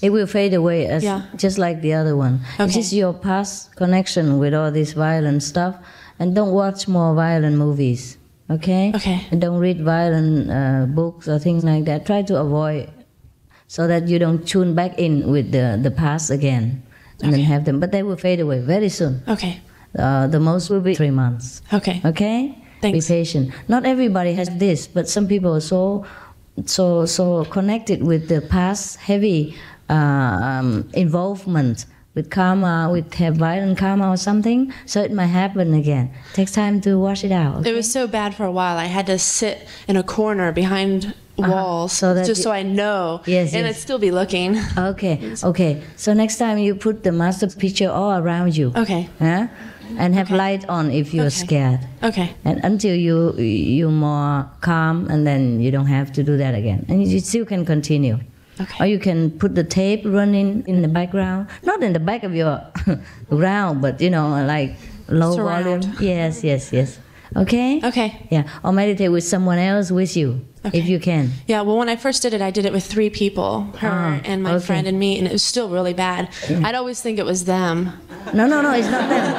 It will fade away just like the other one. This is your past connection with all this violent stuff. And don't watch more violent movies, okay? And don't read violent books or things like that. Try to avoid so that you don't tune back in with the past again. And then have them, but they will fade away very soon. The most will be 3 months. Okay. Thanks. Be patient. Not everybody has this, but some people are so connected with the past, heavy involvement with karma, have violent karma or something, so it might happen again. Takes time to wash it out. It was so bad for a while. I had to sit in a corner behind walls so I know, and I'd still be looking. Okay. So next time you put the master picture all around you. And have light on if you're scared. And until you're more calm, and then you don't have to do that again, and you still can continue. Or you can put the tape running in the background, not in the back of your ground, but like low volume. Yes. Okay? Yeah. Or meditate with someone else with you, if you can. Yeah, well, when I first did it, I did it with 3 people, her and my friend and me, and it was still really bad. I'd always think it was them. No, it's not them.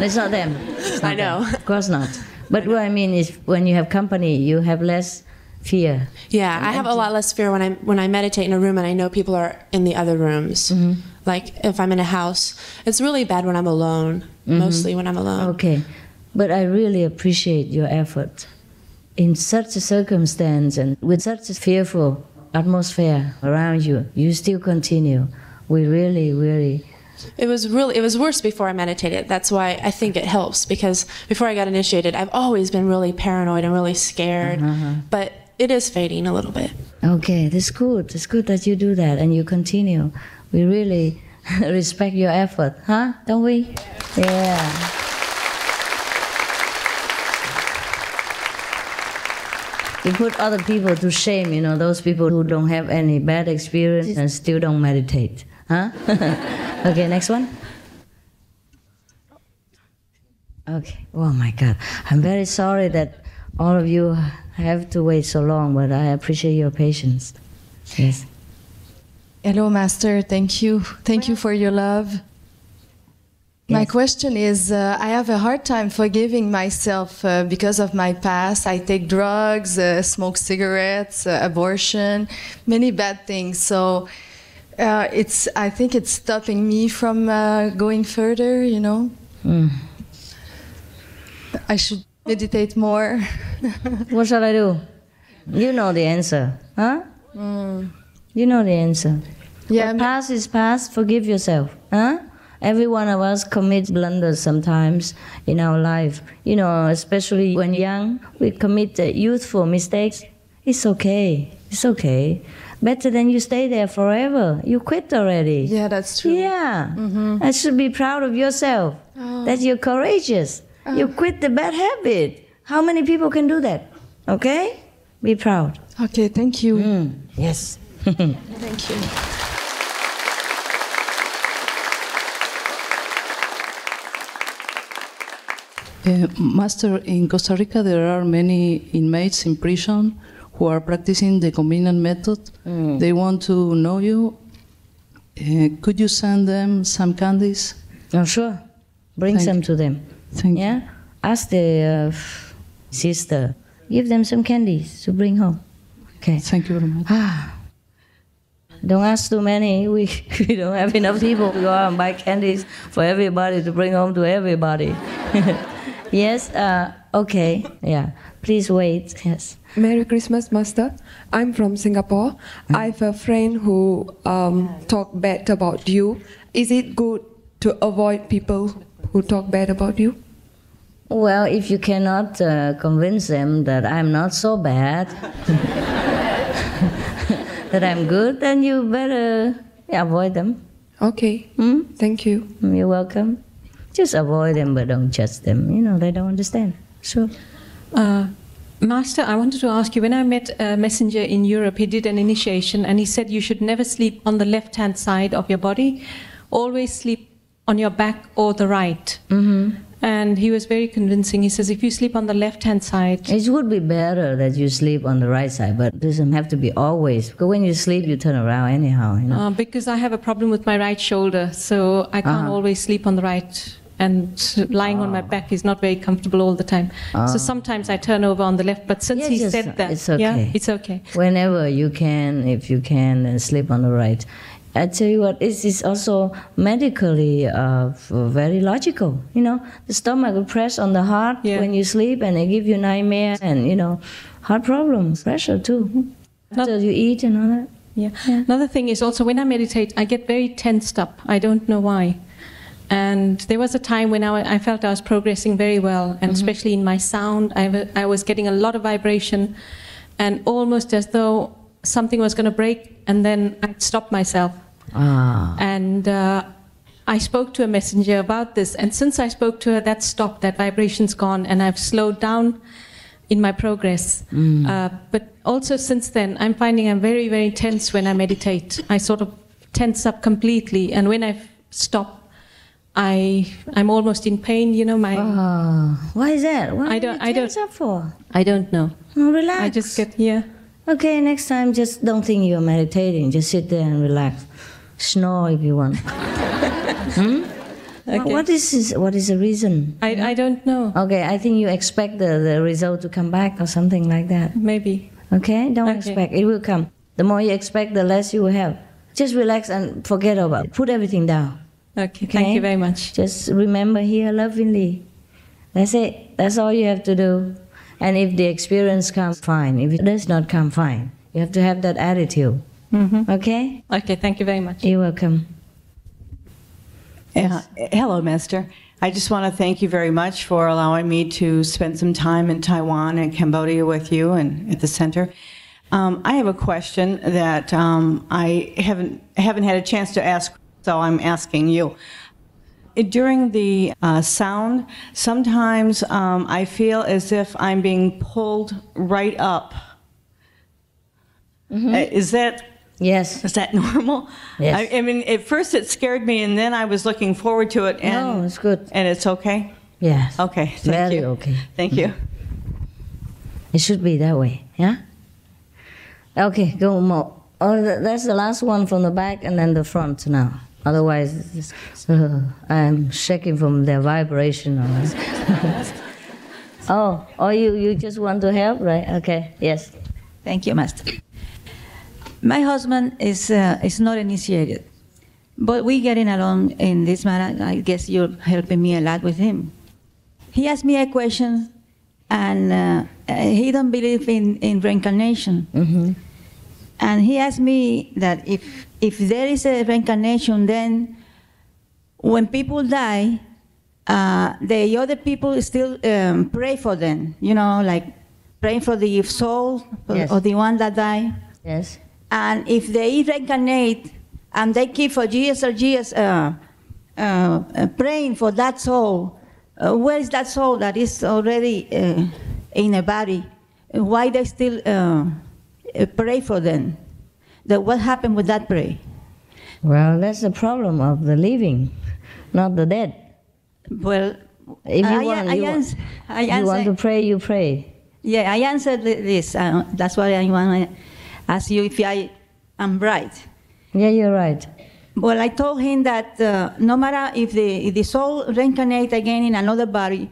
It's not them. I know. Them. Of course not. But what I mean is, when you have company, you have less fear. Yeah, I have a lot less fear when I meditate in a room and I know people are in the other rooms. Like if I'm in a house. It's really bad when I'm alone, mostly when I'm alone. Okay. But I really appreciate your effort. In such a circumstance and with such a fearful atmosphere around you, you still continue. We really... It was worse before I meditated. That's why I think it helps, because before I got initiated, I've always been really paranoid and really scared. But it is fading a little bit. Okay, that's good. It's good that you do that and you continue. We really respect your effort, huh? Don't we? Yeah. You put other people to shame, those people who don't have any bad experience and still don't meditate, huh? Okay, next one. Okay. Oh my God. I'm very sorry that all of you have to wait so long, but I appreciate your patience. Yes. Hello, Master. Thank you. Thank you for your love. Yes. My question is, I have a hard time forgiving myself because of my past. I take drugs, smoke cigarettes, abortion, many bad things. So I think it's stopping me from going further, I should meditate more. What shall I do? You know the answer, huh? You know the answer. Yeah. What past is past. Forgive yourself, huh? Every one of us commits blunders sometimes in our life. You know, especially when young, we commit youthful mistakes. It's okay. It's okay. Better than you stay there forever. You quit already. Yeah, that's true. Yeah. I should be proud of yourself. That you're courageous. You quit the bad habit. How many people can do that? Okay? Be proud. Okay, thank you. Yes. Thank you. Master, in Costa Rica there are many inmates in prison who are practicing the convenient method. They want to know you. Could you send them some candies? Oh, sure. Bring some to them. Thank you. Ask the sister. Give them some candies to bring home. Okay. Thank you very much. Don't ask too many. We don't have enough people to go out and buy candies for everybody to bring home to everybody. Yes? Okay. Yeah. Please wait. Yes. Merry Christmas, Master. I'm from Singapore. I have a friend who talk bad about you. Is it good to avoid people who talk bad about you? Well, if you cannot convince them that I'm not so bad, that I'm good, then you better avoid them. Okay. Thank you. You're welcome. Just avoid them, but don't judge them. You know, they don't understand. Sure. Master, I wanted to ask you, when I met a messenger in Europe, he did an initiation and he said you should never sleep on the left-hand side of your body, always sleep on your back or the right. And he was very convincing. He says if you sleep on the left-hand side... It would be better that you sleep on the right side, but it doesn't have to be always. Because when you sleep, you turn around anyhow. You know? Because I have a problem with my right shoulder, so I can't always sleep on the right. And lying on my back is not very comfortable all the time. So sometimes I turn over on the left, but since he said that, it's okay. It's okay. Whenever you can, if you can, sleep on the right. I tell you what, this is also medically very logical. You know, the stomach will press on the heart when you sleep, and they give you nightmare and, you know, heart problems, pressure too. After you eat and all that. Yeah. Another thing is also when I meditate, I get very tensed up. I don't know why. And there was a time when I felt I was progressing very well, and especially in my sound, I was getting a lot of vibration, and almost as though something was going to break, and then I stopped myself. And I spoke to a messenger about this, and since I spoke to her, that stopped, that vibration's gone, and I've slowed down in my progress. But also since then, I'm finding I'm very, very tense when I meditate. I sort of tense up completely, and when I stop, I'm almost in pain, you know. Why is that? What are you tense up for? I don't know. Oh, relax. I just get here. Okay, next time just don't think you're meditating. Just sit there and relax. Snore if you want. Okay. What is the reason? I don't know. Okay, I think you expect the result to come back or something like that. Maybe. Okay, don't expect. It will come. The more you expect, the less you will have. Just relax and forget about it. Put everything down. Okay, thank you very much. Just remember here lovingly. That's it. That's all you have to do. And if the experience comes, fine. If it does not come, fine. You have to have that attitude. Okay? Okay, thank you very much. You're welcome. Hello, Master. I just want to thank you very much for allowing me to spend some time in Taiwan and Cambodia with you and at the center. I have a question that I haven't had a chance to ask, so I'm asking you. During the sound, sometimes I feel as if I'm being pulled right up. Is that... Yes. Is that normal? Yes. I mean, at first it scared me, and then I was looking forward to it. And, no, it's good. And it's okay? Yes. Okay, thank you. Very okay. Thank you. It should be that way, yeah? Okay, go more. Oh, that's the last one from the back and then the front now. Otherwise, I'm shaking from the vibration. Oh, you just want to help, right? Okay, yes. Thank you, Master. My husband is not initiated, but we're getting along in this matter. I guess you're helping me a lot with him. he asked me a question, and he don't believe in reincarnation. And he asked me that if there is a reincarnation, then when people die, the other people still pray for them, you know, like praying for the soul of the one that died. Yes. And if they reincarnate and they keep for years or years praying for that soul, where is that soul that is already in a body? Why they still pray for them? What happened with that prayer? Well, that's the problem of the living, not the dead. Well, if you want to pray, you pray. Yeah, I answered this. That's why I want to ask you if I am right. Yeah, you're right. Well, I told him that no matter if the soul reincarnates again in another body,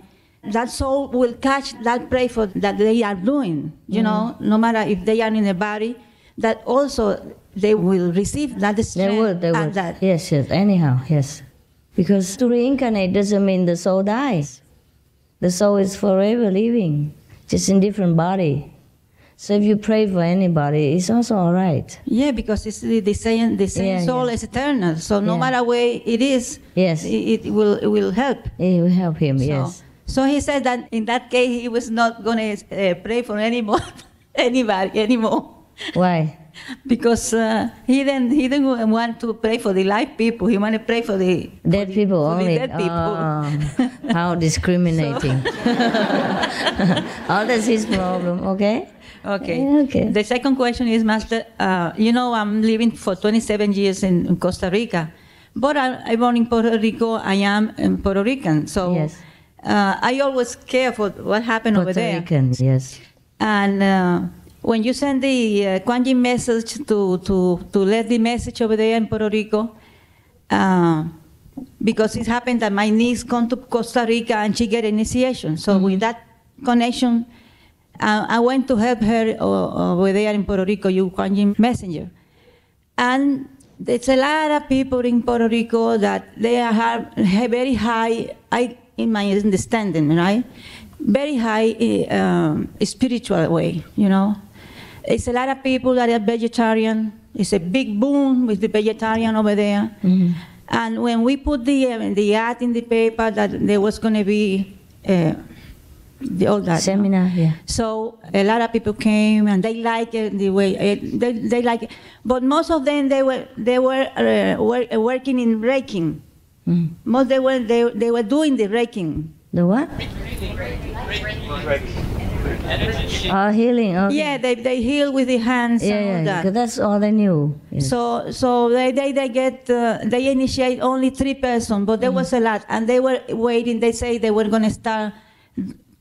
that soul will catch that prayer for that they are doing. You know, no matter if they are in a body, that also they will receive that strength. They would. That. Yes, anyhow, yes. Because to reincarnate doesn't mean the soul dies. The soul is forever living, just in different body. So if you pray for anybody, it's also all right. Yeah, because it's the same soul is eternal. So no matter where it is, it will help. It will help him, yes. So he said that in that case, he was not going to pray for anybody anymore. Why? Because he didn't want to pray for the live people. He wanted to pray for the dead people only. The dead people. How discriminating! Oh, that's his problem. Okay. Okay. The second question is, Master. You know, I'm living for 27 years in Costa Rica, but I'm born in Puerto Rico. I am Puerto Rican, so I always care for what happened over there. Puerto Ricans, yes. And when you send the Kuan Yin message to let the message over there in Puerto Rico, because it happened that my niece come to Costa Rica and she get initiation. So with that connection, I went to help her over there in Puerto Rico, you Kuan Yin messenger. And there's a lot of people in Puerto Rico that they are very high, in my understanding, right? Very high spiritual way, you know. It's a lot of people that are vegetarian. It's a big boom with the vegetarian over there. And when we put the ad in the paper that there was going to be all that seminar, so a lot of people came and they like it the way they like it. But most of them they were working in raking. Most they were doing the raking. The what? Healing. Okay. Yeah, they heal with the hands. And all that. That's all they knew. Yes. So they initiate only 3 persons, but there was a lot, and they were waiting. They say they were going to start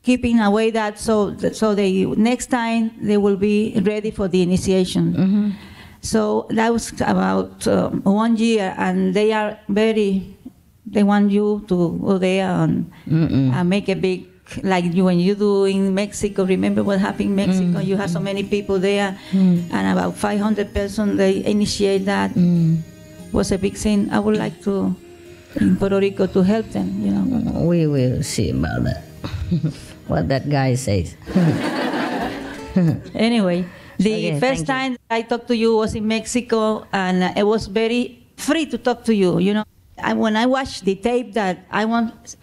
keeping away that, so they next time they will be ready for the initiation. So that was about 1 year, and they are very. They want you to go there and make a big, like when you do in Mexico. Remember what happened in Mexico? You have so many people there, and about 500 persons, they initiate that. Was a big thing. I would like to, in Puerto Rico, to help them, you know. We will see about that, what that guy says. Anyway, the first time I talked to you was in Mexico, and it was very free to talk to you, you know. When I watch the tape that I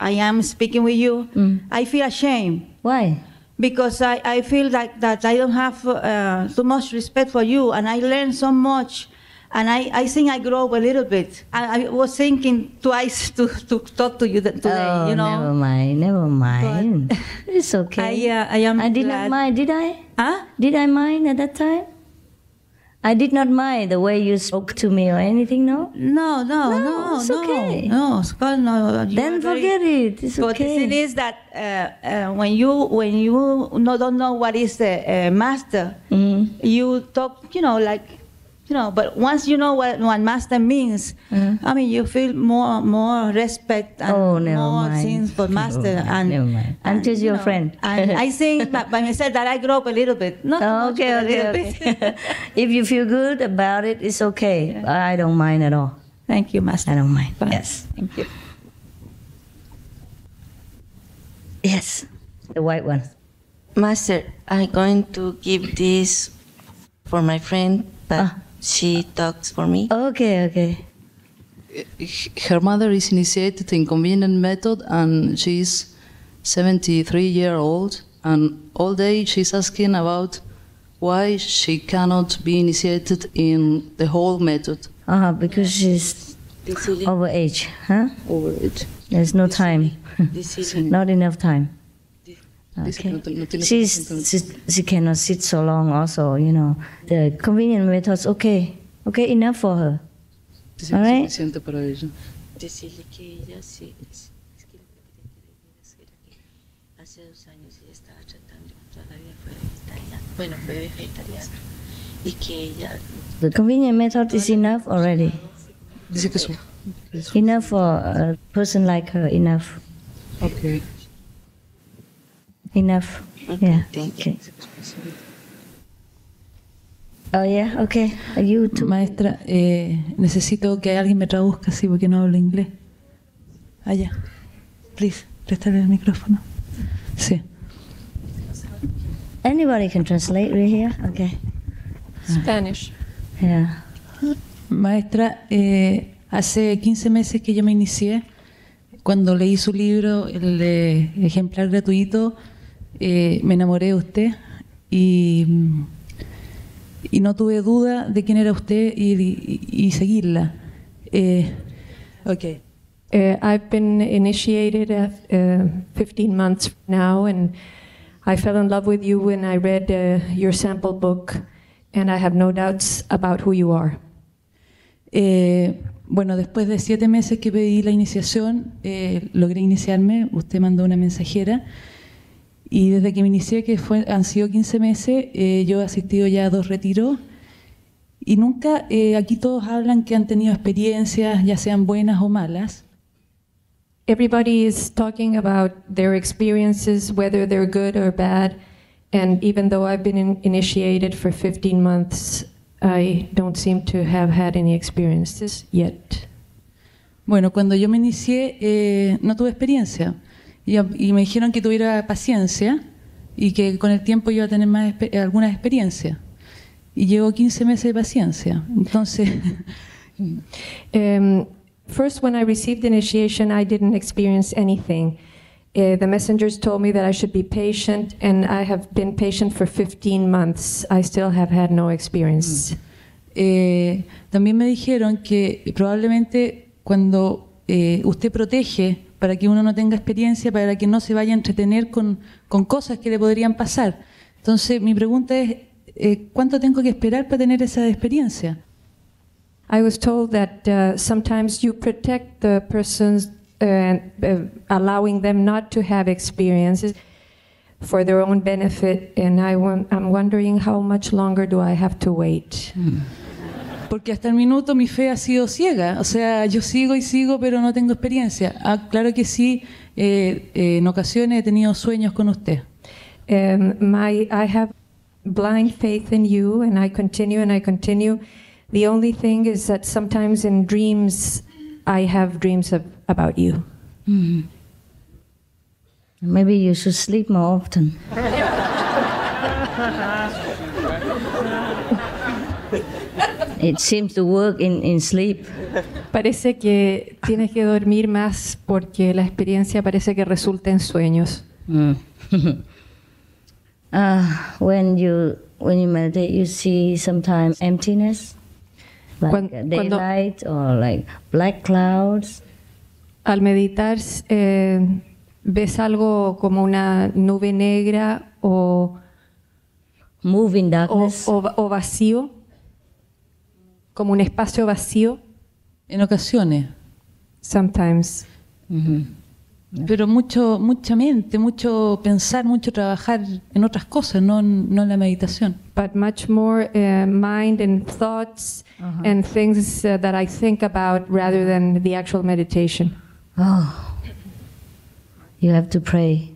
am speaking with you, I feel ashamed. Why? Because I feel that I don't have too much respect for you, and I learned so much, and I think I grow up a little bit. I was thinking twice to talk to you today, you know. Never mind. But it's okay. I did not mind, did I? Huh? Did I mind at that time? I did not mind the way you spoke to me or anything, no? No, it's okay. No, of course, no. Then forget it. It's okay. But the thing is that when you don't know what is the master, you talk, you know, like, you know. But once you know what master means, I mean, you feel more respect and more things for master. Never mind. I'm just your friend. And I think by myself that I grow up a little bit. Not okay. If you feel good about it, it's okay. Yeah. I don't mind at all. Thank you, Master. I don't mind. Bye. Yes. Thank you. Yes, the white one. Master, I'm going to give this for my friend, but she talks for me. Okay, okay. Her mother is initiated in convenient method, and she's 73 years old, and all day she's asking about why she cannot be initiated in the whole method. Because she's over age, huh? Over age. There's no time. Not enough time. Okay. She cannot sit so long also, you know. The convenient method's okay. Okay, enough for her. All right? Decirle que ella sí, es que lo que quería decir aquí, hace 2 años ella estaba tratando, todavía fue vegetariana, bueno, fue vegetariana, y que ella... The convenient method is enough already. Enough for a person like her, enough. Okay. Enough. Yeah. Okay. Oh, yeah, okay. You too. Maestra, necesito que alguien me traduzca, sí, porque no hablo inglés. Allá. Please, préstale el micrófono. Sí. Anybody can translate right here? Okay. Spanish. Yeah. Maestra, hace 15 meses que yo me inicié. Cuando leí su libro, el ejemplar gratuito, me enamoré de usted y no tuve duda de quién era usted y seguirla. Okay. I've been initiated at 15 months now, and I fell in love with you when I read your sample book, and I have no doubts about who you are. Bueno, después de 7 meses que pedí la iniciación, logré iniciarme. Usted mandó una mensajera. Y desde que me inicié, que han sido 15 meses, yo he asistido ya a 2 retiros. Y nunca, aquí todos hablan que han tenido experiencias, ya sean buenas o malas. Everybody is talking about their experiences, whether they're good or bad. And even though I've been initiated for 15 months, I don't seem to have had any experiences yet. Bueno, cuando yo me inicié, no tuve experiencia. Y me dijeron que tuviera paciencia y que con el tiempo iba a tener algunas experiencias. Y llevo 15 meses de paciencia. Entonces... First, when I received the initiation, I didn't experience anything. The messengers told me that I should be patient, and I have been patient for 15 months. I still have had no experience. También me dijeron que probablemente cuando usted protege para que uno no tenga experiencia, para que no se vaya a entretener con cosas que le podrían pasar. Entonces, mi pregunta es, ¿cuánto tengo que esperar para tener esa experiencia? I was told that sometimes you protect the persons, allowing them not to have experiences for their own benefit, and I'm wondering how much longer do I have to wait? Porque hasta el minuto mi fe ha sido ciega, o sea, yo sigo y sigo, pero no tengo experiencia. Claro que sí, en ocasiones he tenido sueños con usted. I have blind faith in you, and I continue and I continue. The only thing is that sometimes in dreams, I have dreams about you. Mm-hmm. Maybe you should sleep more often. It seems to work in sleep. Parece que tienes que dormir más porque la experiencia parece que resulta en sueños. When you meditate, you see sometimes emptiness, like daylight or like black clouds. Al meditar, ves algo como una nube negra o moving darkness o vacío, como un espacio vacío. En ocasiones. Sometimes. Pero mucha mente, mucho pensar, mucho trabajar en otras cosas, no en la meditación. But much more mind and thoughts and things that I think about rather than the actual meditation. Oh, you have to pray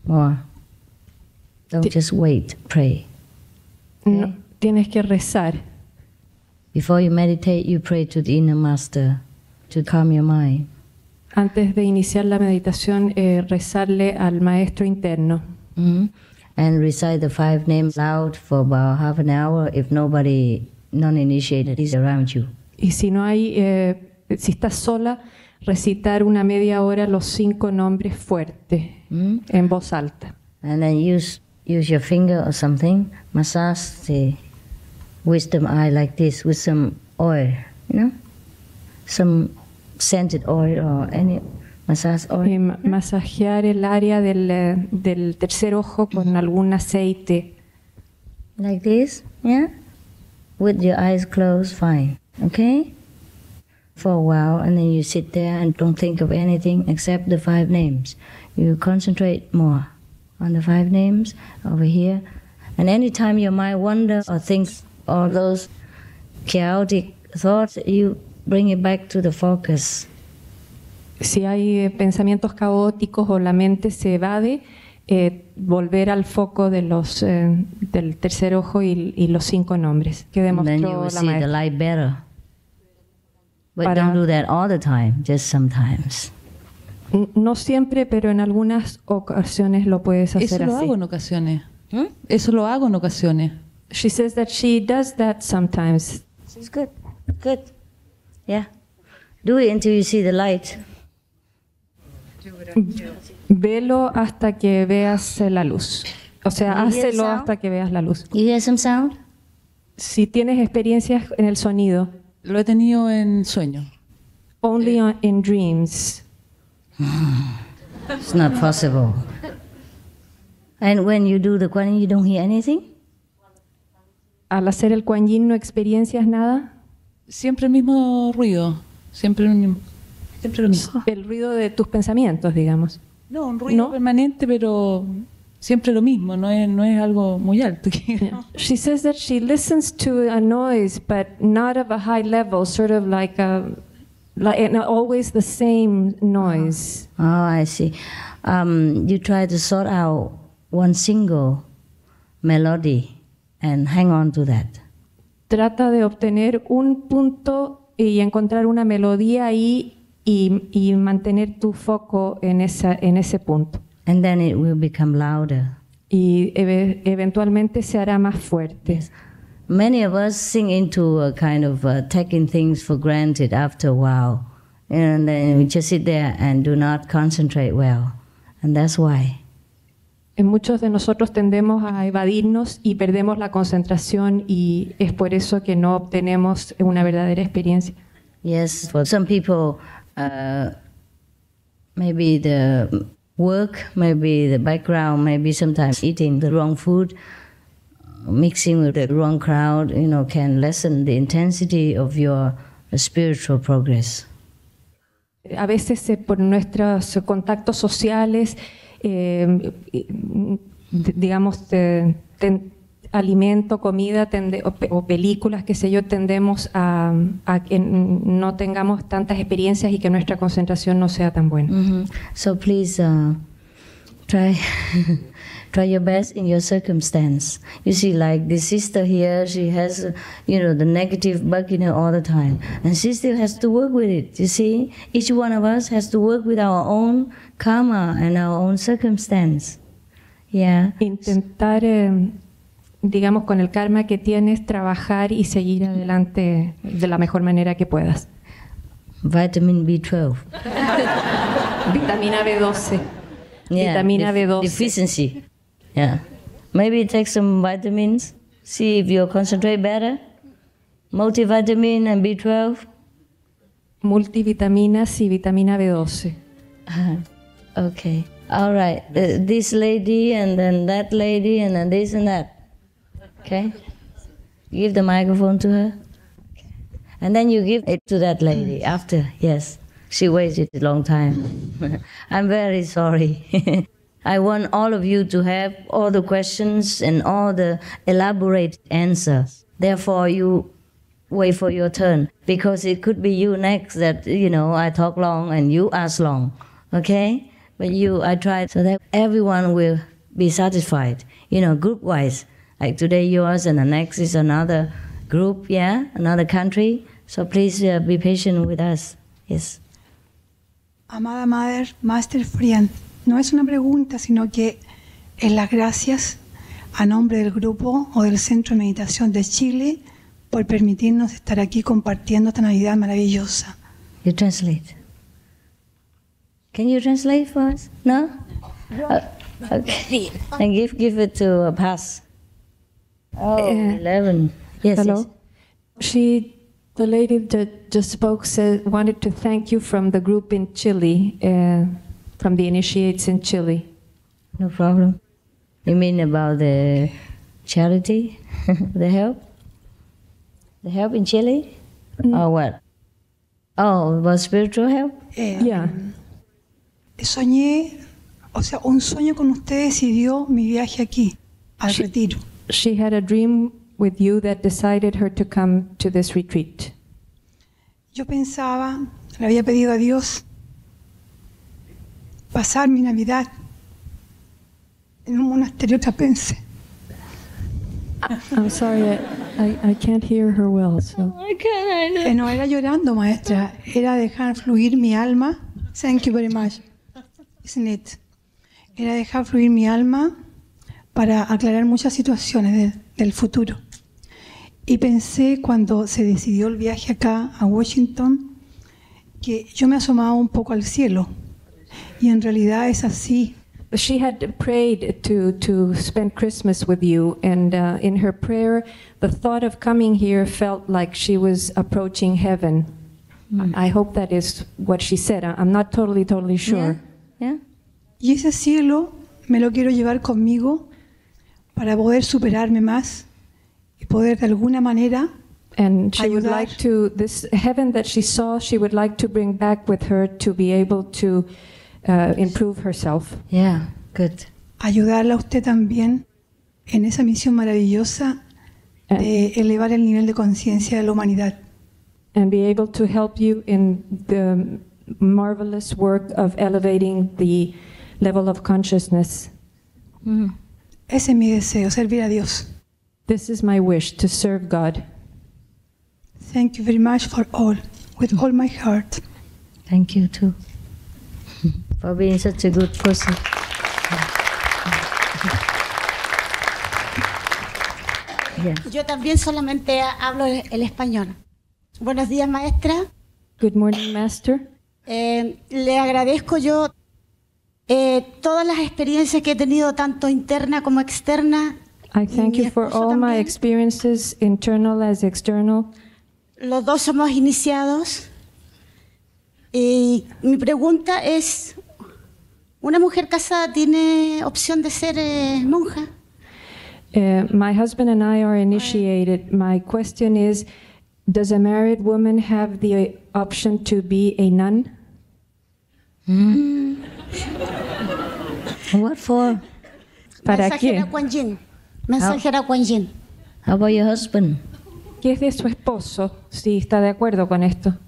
more. Don't just wait, pray. Okay? No, tienes que rezar. Before you meditate, you pray to the inner master to calm your mind. Antes de iniciar la meditación, rezarle al maestro interno. And recite the 5 names loud for about half an hour if nobody non-initiated is around you. Y si no hay, si estás sola, recitar una media hora los 5 nombres fuertes en voz alta. And then use your finger or something, massage the wisdom eye like this with some oil, you know, some scented oil or any massage oil. Masajear el área del tercer ojo con algún aceite. Like this, yeah? With your eyes closed, fine, okay? For a while, and then you sit there and don't think of anything except the 5 names. You concentrate more on the 5 names over here. And anytime your mind wanders or thinks all those chaotic thoughts, you bring it back to the focus. Si hay pensamientos caóticos o la mente se evade, volver al foco de los, del tercer ojo y los 5 nombres que demostró then you will la see maestra. the light better. But don't do that all the time, just sometimes. No siempre, pero en algunas ocasiones lo puedes hacer Eso lo así. hago en ocasiones. Eso lo hago en ocasiones. She says that she does that sometimes. It's good, good. Yeah. Do it until you see the light. Velo hasta que veas la luz. O sea, You hear the hácelo sound? hasta que veas la luz. You hear some sound? Si tienes experiencias en el sonido. Lo he tenido en sueño. Only in dreams. It's not possible. And when you do the Kuan Yin, you don't hear anything? Al hacer el Kuan Yin, ¿no experiencias nada? Siempre el mismo ruido. Siempre lo mismo. El ruido de tus pensamientos, digamos. No, un ruido permanente, pero siempre lo mismo. No es algo muy alto. She says that she listens to a noise, but not of a high level, sort of like always the same noise. Oh, I see. You try to sort out one single melody and hang on to that. Trata de obtener un punto y encontrar una melodía ahí y mantener tu foco en ese punto. And then it will become louder. Y eventualmente se hará más fuerte. Yes. Many of us sink into a kind of taking things for granted after a while. And then we just sit there and do not concentrate well. And that's why. Muchos de nosotros tendemos a evadirnos y perdemos la concentración y es por eso que no obtenemos una verdadera experiencia. Yes, for some people, maybe the work, maybe the background, maybe sometimes eating the wrong food, mixing with the wrong crowd, can lessen the intensity of your spiritual progress. A veces por nuestros contactos sociales, digamos, alimento, comida o películas, qué sé yo, tendemos a que no tengamos tantas experiencias y que nuestra concentración no sea tan buena. So please try your best in your circumstance. You see, like this sister here, she has, the negative bug in her all the time. And she still has to work with it, you see. Each one of us has to work with our own karma and our own circumstance. Yeah. Intentar, digamos, con el karma que tienes, trabajar y seguir adelante de la mejor manera que puedas. Vitamin B12. Vitamina B12. Yeah, Vitamina B12. Deficiency. Yeah. Maybe take some vitamins, see if you concentrate better. Multivitamin and B12. Multivitaminas y vitamina B12. Okay. All right. This lady and then that lady and then this and that. Okay? Give the microphone to her. And then you give it to that lady after. Yes. She waited a long time. I'm very sorry. I want all of you to have all the questions and all the elaborate answers. Therefore, you wait for your turn. Because it could be you next that, I talk long and you ask long. Okay? But I tried so that everyone will be satisfied, group-wise. Like today yours and the next is another group, yeah, another country. So please be patient with us. Yes. Amada Mother, Master Friend, no es una pregunta, sino que es las gracias a nombre del grupo o del Centro de Meditación de Chile por permitirnos estar aquí compartiendo esta Navidad maravillosa. You translate. Can you translate for us? No? Okay. And give it to a pass. Oh, 11. Yes. Hello. Yes. The lady that just spoke wanted to thank you from the group in Chile, from the initiates in Chile. No problem. You mean about the charity, the help? The help in Chile? Or what? Oh, about spiritual help? Yeah. Soñé, o sea, un sueño con ustedes y dio mi viaje aquí, al retiro. She had a dream with you that decided her to come to this retreat. Yo pensaba, le había pedido a Dios pasar mi Navidad en un monasterio trapense. I'm sorry, I can't hear her well. So. No era llorando, maestra, era dejar fluir mi alma. Thank you very much. Isn't it? Era dejar fluir mi alma para aclarar muchas situaciones del futuro. Y pensé cuando se decidió el viaje acá a Washington que yo me asomaba un poco al cielo y en realidad es así. She had prayed to spend Christmas with you, and in her prayer, the thought of coming here felt like she was approaching heaven. I hope that is what she said. I'm not totally sure. Yeah. Y ese cielo me lo quiero llevar conmigo para poder superarme más y poder de alguna manera and she ayudar. would like to, this heaven that she saw, she would like to bring back with her to be able to improve herself. Yeah, good. Ayudarla a usted también en esa misión maravillosa de elevar el nivel de conciencia de la humanidad. And be able to help you in the marvelous work of elevating the level of consciousness. Ese es mi deseo, servir a Dios. This is my wish, to serve God. Thank you very much for all, with all my heart. Thank you too, for being such a good person. Yeah. Yo también solamente hablo el español. Buenos días, maestra. Good morning, master. Le agradezco yo todas las experiencias que he tenido, tanto interna como externa. I thank you for all my experiences, internal as external. Los dos somos iniciados. Y mi pregunta es, ¿una mujer casada tiene opción de ser monja? My husband and I are initiated. My question is, does a married woman have the option to be a nun? What for? ¿Para qué? Mensajera Kuan Yin. How about your husband? ¿Qué es de su esposo? Si está de acuerdo con esto.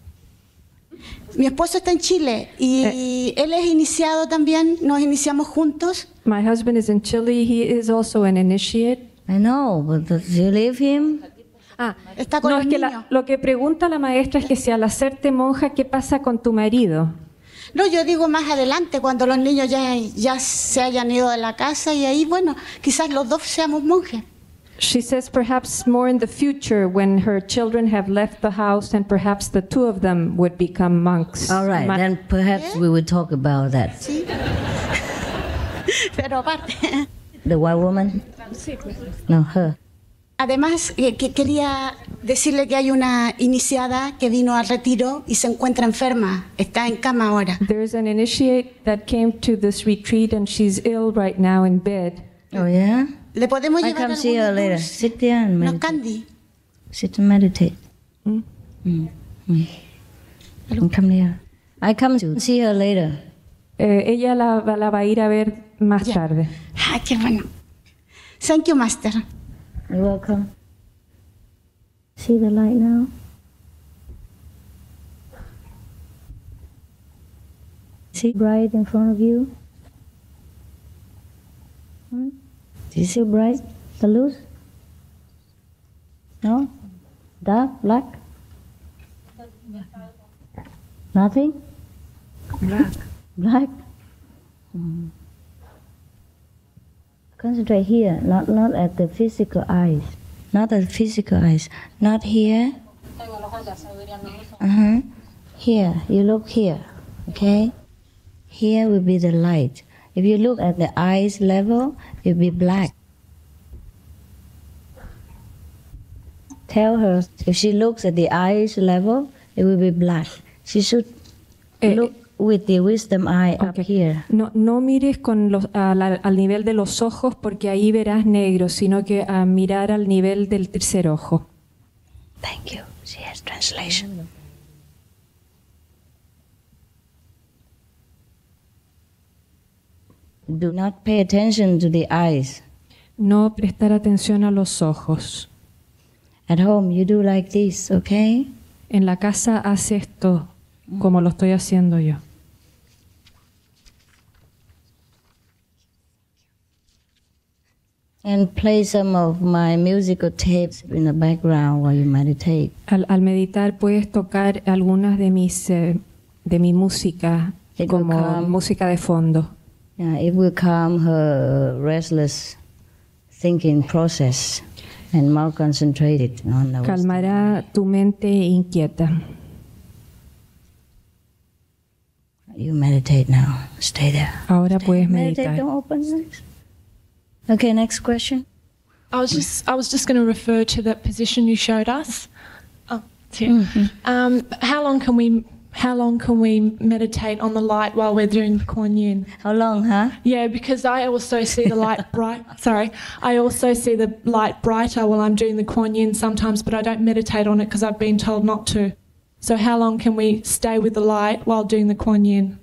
Mi esposo está en Chile y él es iniciado también. Nos iniciamos juntos. My husband is in Chile. He is also an initiate. I know, but do you leave him? Está con no, los es que niños. lo que pregunta la maestra es que si al hacerte monja, ¿qué pasa con tu marido? No, yo digo más adelante, cuando los niños ya se hayan ido de la casa y ahí, bueno, quizás los dos seamos monjes. She says perhaps more in the future when her children have left the house and perhaps the two of them would become monks. All right, then perhaps we would talk about that. Sí. Pero aparte. The white woman? No, her. Además, quería decirle que hay una iniciada que vino al retiro y se encuentra enferma. Está en cama ahora. There's an initiate that came to this retreat and she's ill right now in bed. Oh, yeah? ¿Le podemos I llevar come see her later. Sit there and meditate. candy? Sit and meditate. Come here. I come to see her later. Ella la va a ir a ver más tarde. Ah, qué bueno. Thank you, master. You're welcome. See the light now? See bright in front of you? Do you see bright? The luz? No? Dark? Black? Nothing? Black. Black? Concentrate here, not at the physical eyes. Not at the physical eyes. Not here. Here, you look here, okay? Here will be the light. If you look at the eyes level, it will be black. Tell her, if she looks at the eyes level, it will be black. She should look with the wisdom eye up here. No mires con al nivel de los ojos porque ahí verás negro, sino que a mirar al nivel del tercer ojo. Thank you. She has translation. Do not pay attention to the eyes. No prestar atención a los ojos. At home you do like this, okay? En la casa haz esto como lo estoy haciendo yo. And play some of my musical tapes in the background while you meditate. Al meditar puedes tocar algunas de mi música como música de fondo. Yeah, it will calm her restless thinking process and more concentrated on the Calmará tu mente inquieta. You meditate now. Stay there. Ahora puedes meditar. Meditate, don't open eyes. Okay, next question. I was just going to refer to that position you showed us. Oh, it's here. How long can we meditate on the light while we're doing the Kuan Yin? How long, huh? Yeah, because I also see the light bright. Sorry, I also see the light brighter while I'm doing the Kuan Yin sometimes, but I don't meditate on it because I've been told not to. So how long can we stay with the light while doing the Kuan Yin?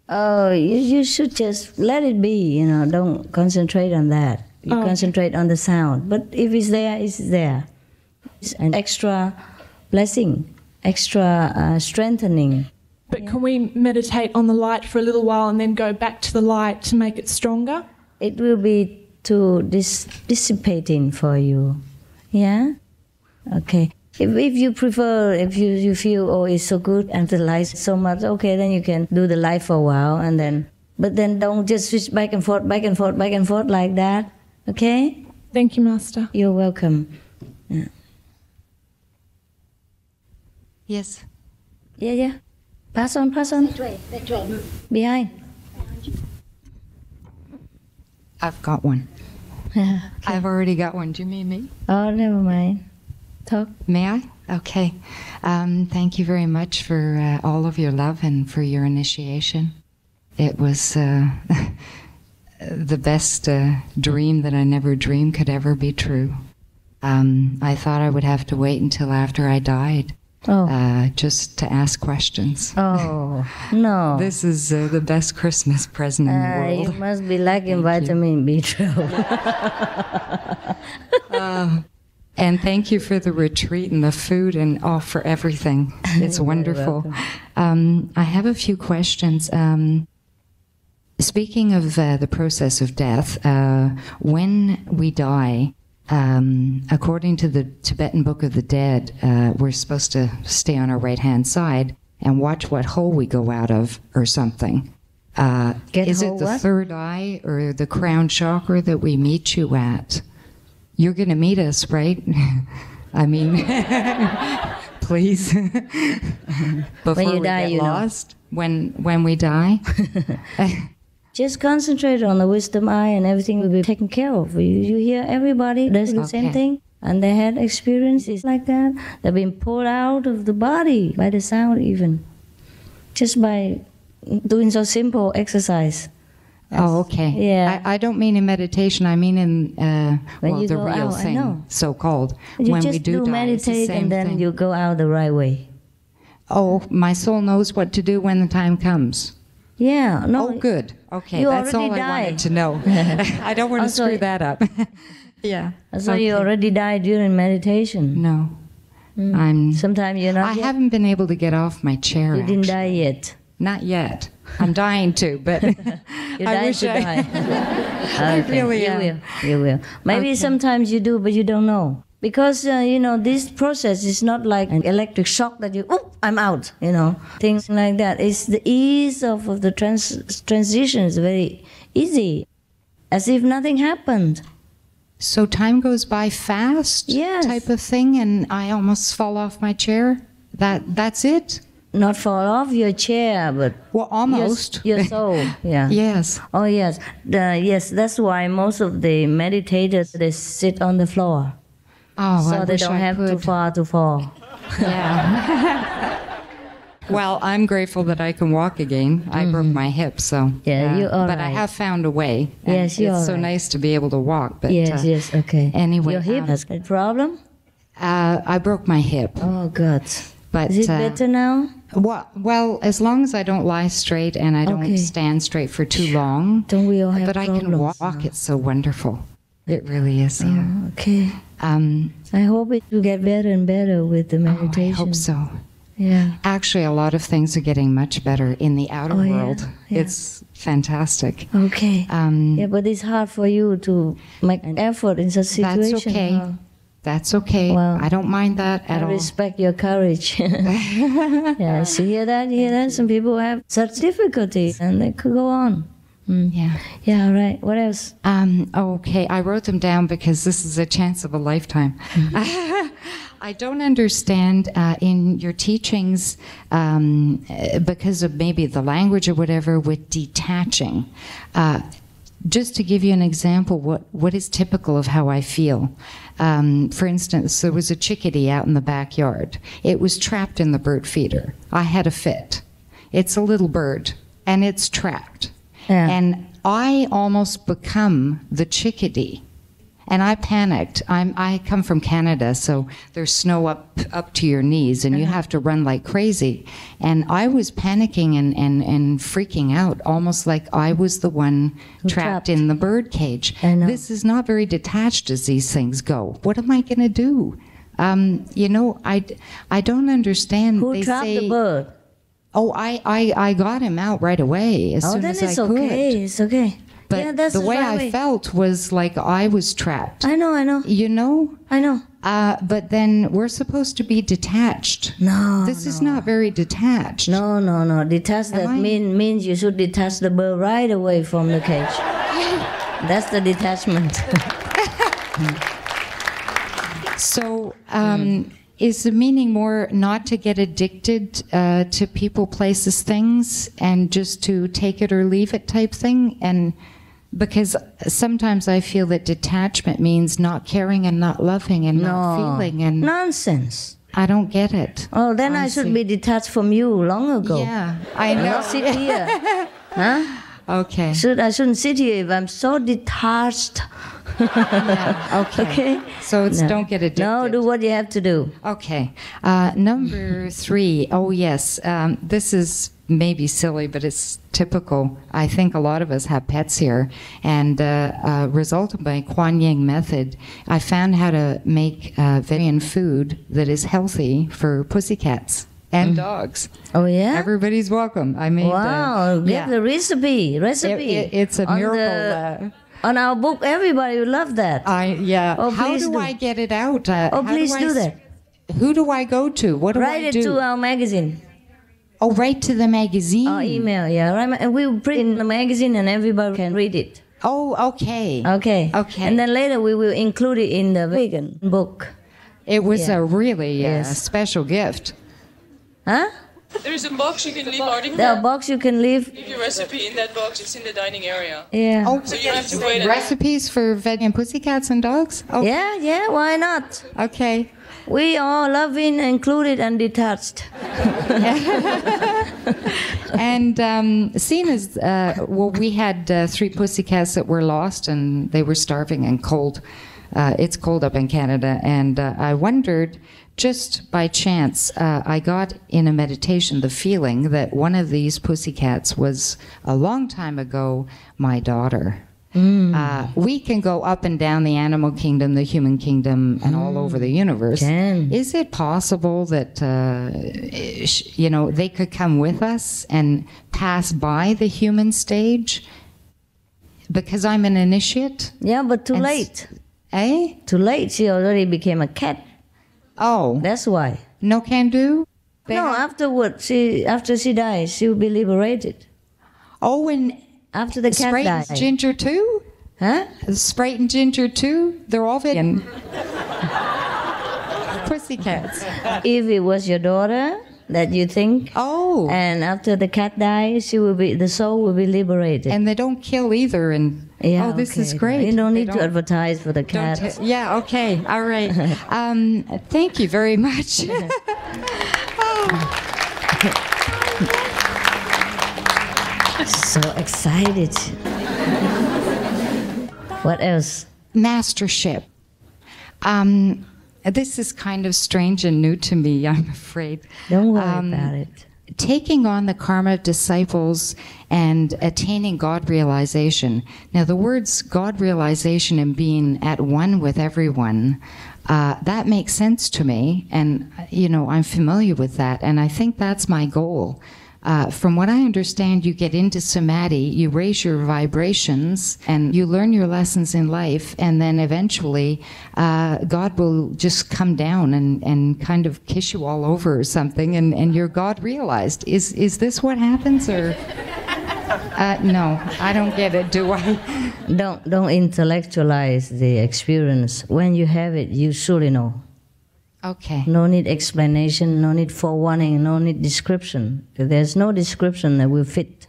Oh, you should just let it be, don't concentrate on that. You concentrate on the sound. But if it's there, it's there. It's an extra blessing, extra strengthening. But can we meditate on the light for a little while and then go back to the light to make it stronger? It will be too dissipating for you. Yeah? Okay. If you prefer, if you feel, it's so good and the light so much, okay, then you can do the light for a while but then don't just switch back and forth like that, okay? Thank you, Master. You're welcome. Yeah. Yes. Yeah. Pass on. Behind. I've got one. Okay. I've already got one. Do you mean me? Oh, never mind. Talk. May I? Okay. Thank you very much for all of your love and for your initiation. It was the best dream that I never dreamed could ever be true. I thought I would have to wait until after I died just to ask questions. Oh, no. This is the best Christmas present in the world. You must be lacking vitamin B12. And thank you for the retreat and the food and for everything. It's wonderful. I have a few questions. Speaking of the process of death, when we die, according to the Tibetan Book of the Dead, we're supposed to stay on our right-hand side and watch what hole we go out of or something. Is it the third eye or the crown chakra that we meet you at? You're going to meet us, right? I mean, please. Before when you die, we get lost. When we die. Just concentrate on the wisdom eye and everything will be taken care of. You hear everybody does the same thing and they had experiences like that. They've been pulled out of the body by the sound even. Just by doing so simple exercise. Oh, okay. Yeah. I don't mean in meditation. I mean in the real thing, so-called. When we do meditate and then you go out the right way. Oh, my soul knows what to do when the time comes. Yeah. No. Oh, good. Okay, that's all I wanted to know. I don't want to screw that up. Yeah. So you already died during meditation? No. Sometimes you're not. I haven't been able to get off my chair. You didn't die yet. Not yet. I'm dying to, but I wish I really am. You will. Maybe sometimes you do, but you don't know. Because, this process is not like an electric shock that you, I'm out, you know, things like that. It's the ease of the transition is very easy, as if nothing happened. So time goes by fast, type of thing, and I almost fall off my chair. That's it. Not fall off your chair, but almost your soul. Yeah. Yes. Oh yes. Yes. That's why most of the meditators, they sit on the floor. Oh, so they don't have too far to fall. Yeah. Well, I'm grateful that I can walk again. I broke my hip, so you're all but right. I have found a way. Yes, you're it's so all right. nice to be able to walk. But yes, okay. Anyway, your hip has a problem? I broke my hip. Oh God. But is it better now? Well, as long as I don't lie straight and I don't stand straight for too long. Don't we all have But problems? I can walk. It's so wonderful. It really is. Yeah. Oh, okay. I hope it will get better and better with the meditation. I hope so. Yeah. Actually, a lot of things are getting much better in the outer world. Yeah. It's fantastic. Okay. But it's hard for you to make an effort in such situation. That's okay. That's okay. Well, I don't mind that at all. I respect your courage. Yes, you hear that? You hear that? Some people have such difficulty and they could go on. Yeah. Yeah, right. What else? Okay, I wrote them down because this is a chance of a lifetime. I don't understand in your teachings because of maybe the language or whatever with detaching. Just to give you an example, what is typical of how I feel. For instance, there was a chickadee out in the backyard. It was trapped in the bird feeder. I had a fit. It's a little bird, and it's trapped. Yeah. And I almost become the chickadee. And I panicked. I come from Canada, so there's snow up to your knees, and you have to run like crazy. And I was panicking and freaking out, almost like I was the one trapped in the bird cage. This is not very detached as these things go. What am I going to do? You know, I don't understand. Who trapped the bird? Oh, I got him out right away as soon as I could. Okay. It's okay. But yeah, that's the way right I felt was like I was trapped. I know. You know? I know. But then we're supposed to be detached. No. This is not very detached. No. Detached, that means you should detach the bird right away from the cage. That's the detachment. So, is the meaning more not to get addicted to people, places, things, and just to take it or leave it type thing? And because sometimes I feel that detachment means not caring and not loving and not feeling. And nonsense. I don't get it. Oh, then I should be detached from you long ago. Yeah, I know. Not sit here. Huh? Okay. I shouldn't sit here if I'm so detached. Yeah, okay. So it's don't get addicted. No, do what you have to do. Okay. Number 3. Oh, yes. This is maybe silly, but it's typical. I think a lot of us have pets here. And result of my Kuan Yin method, I found how to make vegetarian food that is healthy for pussycats and dogs. Oh, yeah? Everybody's welcome. I made... Wow, give the recipe. It's a miracle. On our book, everybody will love that. Oh, how do I get it out? Please do that. Who do I go to? What do I do? Write it to our magazine. Oh, write to the magazine? Or email, yeah. And we will print in the magazine and everybody can read it. Oh, okay. Okay. And then later we will include it in the vegan book. It was a really special gift. Huh? There's a box you can leave article. There are box you can leave. Leave your recipe in that box. It's in the dining area. Yeah. Oh, so you don't have to wait. Recipes for vegan pussycats and dogs? Oh. Yeah, why not? Okay. We are loving, included, and detached. And seeing as, we had 3 pussycats that were lost and they were starving and cold. It's cold up in Canada. And I wondered, just by chance, I got in a meditation the feeling that one of these pussycats was, a long time ago, my daughter. We can go up and down the animal kingdom, the human kingdom, and all over the universe. Is it possible that, they could come with us and pass by the human stage? Because I'm an initiate? Yeah, but too late. Eh? Too late. She already became a cat. Oh. That's why. No can do? No, afterwards, after she dies, she will be liberated. Oh, and after the cat Sprite dies. and Ginger too? Huh? Sprite and Ginger too? They're all vegan. Pussycats. If it was your daughter that you think, and after the cat dies, the soul will be liberated. And they don't kill either. And yeah, this is great. You don't need to advertise for the cat. Yeah, okay, all right. Thank you very much. So excited. What else? Mastership. This is kind of strange and new to me, I'm afraid. Don't worry about it. Taking on the karma of disciples and attaining God realization. Now, the words God realization and being at one with everyone, that makes sense to me. And, I'm familiar with that. And I think that's my goal. From what I understand, you get into samadhi, you raise your vibrations, and you learn your lessons in life, and then eventually God will just come down and kind of kiss you all over or something, and you're God realized. Is this what happens, or? No, I don't get it, do I? Don't intellectualize the experience. When you have it, you surely know. Okay. No need explanation, no need forewarning, no need description. There's no description that will fit.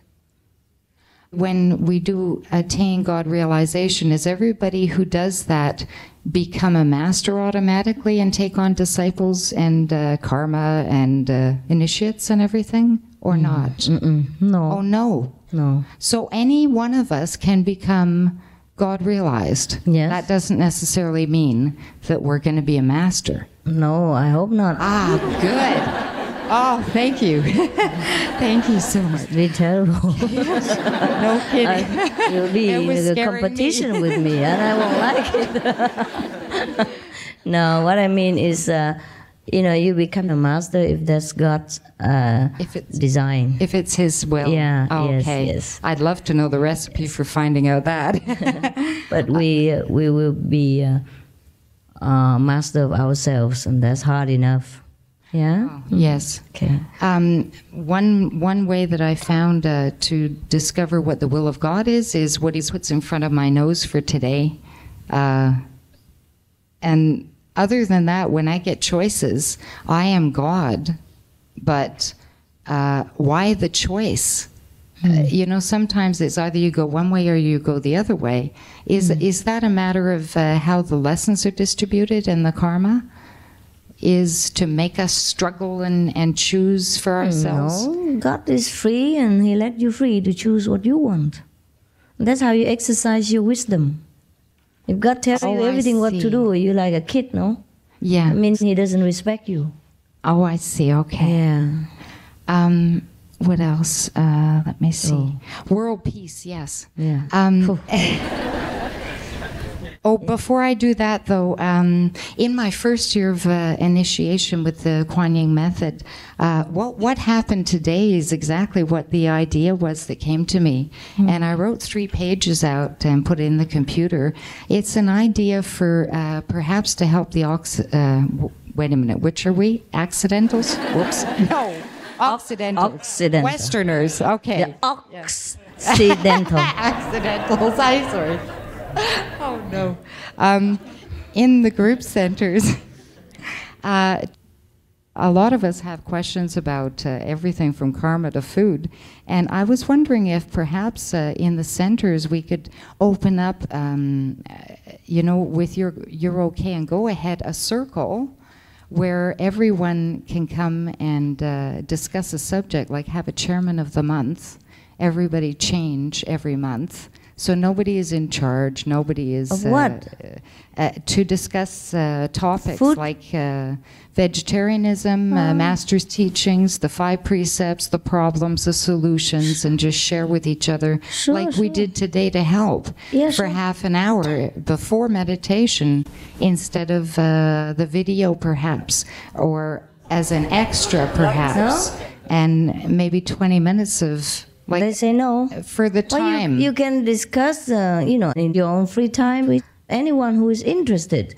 When we do attain God realization, is everybody who does that become a master automatically and take on disciples and karma and initiates and everything, or not? No. Oh, no. No. So any one of us can become God realized. Yes. That doesn't necessarily mean that we're going to be a master. No, I hope not. Ah, good. Oh, thank you. Thank you so much. Be terrible. No kidding. You'll be in a competition with me, and I won't like it. No, what I mean is, you become a master if that's God's design. If it's His will. Yeah. Oh, yes, okay. Yes. I'd love to know the recipe for finding out that. But we will be master of ourselves, and that's hard enough. Yeah. Oh, yes. Okay. One way that I found to discover what the will of God is what He puts in front of my nose for today, and other than that, when I get choices, I am God, but why the choice? Sometimes it's either you go one way or you go the other way. Is that a matter of how the lessons are distributed and the karma? Is to make us struggle and choose for ourselves? No, God is free, and He let you free to choose what you want. That's how you exercise your wisdom. If God tells you everything what to do, you're like a kid, no? Yeah. It means He doesn't respect you. Oh, I see. Okay. Yeah. What else? Let me see. World peace, yes. Yeah. Before I do that, though, in my first year of initiation with the Kuan Yin method, what happened today is exactly what the idea was that came to me. And I wrote 3 pages out and put it in the computer. It's an idea for perhaps to help the wait a minute, which are we? Accidentals? Whoops. No. Occidentals. Westerners. Okay. The Occidental. Accidentals. I'm sorry. Oh, no. In the group centers, a lot of us have questions about everything from karma to food. And I was wondering if perhaps in the centers we could open up, with your okay and go ahead, a circle where everyone can come and discuss a subject, like have a chairman of the month, everybody change every month. So nobody is in charge, nobody is... Of what? To discuss topics like vegetarianism, master's teachings, the 5 precepts, the problems, the solutions, and just share with each other, we did today to help for half an hour before meditation, instead of the video perhaps, or as an extra perhaps, and maybe 20 minutes of... they say no. For the time. Well, you can discuss, in your own free time with anyone who is interested.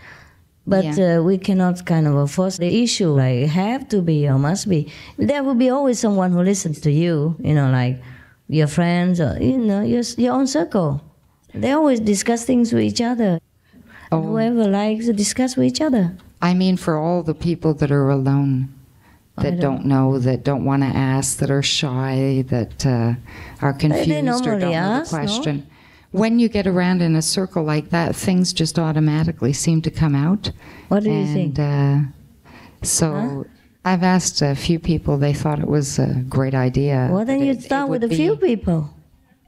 But we cannot kind of force the issue, like have to be or must be. There will be always someone who listens to you, like your friends or, your own circle. They always discuss things with each other. Oh. Whoever likes to discuss with each other. I mean for all the people that are alone, that don't know, that don't want to ask, that are shy, that are confused or don't know the question. No? When you get around in a circle like that, things just automatically seem to come out. What do you think? I've asked a few people, they thought it was a great idea. Well, then you start with a few people.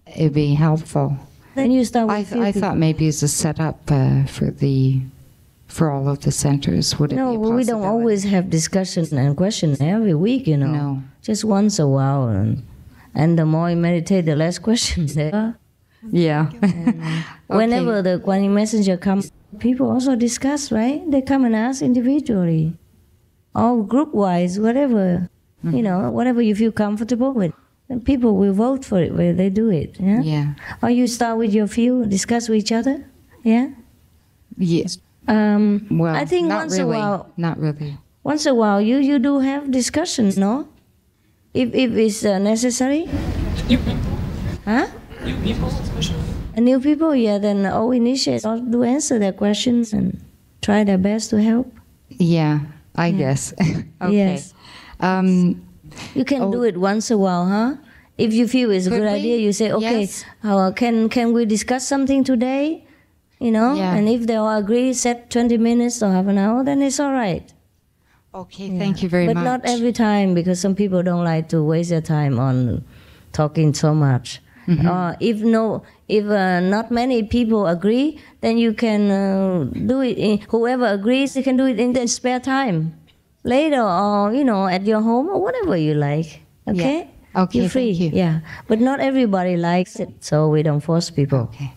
It'd be helpful. Then you start with a few people. I thought maybe as a setup for all of the centers, would it be a possibility? No, we don't always have discussion and question every week, No. Just once a while. And the more you meditate, the less questions there are. Yeah. Whenever the Kuan Yin messenger comes, people also discuss, right? They come and ask individually, or group-wise, whatever, whatever you feel comfortable with. And people will vote for it where they do it. Yeah. Or you start with your few, discuss with each other. Yeah. Yes. Well, I think once a while. Not really. Once a while, you do have discussions, no? If it's necessary. Huh? New people, especially. New people, then all initiates do answer their questions and try their best to help. Yeah, I guess. Okay. Yes. You can do it once a while, huh? If you feel it's a good idea, you say, okay, can we discuss something today? And if they all agree, set 20 minutes or half an hour, then it's all right. Okay, thank you very much. But not every time, because some people don't like to waste their time on talking so much. Mm-hmm. If not many people agree, then you can do it. Whoever agrees, you can do it in their spare time, later, or at your home or whatever you like. Okay. Yeah. Okay. You're free. Thank you. Yeah, but not everybody likes it, so we don't force people. Okay.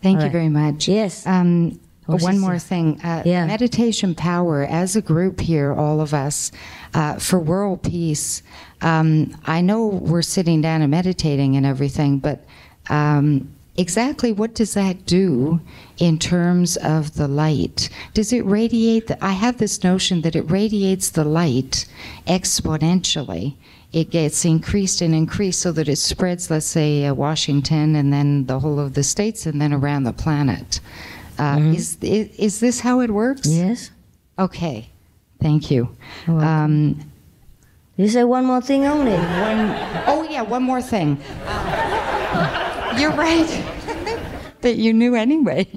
Thank you very much. Yes. One more thing. Meditation Power, as a group here, all of us, for world peace, I know we're sitting down and meditating and everything, but exactly what does that do in terms of the light? Does it radiate? I have this notion that it radiates the light exponentially. It gets increased and increased so that it spreads, let's say, Washington and then the whole of the states and then around the planet. Is this how it works? Yes. Okay. Thank you. You say one more thing only. One more thing. You're right. That you knew anyway.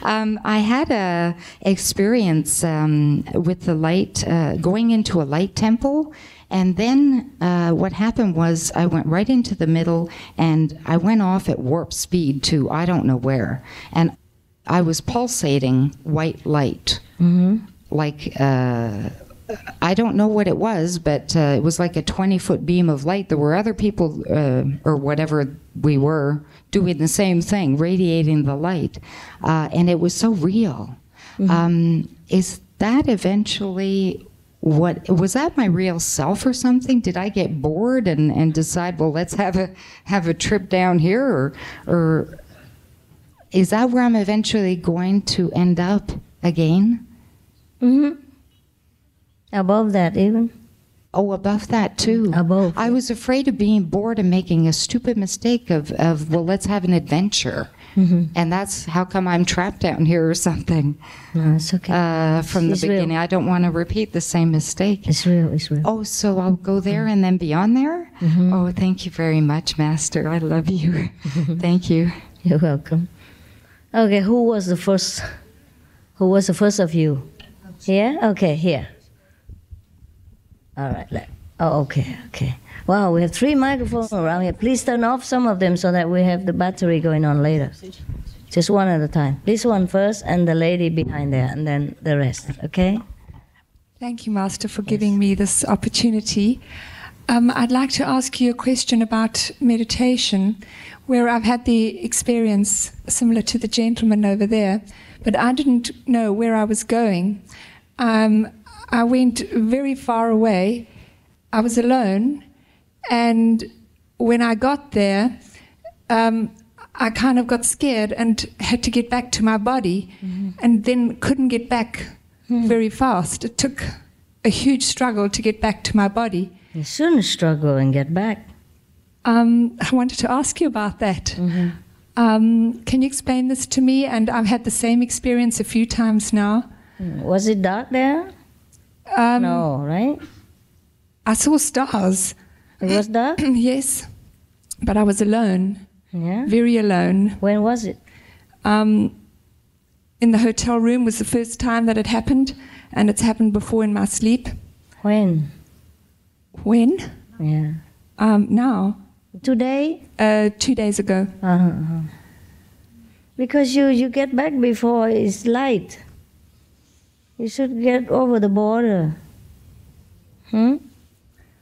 I had a experience with the light, going into a light temple, and then what happened was I went right into the middle, and I went off at warp speed to I don't know where, and I was pulsating white light, like I don't know what it was, but it was like a 20-foot beam of light. There were other people, or whatever we were, doing the same thing, radiating the light, and it was so real. Is that eventually was that my real self or something? Did I get bored and decide, well, let's have a trip down here, or is that where I'm eventually going to end up again? Above that even. Oh, above that too. Above. I was afraid of being bored and making a stupid mistake of well, let's have an adventure. And that's how come I'm trapped down here or something. No, it's okay. From the beginning. Real. I don't want to repeat the same mistake. It's real, it's real. Oh, so I'll go there and then beyond there? Oh, thank you very much, Master. I love you. Thank you. You're welcome. Okay, who was the first? Who was the first of you? Here? Okay, here. All right. Oh, okay. Wow, we have 3 microphones around here. Please turn off some of them so that we have the battery going on later. Just one at a time. This one first, and the lady behind there, and then the rest, okay? Thank you, Master, for giving me this opportunity. I'd like to ask you a question about meditation, where I've had the experience similar to the gentleman over there, but I didn't know where I was going. I went very far away. I was alone, and when I got there, I kind of got scared and had to get back to my body. and then couldn't get back very fast. It took a huge struggle to get back to my body. You shouldn't struggle and get back. I wanted to ask you about that. Can you explain this to me? And I've had the same experience a few times now. Was it dark there? No, right? I saw stars. It was dark? Yes. But I was alone. Yeah? Very alone. When was it? In the hotel room was the first time that it happened, and it's happened before in my sleep. When? When? Yeah. Now. Today? 2 days ago. Because you get back before it's light. You should get over the border.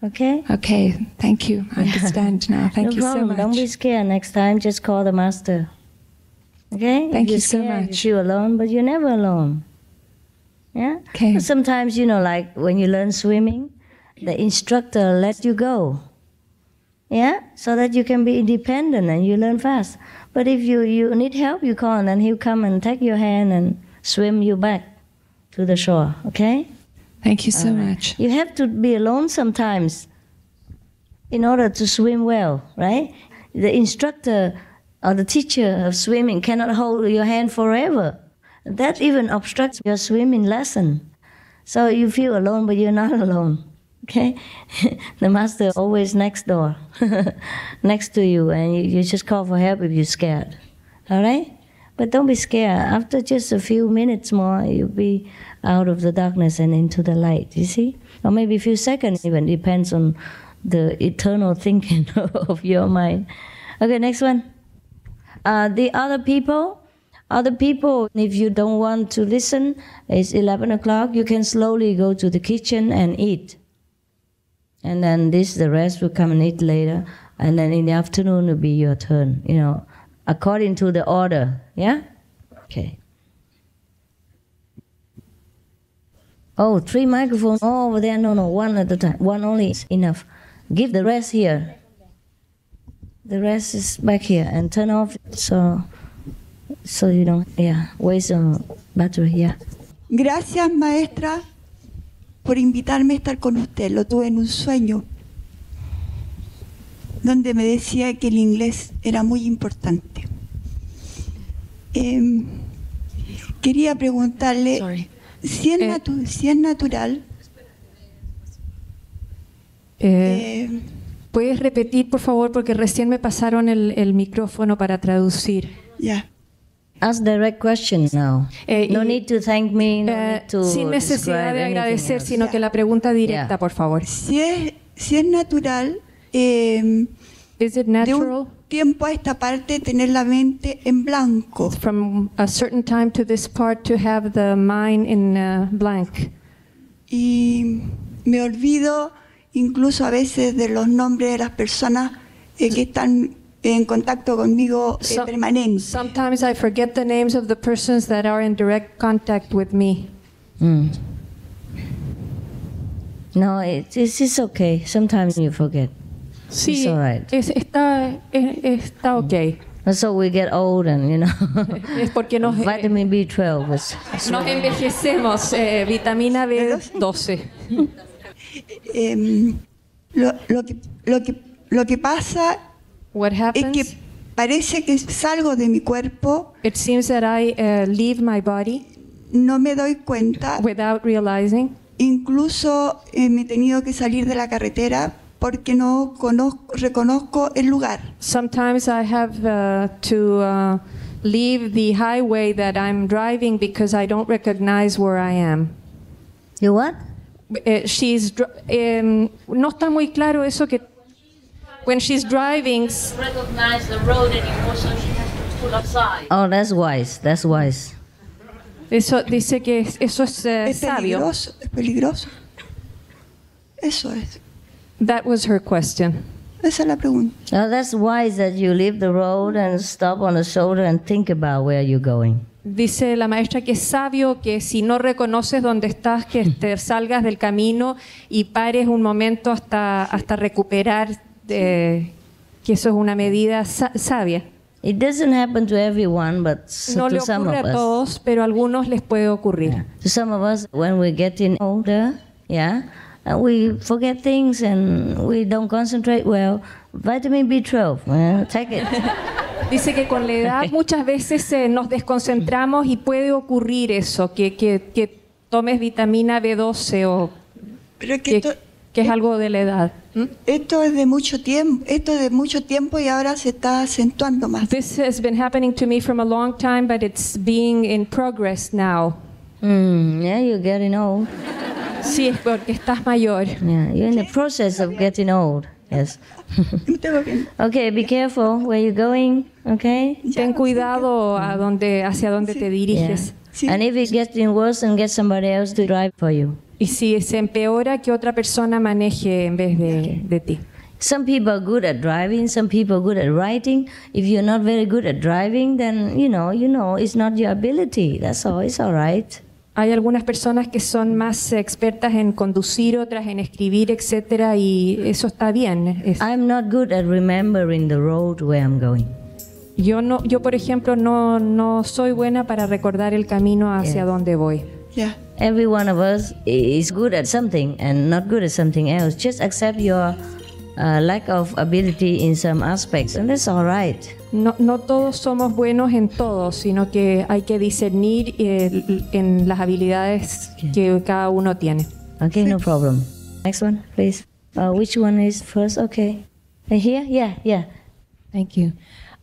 Okay? Okay, thank you. I understand now. Thank you so much. Don't be scared next time. Just call the master. Okay? Thank you so much. You feel alone, but you're never alone. Yeah? Okay. Sometimes, like when you learn swimming, the instructor lets you go. Yeah? So that you can be independent and you learn fast. But if you need help, you call, and then he'll come and take your hand and swim you back to the shore. Okay? Thank you so much. You have to be alone sometimes in order to swim well, right? The instructor or the teacher of swimming cannot hold your hand forever. That even obstructs your swimming lesson. So you feel alone, but you're not alone. Okay? The master is always next door, next to you, and you just call for help if you're scared. All right? But don't be scared. After just a few minutes more, you'll be out of the darkness and into the light, you see? Or maybe a few seconds even, depends on the eternal thinking of your mind. Okay, next one. The other people, if you don't want to listen, it's 11 o'clock, you can slowly go to the kitchen and eat. And then the rest will come and eat later. And then in the afternoon will be your turn, according to the order. Yeah? Okay. Oh, 3 microphones. Oh, over there. No, one at a time. One only is enough. Give the rest here. The rest is back here. And turn off so you don't, waste on battery. Yeah. Gracias, maestra, por invitarme a estar con usted. Lo tuve en un sueño donde me decía que el inglés era muy importante. Quería preguntarle si es natural. ¿Puedes repetir, por favor? Porque recién me pasaron el micrófono para traducir. Ya. Ask direct questions now. No need to thank me, no need to sin necesidad de agradecer, sino que la pregunta directa, por favor. Si es natural, Is it natural? De un tiempo a esta parte tener la mente en blanco. From a certain time to this part to have the mind in blank. Y me olvido incluso a veces de los nombres de las personas que están en contacto conmigo permanente. Sometimes I forget the names of the persons that are in direct contact with me. No, it's okay. Sometimes you forget. Sí, it's all right. Está okay. So we get old and, Es porque vitamin B12 nos envejecemos, vitamina B12. Lo que pasa es que parece que salgo de mi cuerpo. It seems that I leave my body. No me doy cuenta. Without realizing. Incluso me he tenido que salir de la carretera porque no reconozco el lugar. Sometimes I have to leave the highway that I'm driving because I don't recognize where I am. You what? No está muy claro eso que when she's driving. Recognize the road anymore, so she has to pull aside. Oh, that's wise. That's wise. Eso dice que eso es sabio. Es peligroso. Eso es. That was her question. Esa es la pregunta. Now that's wise that you leave the road and stop on the shoulder and think about where you're going. Dice la maestra que es sabio que si no reconoces dónde estás, que te salgas del camino y pares un momento hasta recuperar, que eso es una medida sabia. It doesn't happen to everyone, but No to le some ocurre of a us. todos, pero a algunos les puede ocurrir. Yeah. To some of us, when we're getting older, we forget things and we don't concentrate well. Vitamin B12, well, take it. Dice que con la edad muchas veces nos desconcentramos y puede ocurrir eso, que tomes vitamina B12 o que es algo de la edad. Esto es de mucho tiempo y ahora se está acentuando más. This has been happening to me from a long time, but it's being in progress now. Yeah, you're getting old. Sí, es porque estás mayor. Yeah, you're in the process of getting old. Yes. Okay, be careful where you're going, okay? Ten cuidado hacia dónde te diriges. Yeah. And if it's getting worse, then get somebody else to drive for you. Y si se empeora, que otra persona maneje en vez de ti. Some people are good at driving, some people are good at writing. If you're not very good at driving, then you know, it's not your ability. That's all. It's all right. Hay algunas personas que son más expertas en conducir, otras en escribir, etcétera, y eso está bien. I'm not good at remembering the road where I'm going. Yo por ejemplo no soy buena para recordar el camino hacia donde voy. Yeah. Every one of us is good at something and not good at something else. Just accept your lack of ability in some aspects, and that's all right. No todos somos buenos en todo, sino que hay que discernir en las habilidades que cada uno tiene. Okay, no problem. Next one, please. Which one is first? Okay. Here? Yeah. Thank you.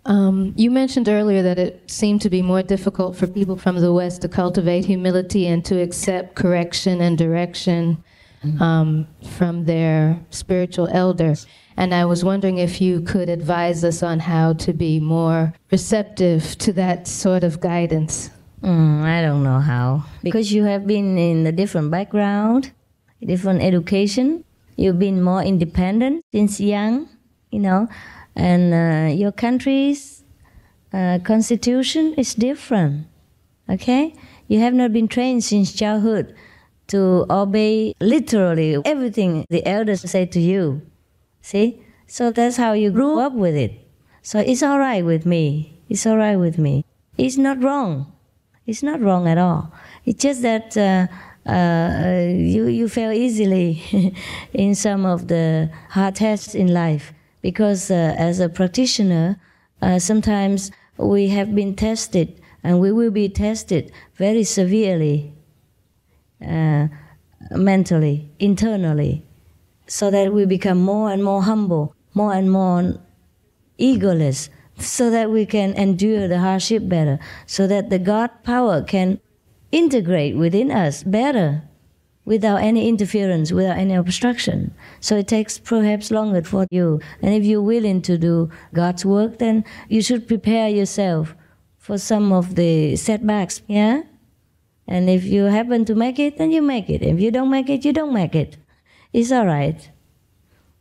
You mentioned earlier that it seemed to be more difficult for people from the West to cultivate humility and to accept correction and direction from their spiritual elder. And I was wondering if you could advise us on how to be more receptive to that sort of guidance. I don't know how. Because you have been in a different background, different education. You've been more independent since young, and your country's constitution is different, okay? You have not been trained since childhood to obey literally everything the elders say to you. See? So that's how you grew up with it. So it's all right with me. It's all right with me. It's not wrong. It's not wrong at all. It's just that you fail easily in some of the hard tests in life. Because as a practitioner, sometimes we have been tested and we will be tested very severely, mentally, internally, so that we become more and more humble, more and more egoless, so that we can endure the hardship better, so that the God power can integrate within us better, without any interference, without any obstruction. So it takes perhaps longer for you. And if you're willing to do God's work, then you should prepare yourself for some of the setbacks, yeah? And if you happen to make it, then you make it. If you don't make it, you don't make it. It's all right.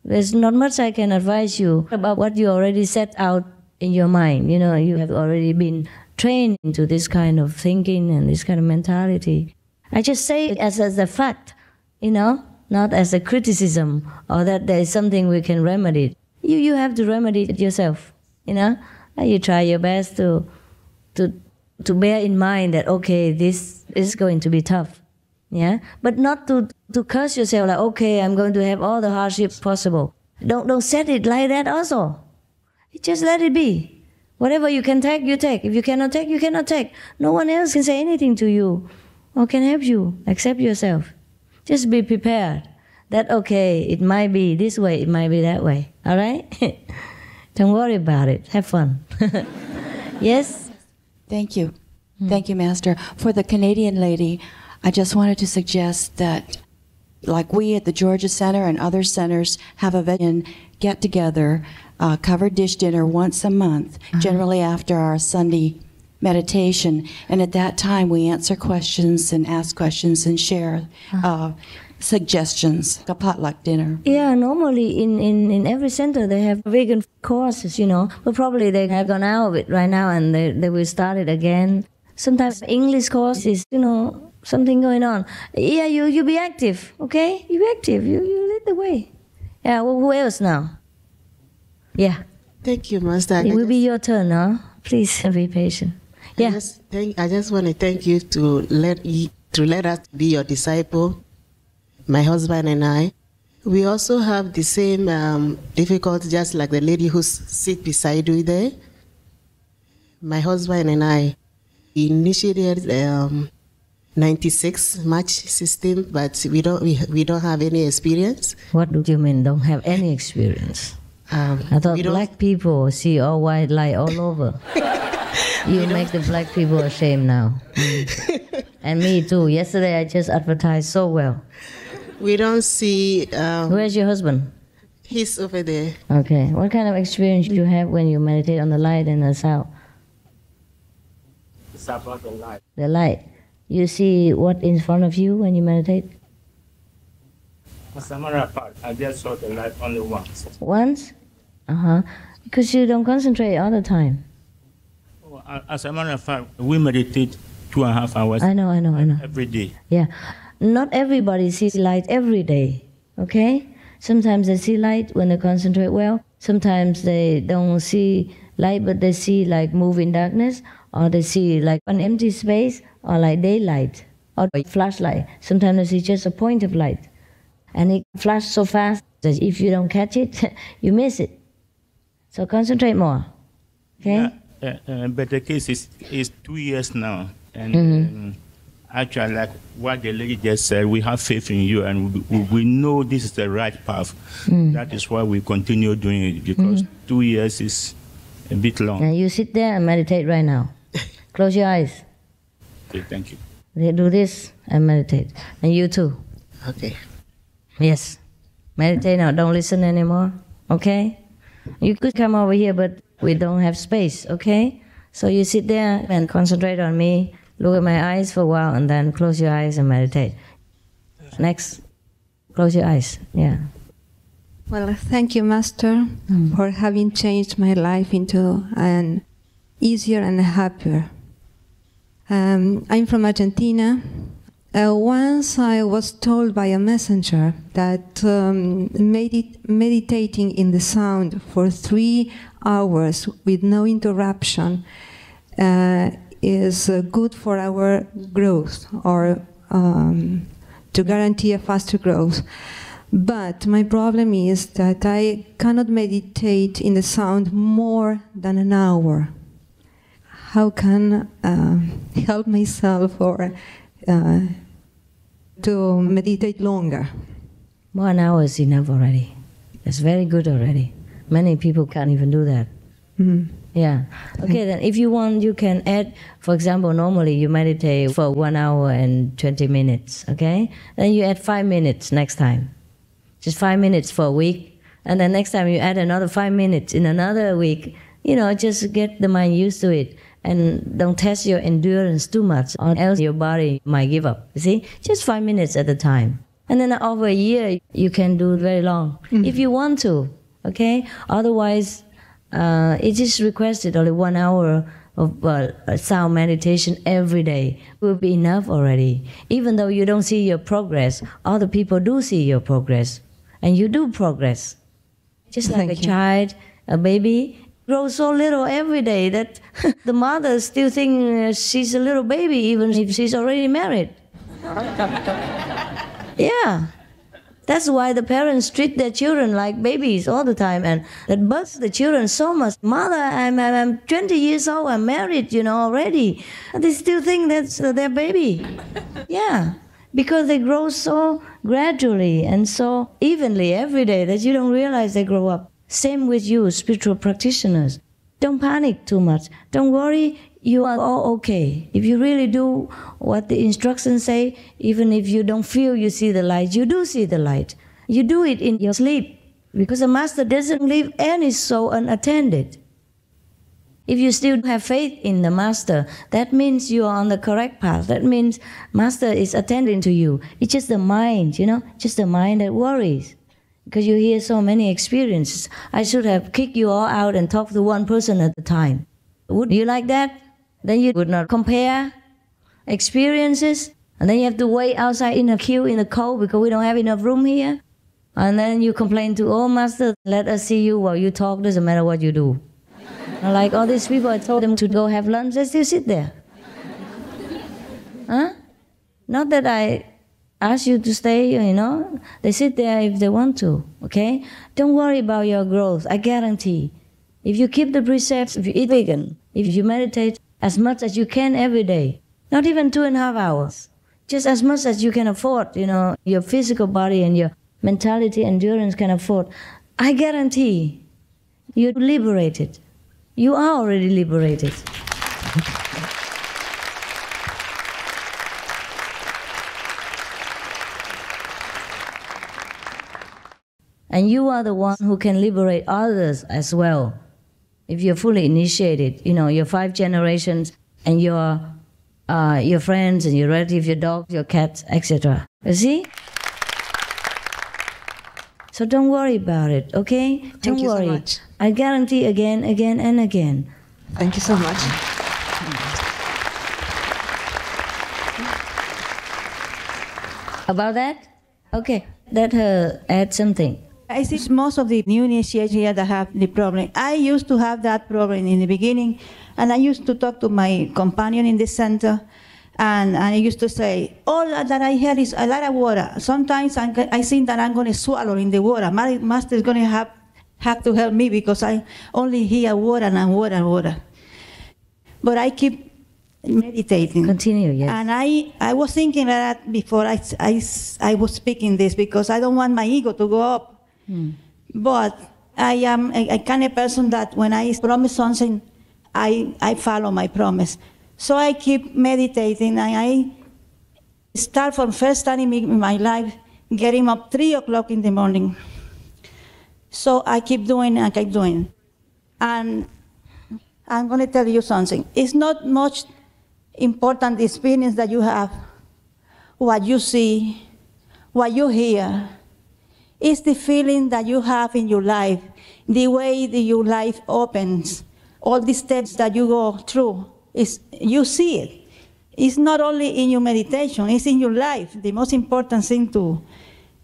There's not much I can advise you about what you already set out in your mind. You have already been trained into this kind of thinking and this kind of mentality. I just say it as a fact, not as a criticism or that there is something we can remedy. You have to remedy it yourself, And you try your best to bear in mind that, okay, this is going to be tough, yeah? But not to curse yourself like, okay, I'm going to have all the hardships possible. Don't set it like that also. Just let it be. Whatever you can take, you take. If you cannot take, you cannot take. No one else can say anything to you or can help you. Accept yourself. Just be prepared that, okay, it might be this way, it might be that way. All right? Don't worry about it. Have fun. Yes? Thank you. Thank you, Master. For the Canadian lady, I just wanted to suggest that, like we at the Georgia Center and other centers have a veteran get-together, covered dish dinner once a month, generally after our Sunday meditation. And at that time, we answer questions and ask questions and share suggestions, a potluck dinner. Yeah, normally in every center they have vegan courses, but probably they have gone out of it right now and they will start it again. Sometimes English course is, something going on. Yeah, you be active, okay? You be active, you lead the way. Yeah, well, who else now? Yeah. Thank you, Master. It will be your turn, huh? Please be patient. Yeah. I just want to thank you to let us be your disciple, my husband and I. We also have the same difficulty, just like the lady who sits beside you there. My husband and I initiated 96 match system, but we don't have any experience. What do you mean don't have any experience? I thought black people see all white light all over. You make the black people ashamed now. And me too. Yesterday I just advertised so well. We don't see... Where's your husband? He's over there. Okay. What kind of experience do you have when you meditate on the light and the sound? It's about the light. The light. You see what in front of you when you meditate? As a matter of fact, I just saw the light only once. Once? Because you don't concentrate all the time. As a matter of fact, we meditate 2.5 hours. I know. Every day. Yeah. Not everybody sees light every day, okay? Sometimes they see light when they concentrate well. Sometimes they don't see light, but they see like moving darkness, or they see like an empty space, or like daylight, or a flashlight. Sometimes they see just a point of light. And it flashes so fast that if you don't catch it, you miss it. So concentrate more, okay? Yeah, but the case is 2 years now. And actually, like what the lady just said, we have faith in you, and we know this is the right path. That is why we continue doing it, because 2 years is a bit long. Now you sit there and meditate right now. Close your eyes. Okay, thank you. They do this and meditate. And you too. Okay. Yes. Meditate now. Don't listen anymore. Okay? You could come over here, but we don't have space. Okay? So you sit there and concentrate on me. Look at my eyes for a while, and then close your eyes and meditate. Next. Close your eyes. Yeah. Well, thank you, Master, for having changed my life into an easier and happier. I'm from Argentina. Once I was told by a messenger that meditating in the sound for 3 hours with no interruption is good for our growth, or to guarantee a faster growth. But my problem is that I cannot meditate in the sound more than an hour. How can help myself or to meditate longer? 1 hour is enough already. That's very good already. Many people can't even do that. Yeah. Okay, then if you want, you can add, for example, normally you meditate for 1 hour and 20 minutes, okay? Then you add 5 minutes next time. Just 5 minutes for a week. And then next time you add another 5 minutes in another week. You know, just get the mind used to it. And don't test your endurance too much, or else your body might give up. You see? Just 5 minutes at a time. And then over a year, you can do it very long. If you want to, okay? Otherwise, it is requested only 1 hour of sound meditation every day will be enough already. Even though you don't see your progress, other people do see your progress. And you do progress. Just like a child, a baby, grows so little every day that the mother still thinks she's a little baby even if she's already married. Yeah. That's why the parents treat their children like babies all the time, and that bugs the children so much. Mother, I'm 20 years old, I'm married, you know, already. And they still think that's their baby. Yeah, because they grow so gradually and so evenly every day that you don't realize they grow up. Same with you, spiritual practitioners. Don't panic too much. Don't worry, you are all okay. If you really do what the instructions say, even if you don't feel you see the light, you do see the light. You do it in your sleep, because the Master doesn't leave any soul unattended. If you still have faith in the Master, that means you are on the correct path. That means Master is attending to you. It's just the mind, you know, just the mind that worries. Because you hear so many experiences. I should have kicked you all out and talked to one person at a time. Would you like that? Then you would not compare experiences. And then you have to wait outside in a queue in the cold because we don't have enough room here. And then you complain to, oh, Master, let us see you while you talk. Doesn't matter what you do. Like all these people, I told them to go have lunch, they still sit there. Huh? Not that I ask you to stay, you know. They sit there if they want to, okay? Don't worry about your growth, I guarantee. If you keep the precepts, if you eat vegan, if you meditate as much as you can every day, not even 2.5 hours, just as much as you can afford, you know, your physical body and your mentality, endurance can afford, I guarantee you're liberated. You are already liberated. And you are the one who can liberate others as well. If you're fully initiated, you know, your 5 generations and your friends and your relatives, your dog, your cat, etc. You see? So don't worry about it, okay? Thank you worry. so much. I guarantee again, again, and again. Thank you so much. About that? Okay, let her add something. I see most of the new initiates here that have the problem. I used to have that problem in the beginning, and I used to talk to my companion in the center, and I used to say, all that I hear is a lot of water. Sometimes I think that I'm going to swallow in the water. My master is going to have to help me because I only hear water and water and water. But I keep meditating. Continue, yes. And I was thinking that before I was speaking this because I don't want my ego to go up. But I am a kind of person that when I promise something, I follow my promise. So I keep meditating, and I start from first time in my life, getting up 3 o'clock in the morning. So I keep doing and I keep doing. And I'm going to tell you something. It's not much important the experience that you have, what you see, what you hear. It's the feeling that you have in your life, the way that your life opens, all the steps that you go through. You see it. It's not only in your meditation, it's in your life. The most important thing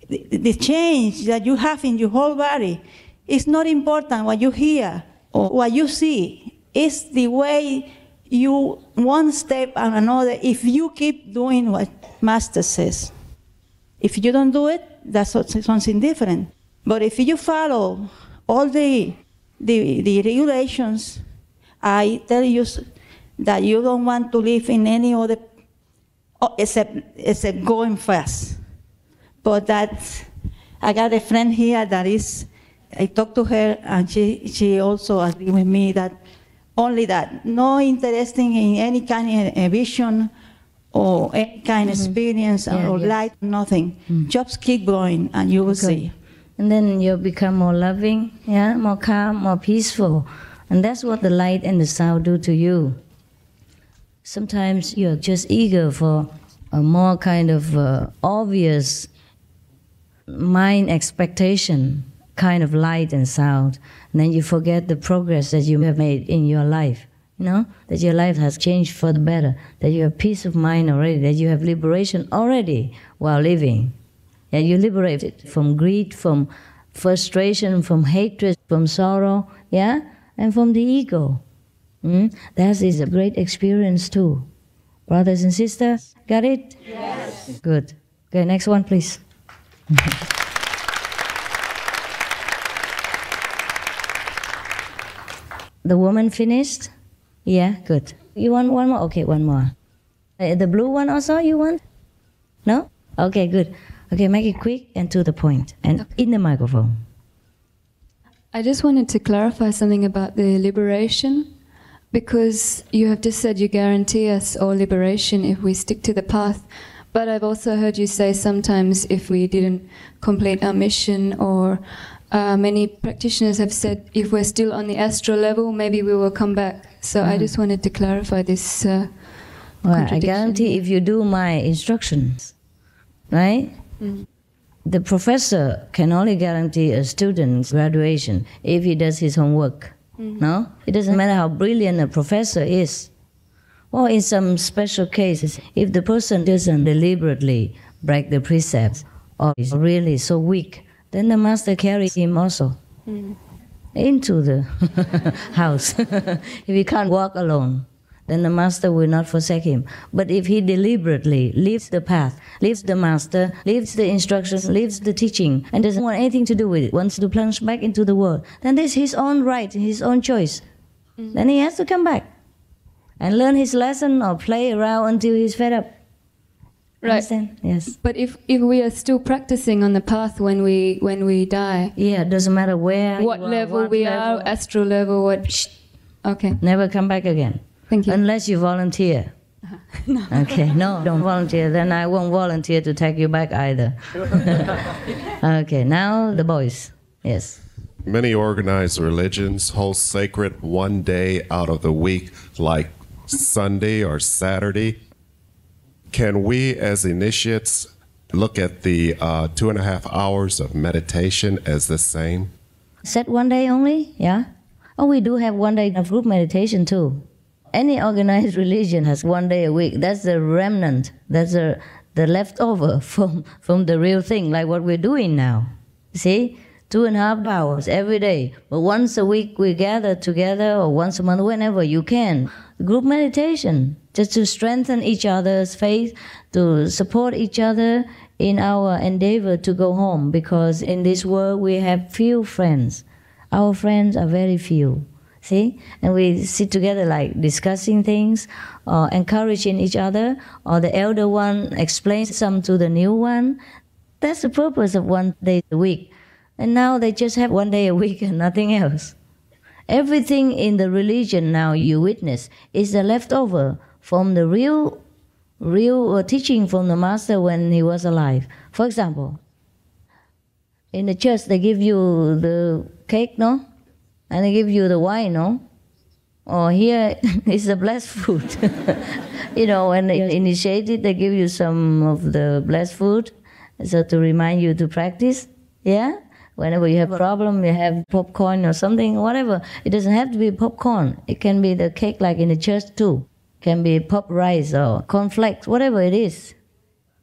the change that you have in your whole body. It's not important what you hear or what you see. It's the way you, one step and another, if you keep doing what Master says. If you don't do it, that's something different. But if you follow all the regulations, I tell you that you don't want to live in any other, except going fast. But I got a friend here that is, I talked to her and she also agreed with me that only that, no interest in any kind of vision or any kind of experience or light, nothing. Just keep going and you will see. And then you'll become more loving, more calm, more peaceful. And that's what the light and the sound do to you. Sometimes you're just eager for a more kind of obvious mind expectation, kind of light and sound. And then you forget the progress that you have made in your life. You know, that your life has changed for the better, that you have peace of mind already, that you have liberation already while living. Yeah, you're liberated from greed, from frustration, from hatred, from sorrow, and from the ego. That is a great experience too. Brothers and sisters, got it? Yes. Good. Okay, next one, please. The woman finished? Yeah, good. You want one more? Okay, one more. The blue one also you want? No? Okay, good. Okay, make it quick and to the point. And in the microphone. I just wanted to clarify something about the liberation, because you have just said you guarantee us all liberation if we stick to the path. But I've also heard you say sometimes if we didn't complete our mission, or many practitioners have said if we're still on the astral level, maybe we will come back. So I just wanted to clarify this well, I guarantee if you do my instructions, right? The professor can only guarantee a student's graduation if he does his homework. No? It doesn't matter how brilliant a professor is. Or in some special cases, if the person doesn't deliberately break the precepts or is really so weak, then the master carries him also. into the house. If he can't walk alone, then the master will not forsake him. But if he deliberately leaves the path, leaves the master, leaves the instructions, leaves the teaching, and doesn't want anything to do with it, wants to plunge back into the world, then this is his own right, his own choice. Then he has to come back and learn his lesson or play around until he's fed up. Right. Understand? Yes. But if we are still practicing on the path when we die, yeah, it doesn't matter where, what level we are, astral level, what. Okay. Never come back again. Thank you. Unless you volunteer. No. Okay, no, don't volunteer. Then I won't volunteer to take you back either. Okay, now the boys. Yes. Many organized religions hold sacred one day out of the week, like Sunday or Saturday. Can we, as initiates, look at the 2.5 hours of meditation as the same? Set one day only? Yeah. Oh, we do have one day of group meditation too. Any organized religion has one day a week. That's the remnant. That's the leftover from the real thing, like what we're doing now. See? 2.5 hours every day. But once a week we gather together, or once a month, whenever you can. Group meditation, just to strengthen each other's faith, to support each other in our endeavor to go home. Because in this world we have few friends. Our friends are very few. See? And we sit together like discussing things, or encouraging each other, or the elder one explains some to the new one. That's the purpose of one day a week. And now they just have one day a week and nothing else. Everything in the religion now you witness is the leftover from the real teaching from the master when he was alive. For example, in the church they give you the cake, no? And they give you the wine, no? Or here is the blessed food. You know, when you're initiated, they give you some of the blessed food, so to remind you to practice. Yeah? Whenever you have a problem, you have popcorn or something, whatever. It doesn't have to be popcorn. It can be the cake like in the church too. It can be pop rice or cornflakes, whatever it is.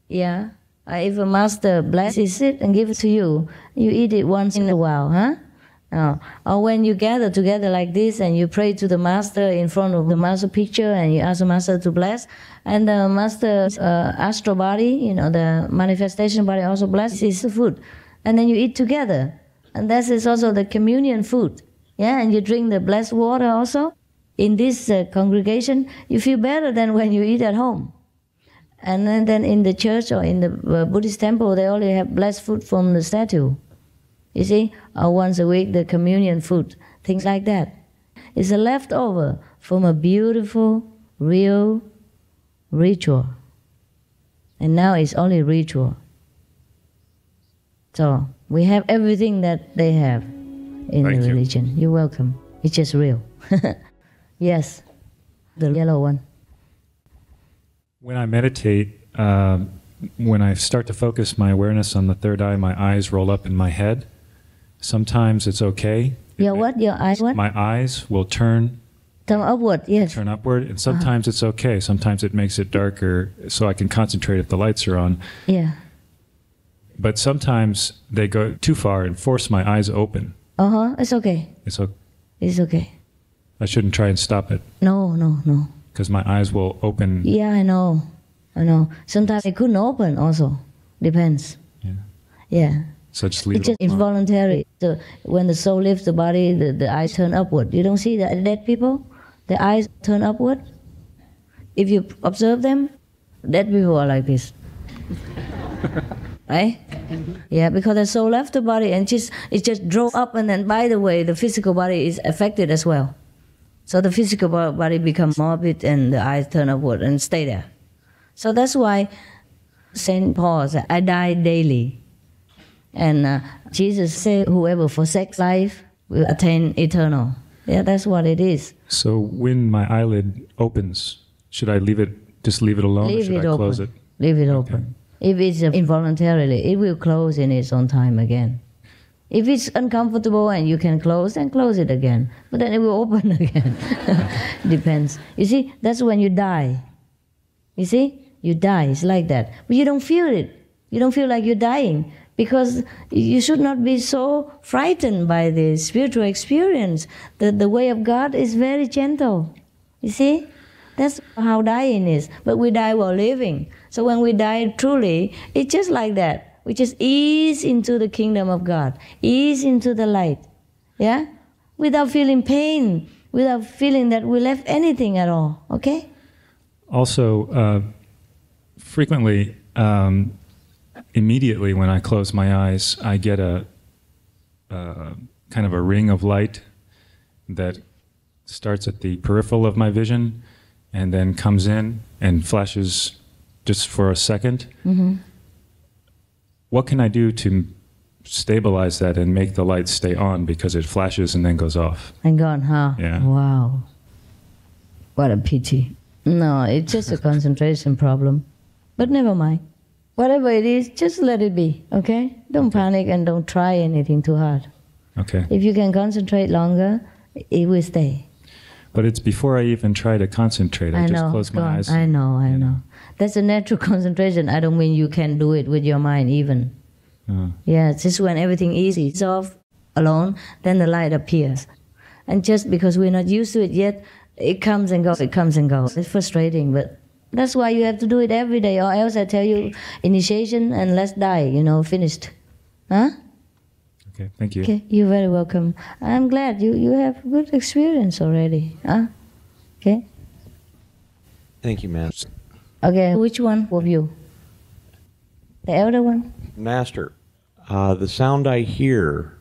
Yeah? If a master blesses it and gives it to you, you eat it once in a while, huh? Or when you gather together like this and you pray to the master in front of the master picture and you ask the master to bless, and the master's astral body, you know, the manifestation body also blesses the food. And then you eat together. And that is also the communion food. Yeah, and you drink the blessed water also. In this congregation, you feel better than when you eat at home. And then in the church or in the Buddhist temple, they only have blessed food from the statue. You see, or once a week, the communion food, things like that. It's a leftover from a beautiful, real ritual. And now it's only ritual. So we have everything that they have in the religion. You're welcome. It's just real. Yes, the yellow one. When I meditate, when I start to focus my awareness on the third eye, my eyes roll up in my head. Sometimes it's okay. Your what? Your eyes what? My eyes will turn upward, yes. Turn upward, and sometimes it's okay. Sometimes it makes it darker so I can concentrate if the lights are on. Yeah. But sometimes they go too far and force my eyes open. It's okay. It's okay. It's okay. I shouldn't try and stop it. No. Because my eyes will open. Yeah, I know. Sometimes it couldn't open also. Depends. Yeah. So just leave it's just involuntary. So when the soul leaves the body, the eyes turn upward. You don't see the dead people? The eyes turn upward. If you observe them, dead people are like this. Right? Yeah, because the soul left the body and it just drove up, and then by the way, the physical body is affected as well. So the physical body becomes morbid and the eyes turn upward and stay there. So that's why St. Paul said, I die daily. And Jesus said, whoever forsakes life will attain eternal. Yeah, that's what it is. So when my eyelid opens, should I just leave it alone, or should I close it? Leave it open. If it's involuntarily, it will close in its own time again. If it's uncomfortable and you can close, then close it again. But then it will open again. Depends. You see, that's when you die. You see? You die. It's like that. But you don't feel it. You don't feel like you're dying. Because you should not be so frightened by the spiritual experience. The way of God is very gentle. You see? That's how dying is. But we die while living. So when we die truly, it's just like that. We just ease into the kingdom of God. Ease into the light. Yeah? Without feeling pain. Without feeling that we left anything at all. Okay? Also, frequently, immediately when I close my eyes, I get a kind of a ring of light that starts at the peripheral of my vision and then comes in and flashes just for a second. Mm-hmm. What can I do to stabilize that and make the light stay on, because it flashes and then goes off? And gone, huh? Yeah. Wow. What a pity. No, it's just a concentration problem. But never mind. Whatever it is, just let it be, okay? Don't panic and don't try anything too hard. Okay. If you can concentrate longer, it will stay. But it's before I even try to concentrate. I just close my eyes. I know. That's a natural concentration. I don't mean you can do it with your mind even. Yeah, it's just when everything is off, alone, then the light appears. And just because we're not used to it yet, it comes and goes, it comes and goes. It's frustrating, but that's why you have to do it every day, or else I tell you, initiation and let's die, finished. Huh? Okay, thank you. Okay, you're very welcome. I'm glad you have good experience already. Huh? Okay? Thank you, Master. Okay, which one of you? The elder one? Master, the sound I hear,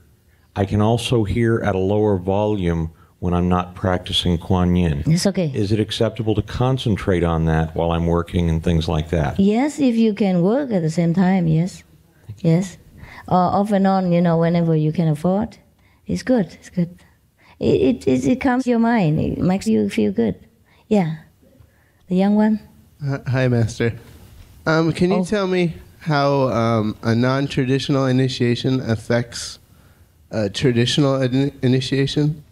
I can also hear at a lower volume when I'm not practicing Kuan Yin. It's okay. Is it acceptable to concentrate on that while I'm working and things like that? Yes, if you can work at the same time, yes. Yes. Or off and on, whenever you can afford. It's good, it's good. It calms your mind, it makes you feel good. Yeah. The young one? Hi, Master. Can you tell me how a non-traditional initiation affects a traditional initiation?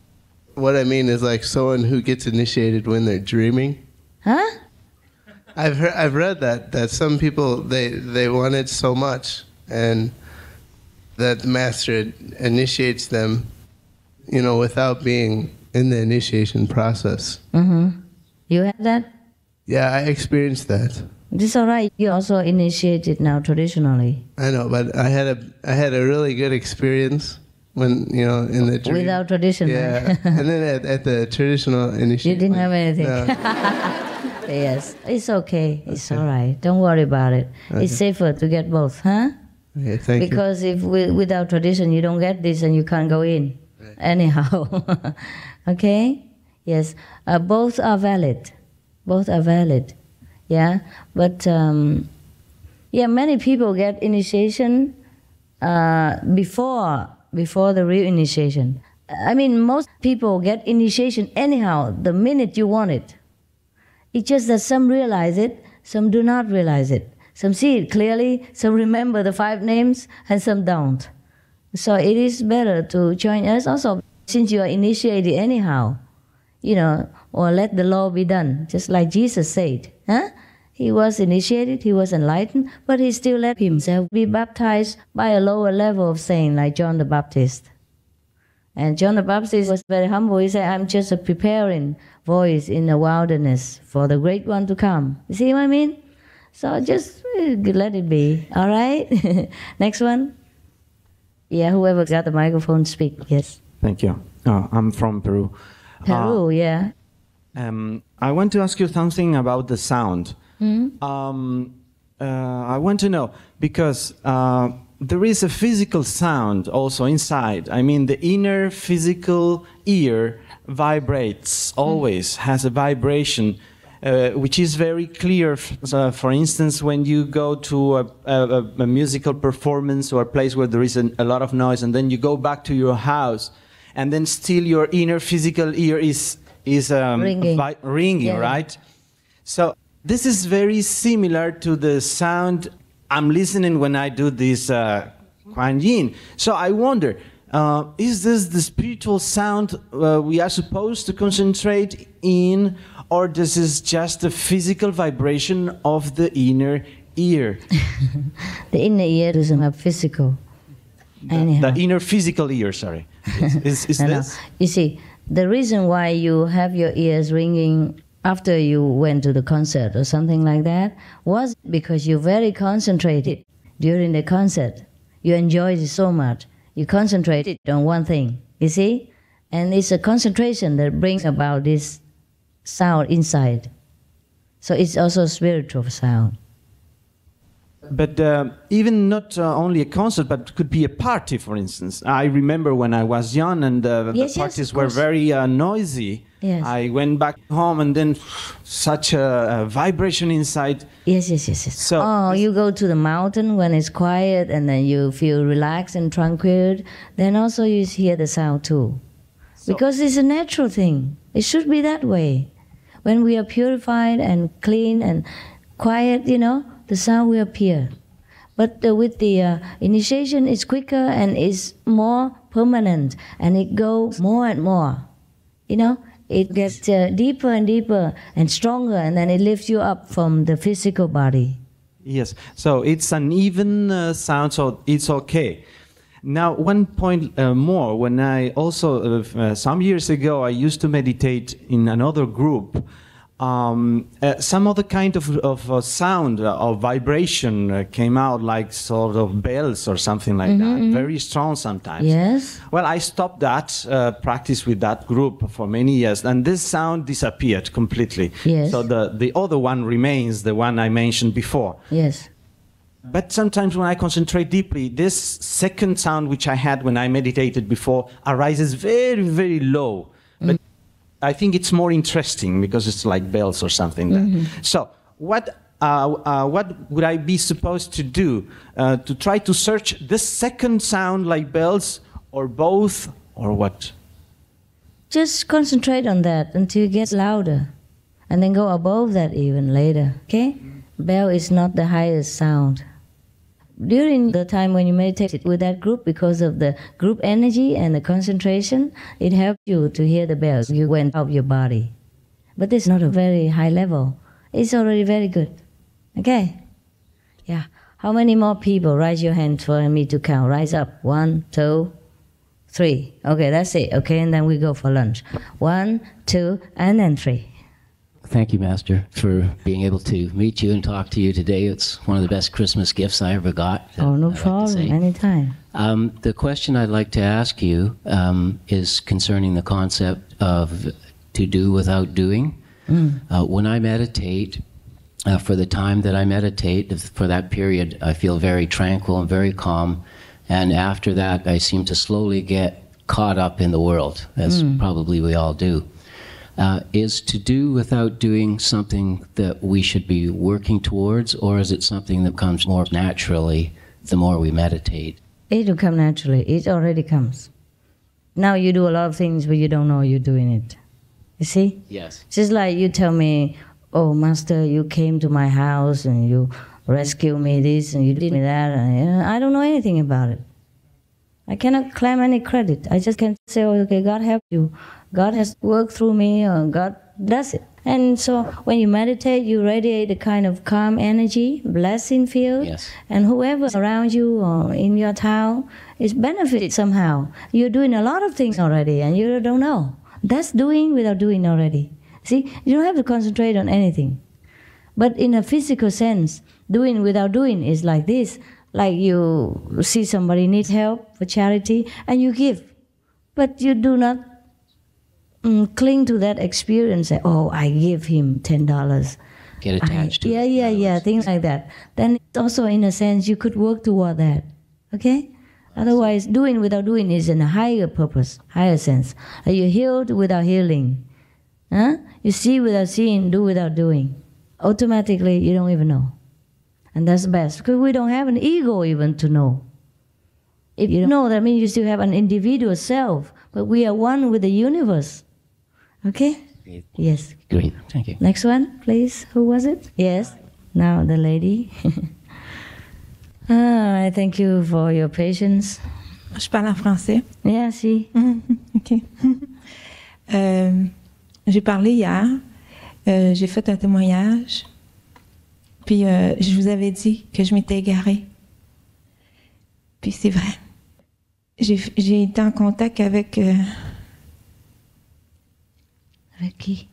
What I mean is like someone who gets initiated when they're dreaming. Huh? I've read that some people they want it so much, and that the master initiates them, without being in the initiation process. Mm-hmm. You have that? Yeah, I experienced that. It's all right. You also initiated now traditionally. I know, but I had a really good experience when in the dream. Without tradition. Yeah, and then at the traditional initiation. You didn't have anything. No. Yes, it's okay. It's all right. Don't worry about it. Okay. It's safer to get both, huh? Okay, thank you. Because if without tradition you don't get this and you can't go in. Right. Anyhow. Okay? Yes. Both are valid. Both are valid. Yeah? But many people get initiation before the real initiation. I mean, most people get initiation anyhow, the minute you want it. It's just that some realize it, some do not realize it. Some see it clearly, some remember the 5 names, and some don't. So it is better to join us also, since you are initiated anyhow, or let the law be done, just like Jesus said. Huh? He was initiated, he was enlightened, but he still let himself be baptized by a lower level of saint, like John the Baptist. And John the Baptist was very humble. He said, I'm just a preparing voice in the wilderness for the great one to come. You see what I mean? So just let it be, all right? Next one. Yeah, whoever got the microphone, speak, yes. Thank you. I'm from Peru. Peru, yeah. I want to ask you something about the sound. Mm-hmm. I want to know, because there is a physical sound also inside. I mean, the inner physical ear vibrates, always has a vibration, which is very clear. For instance, when you go to a musical performance or a place where there is a lot of noise, and then you go back to your house, and then still your inner physical ear is ringing, yeah. Right? So this is very similar to the sound I'm listening when I do this Kuan Yin. So I wonder, is this the spiritual sound we are supposed to concentrate in, or this is just the physical vibration of the inner ear. The inner ear doesn't have physical. The inner physical ear, sorry. Is No. this? You see, the reason why you have your ears ringing after you went to the concert or something like that was because you're very concentrated during the concert. You enjoyed it so much. You concentrated on one thing, you see? And it's a concentration that brings about this sound inside. So it's also spiritual sound. But even not only a concert, but could be a party, for instance. I remember when I was young and the parties were very noisy. Yes. I went back home and then such a vibration inside. Yes. So you go to the mountain when it's quiet and then you feel relaxed and tranquil. Then also you hear the sound too. Because it's a natural thing. It should be that way. When we are purified and clean and quiet, the sound will appear. But with the initiation, it's quicker and it's more permanent, and it goes more and more. It gets deeper and deeper and stronger, and then it lifts you up from the physical body. Yes, so it's an even sound, so it's okay. Now, one point more. When I also, some years ago, I used to meditate in another group. Some other kind of sound or vibration came out, like sort of bells or something like that, very strong sometimes. Yes. Well, I stopped that practice with that group for many years, and this sound disappeared completely. Yes. So the other one remains, the one I mentioned before. Yes. But sometimes when I concentrate deeply, this second sound which I had when I meditated before arises very, very low. But I think it's more interesting because it's like bells or something. So what would I be supposed to do to try to search this second sound like bells, or both, or what? Just concentrate on that until it gets louder, and then go above that even later, okay? Bell is not the highest sound. During the time when you meditated with that group, because of the group energy and the concentration, it helped you to hear the bells. You went out of your body. But it's not a very high level. It's already very good. Okay? Yeah. How many more people? Raise your hand for me to count. Rise up. 1, 2, 3. Okay, that's it. Okay, and then we go for lunch. 1, 2, and then 3. Thank you, Master, for being able to meet you and talk to you today. It's one of the best Christmas gifts I ever got. Oh, no problem. Anytime. The question I'd like to ask you is concerning the concept of to do without doing. When I meditate, for the time that I meditate, for that period, I feel very tranquil and very calm. And after that, I seem to slowly get caught up in the world, as probably we all do. Is to do without doing something that we should be working towards, or is it something that comes more naturally the more we meditate? It will come naturally. It already comes. Now you do a lot of things, but you don't know you're doing it. You see? Yes. Just like you tell me, oh, Master, you came to my house and you rescued me this and you did me that. And, I don't know anything about it. I cannot claim any credit. I just can say, oh, okay, God helped you. God has worked through me, or God does it. And so when you meditate, you radiate a kind of calm energy, blessing field. Yes. And whoever around you or in your town is benefited somehow. You're doing a lot of things already and you don't know. That's doing without doing already. See, you don't have to concentrate on anything. But in a physical sense, doing without doing is like this. Like you see somebody needs help for charity and you give. But you do not cling to that experience. Say, oh, I give him $10. Get attached to it. Yeah, things like that. Then also, in a sense, you could work toward that. Okay? Otherwise, doing without doing is in a higher purpose, higher sense. Are you healed without healing? Huh? You see without seeing, do without doing. Automatically, you don't even know. And that's best, because we don't have an ego even to know. If you know, that means you still have an individual self, but we are one with the universe. Okay? Great. Yes. Great, thank you. Next one, please. Who was it? Yes. Now the lady. I thank you for your patience. Je parle en français. Yeah, si. OK. J'ai parlé hier. J'ai fait un témoignage. Puis je vous avais dit que je m'étais égarée. Puis c'est vrai. J'ai été en contact avec... Avec qui?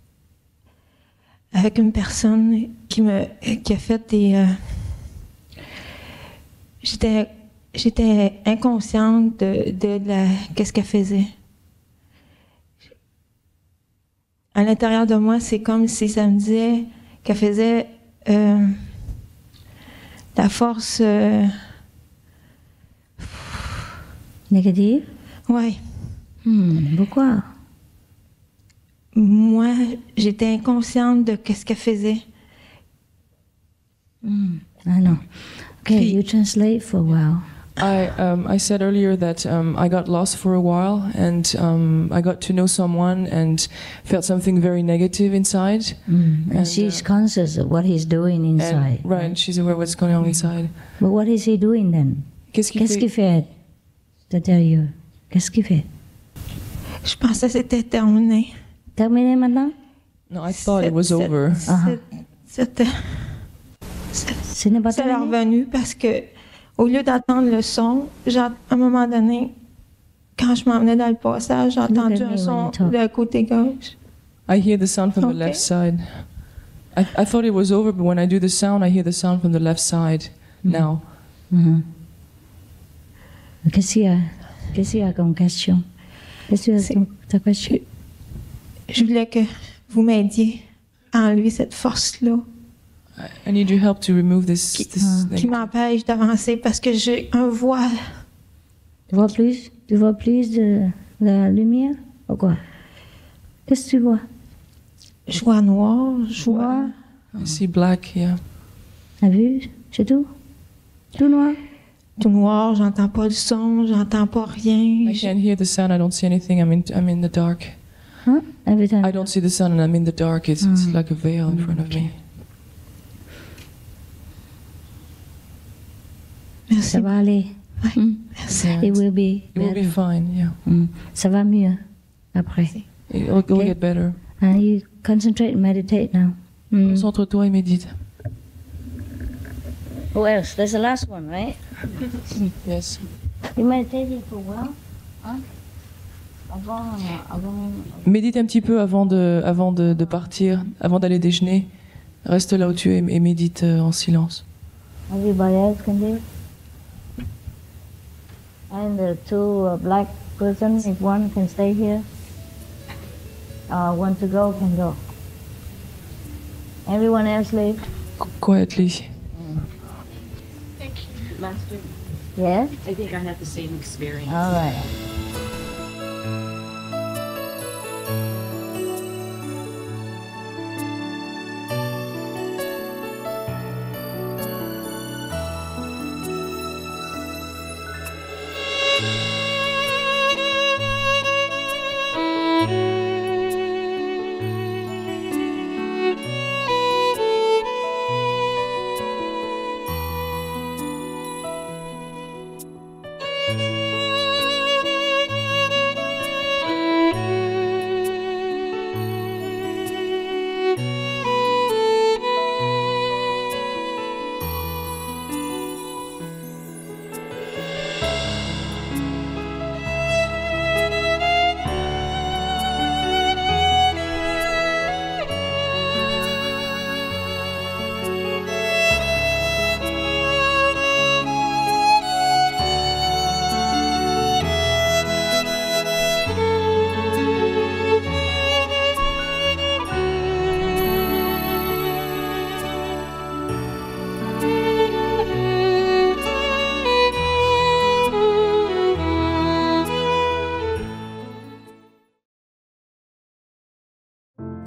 Avec une personne qui a fait des... J'étais inconsciente qu'est-ce qu'elle faisait. À l'intérieur de moi, c'est comme si ça me disait qu'elle faisait la force... Négative? Oui. Pourquoi? Moi, j'étais inconsciente de qu'est-ce qu'elle faisait. I know. Okay, you translate for a while. I said earlier that I got lost for a while, and I got to know someone and felt something very negative inside. And she's conscious of what he's doing inside. Right, and she's aware of what's going on inside. But what is he doing then? Qu'est-ce qu'il fait? C'est-à-dire, qu'est-ce qu'il fait? Je pensais que c'était terminé. Terminé maintenant? No, I thought it was over. C'est revenu parce que au lieu d'entendre le son, à un moment donné, quand je m'en venais dans le passage, j'ai entendu un son de côté gauche. I hear the sound from the left side. I thought it was over, but when I do the sound, I hear the sound from the left side now. Qu'est-ce qu'il y a comme question? Qu'est-ce que c'est ta question? Je voulais que vous m'aidiez à enlever cette force-là. I need your help to remove this qui m'empêche d'avancer parce que j'ai un voile. Tu vois plus de la lumière ou quoi? Qu'est-ce que tu vois? Je vois noir, je vois... I see black, yeah. T'as vu? C'est tout? Tout noir? Tout noir, j'entends pas le son, j'entends pas rien. I can't hear the sound, I don't see anything, I'm in the dark. Huh? Every time? I don't see the sun and I'm in the dark, it's like a veil in front of me. Merci. Ça va aller. Merci. It will be better. It will be fine, yeah. Ça va mieux après. It'll get better. And you concentrate and meditate now. Concentre-toi et médite. Who else? There's the last one, right? Yes. You meditated for a while? Huh? Médite un petit peu avant de partir, avant d'aller déjeuner. Reste là où tu es et médite en silence. Everybody else can do it. And the two black persons, if one can stay here, want to go, can go. Everyone else leave. Quietly. Thank you, Master. Yes? I think I had the same experience. All right.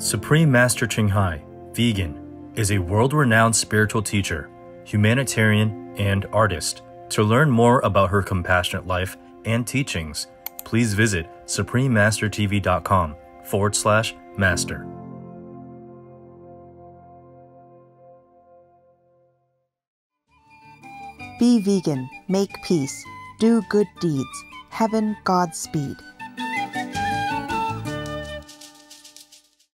Supreme Master CHINGHAI, vegan, is a world-renowned spiritual teacher, humanitarian, and artist. To learn more about her compassionate life and teachings, please visit suprememastertv.com/master. Be vegan, make peace, do good deeds. Heaven, Godspeed.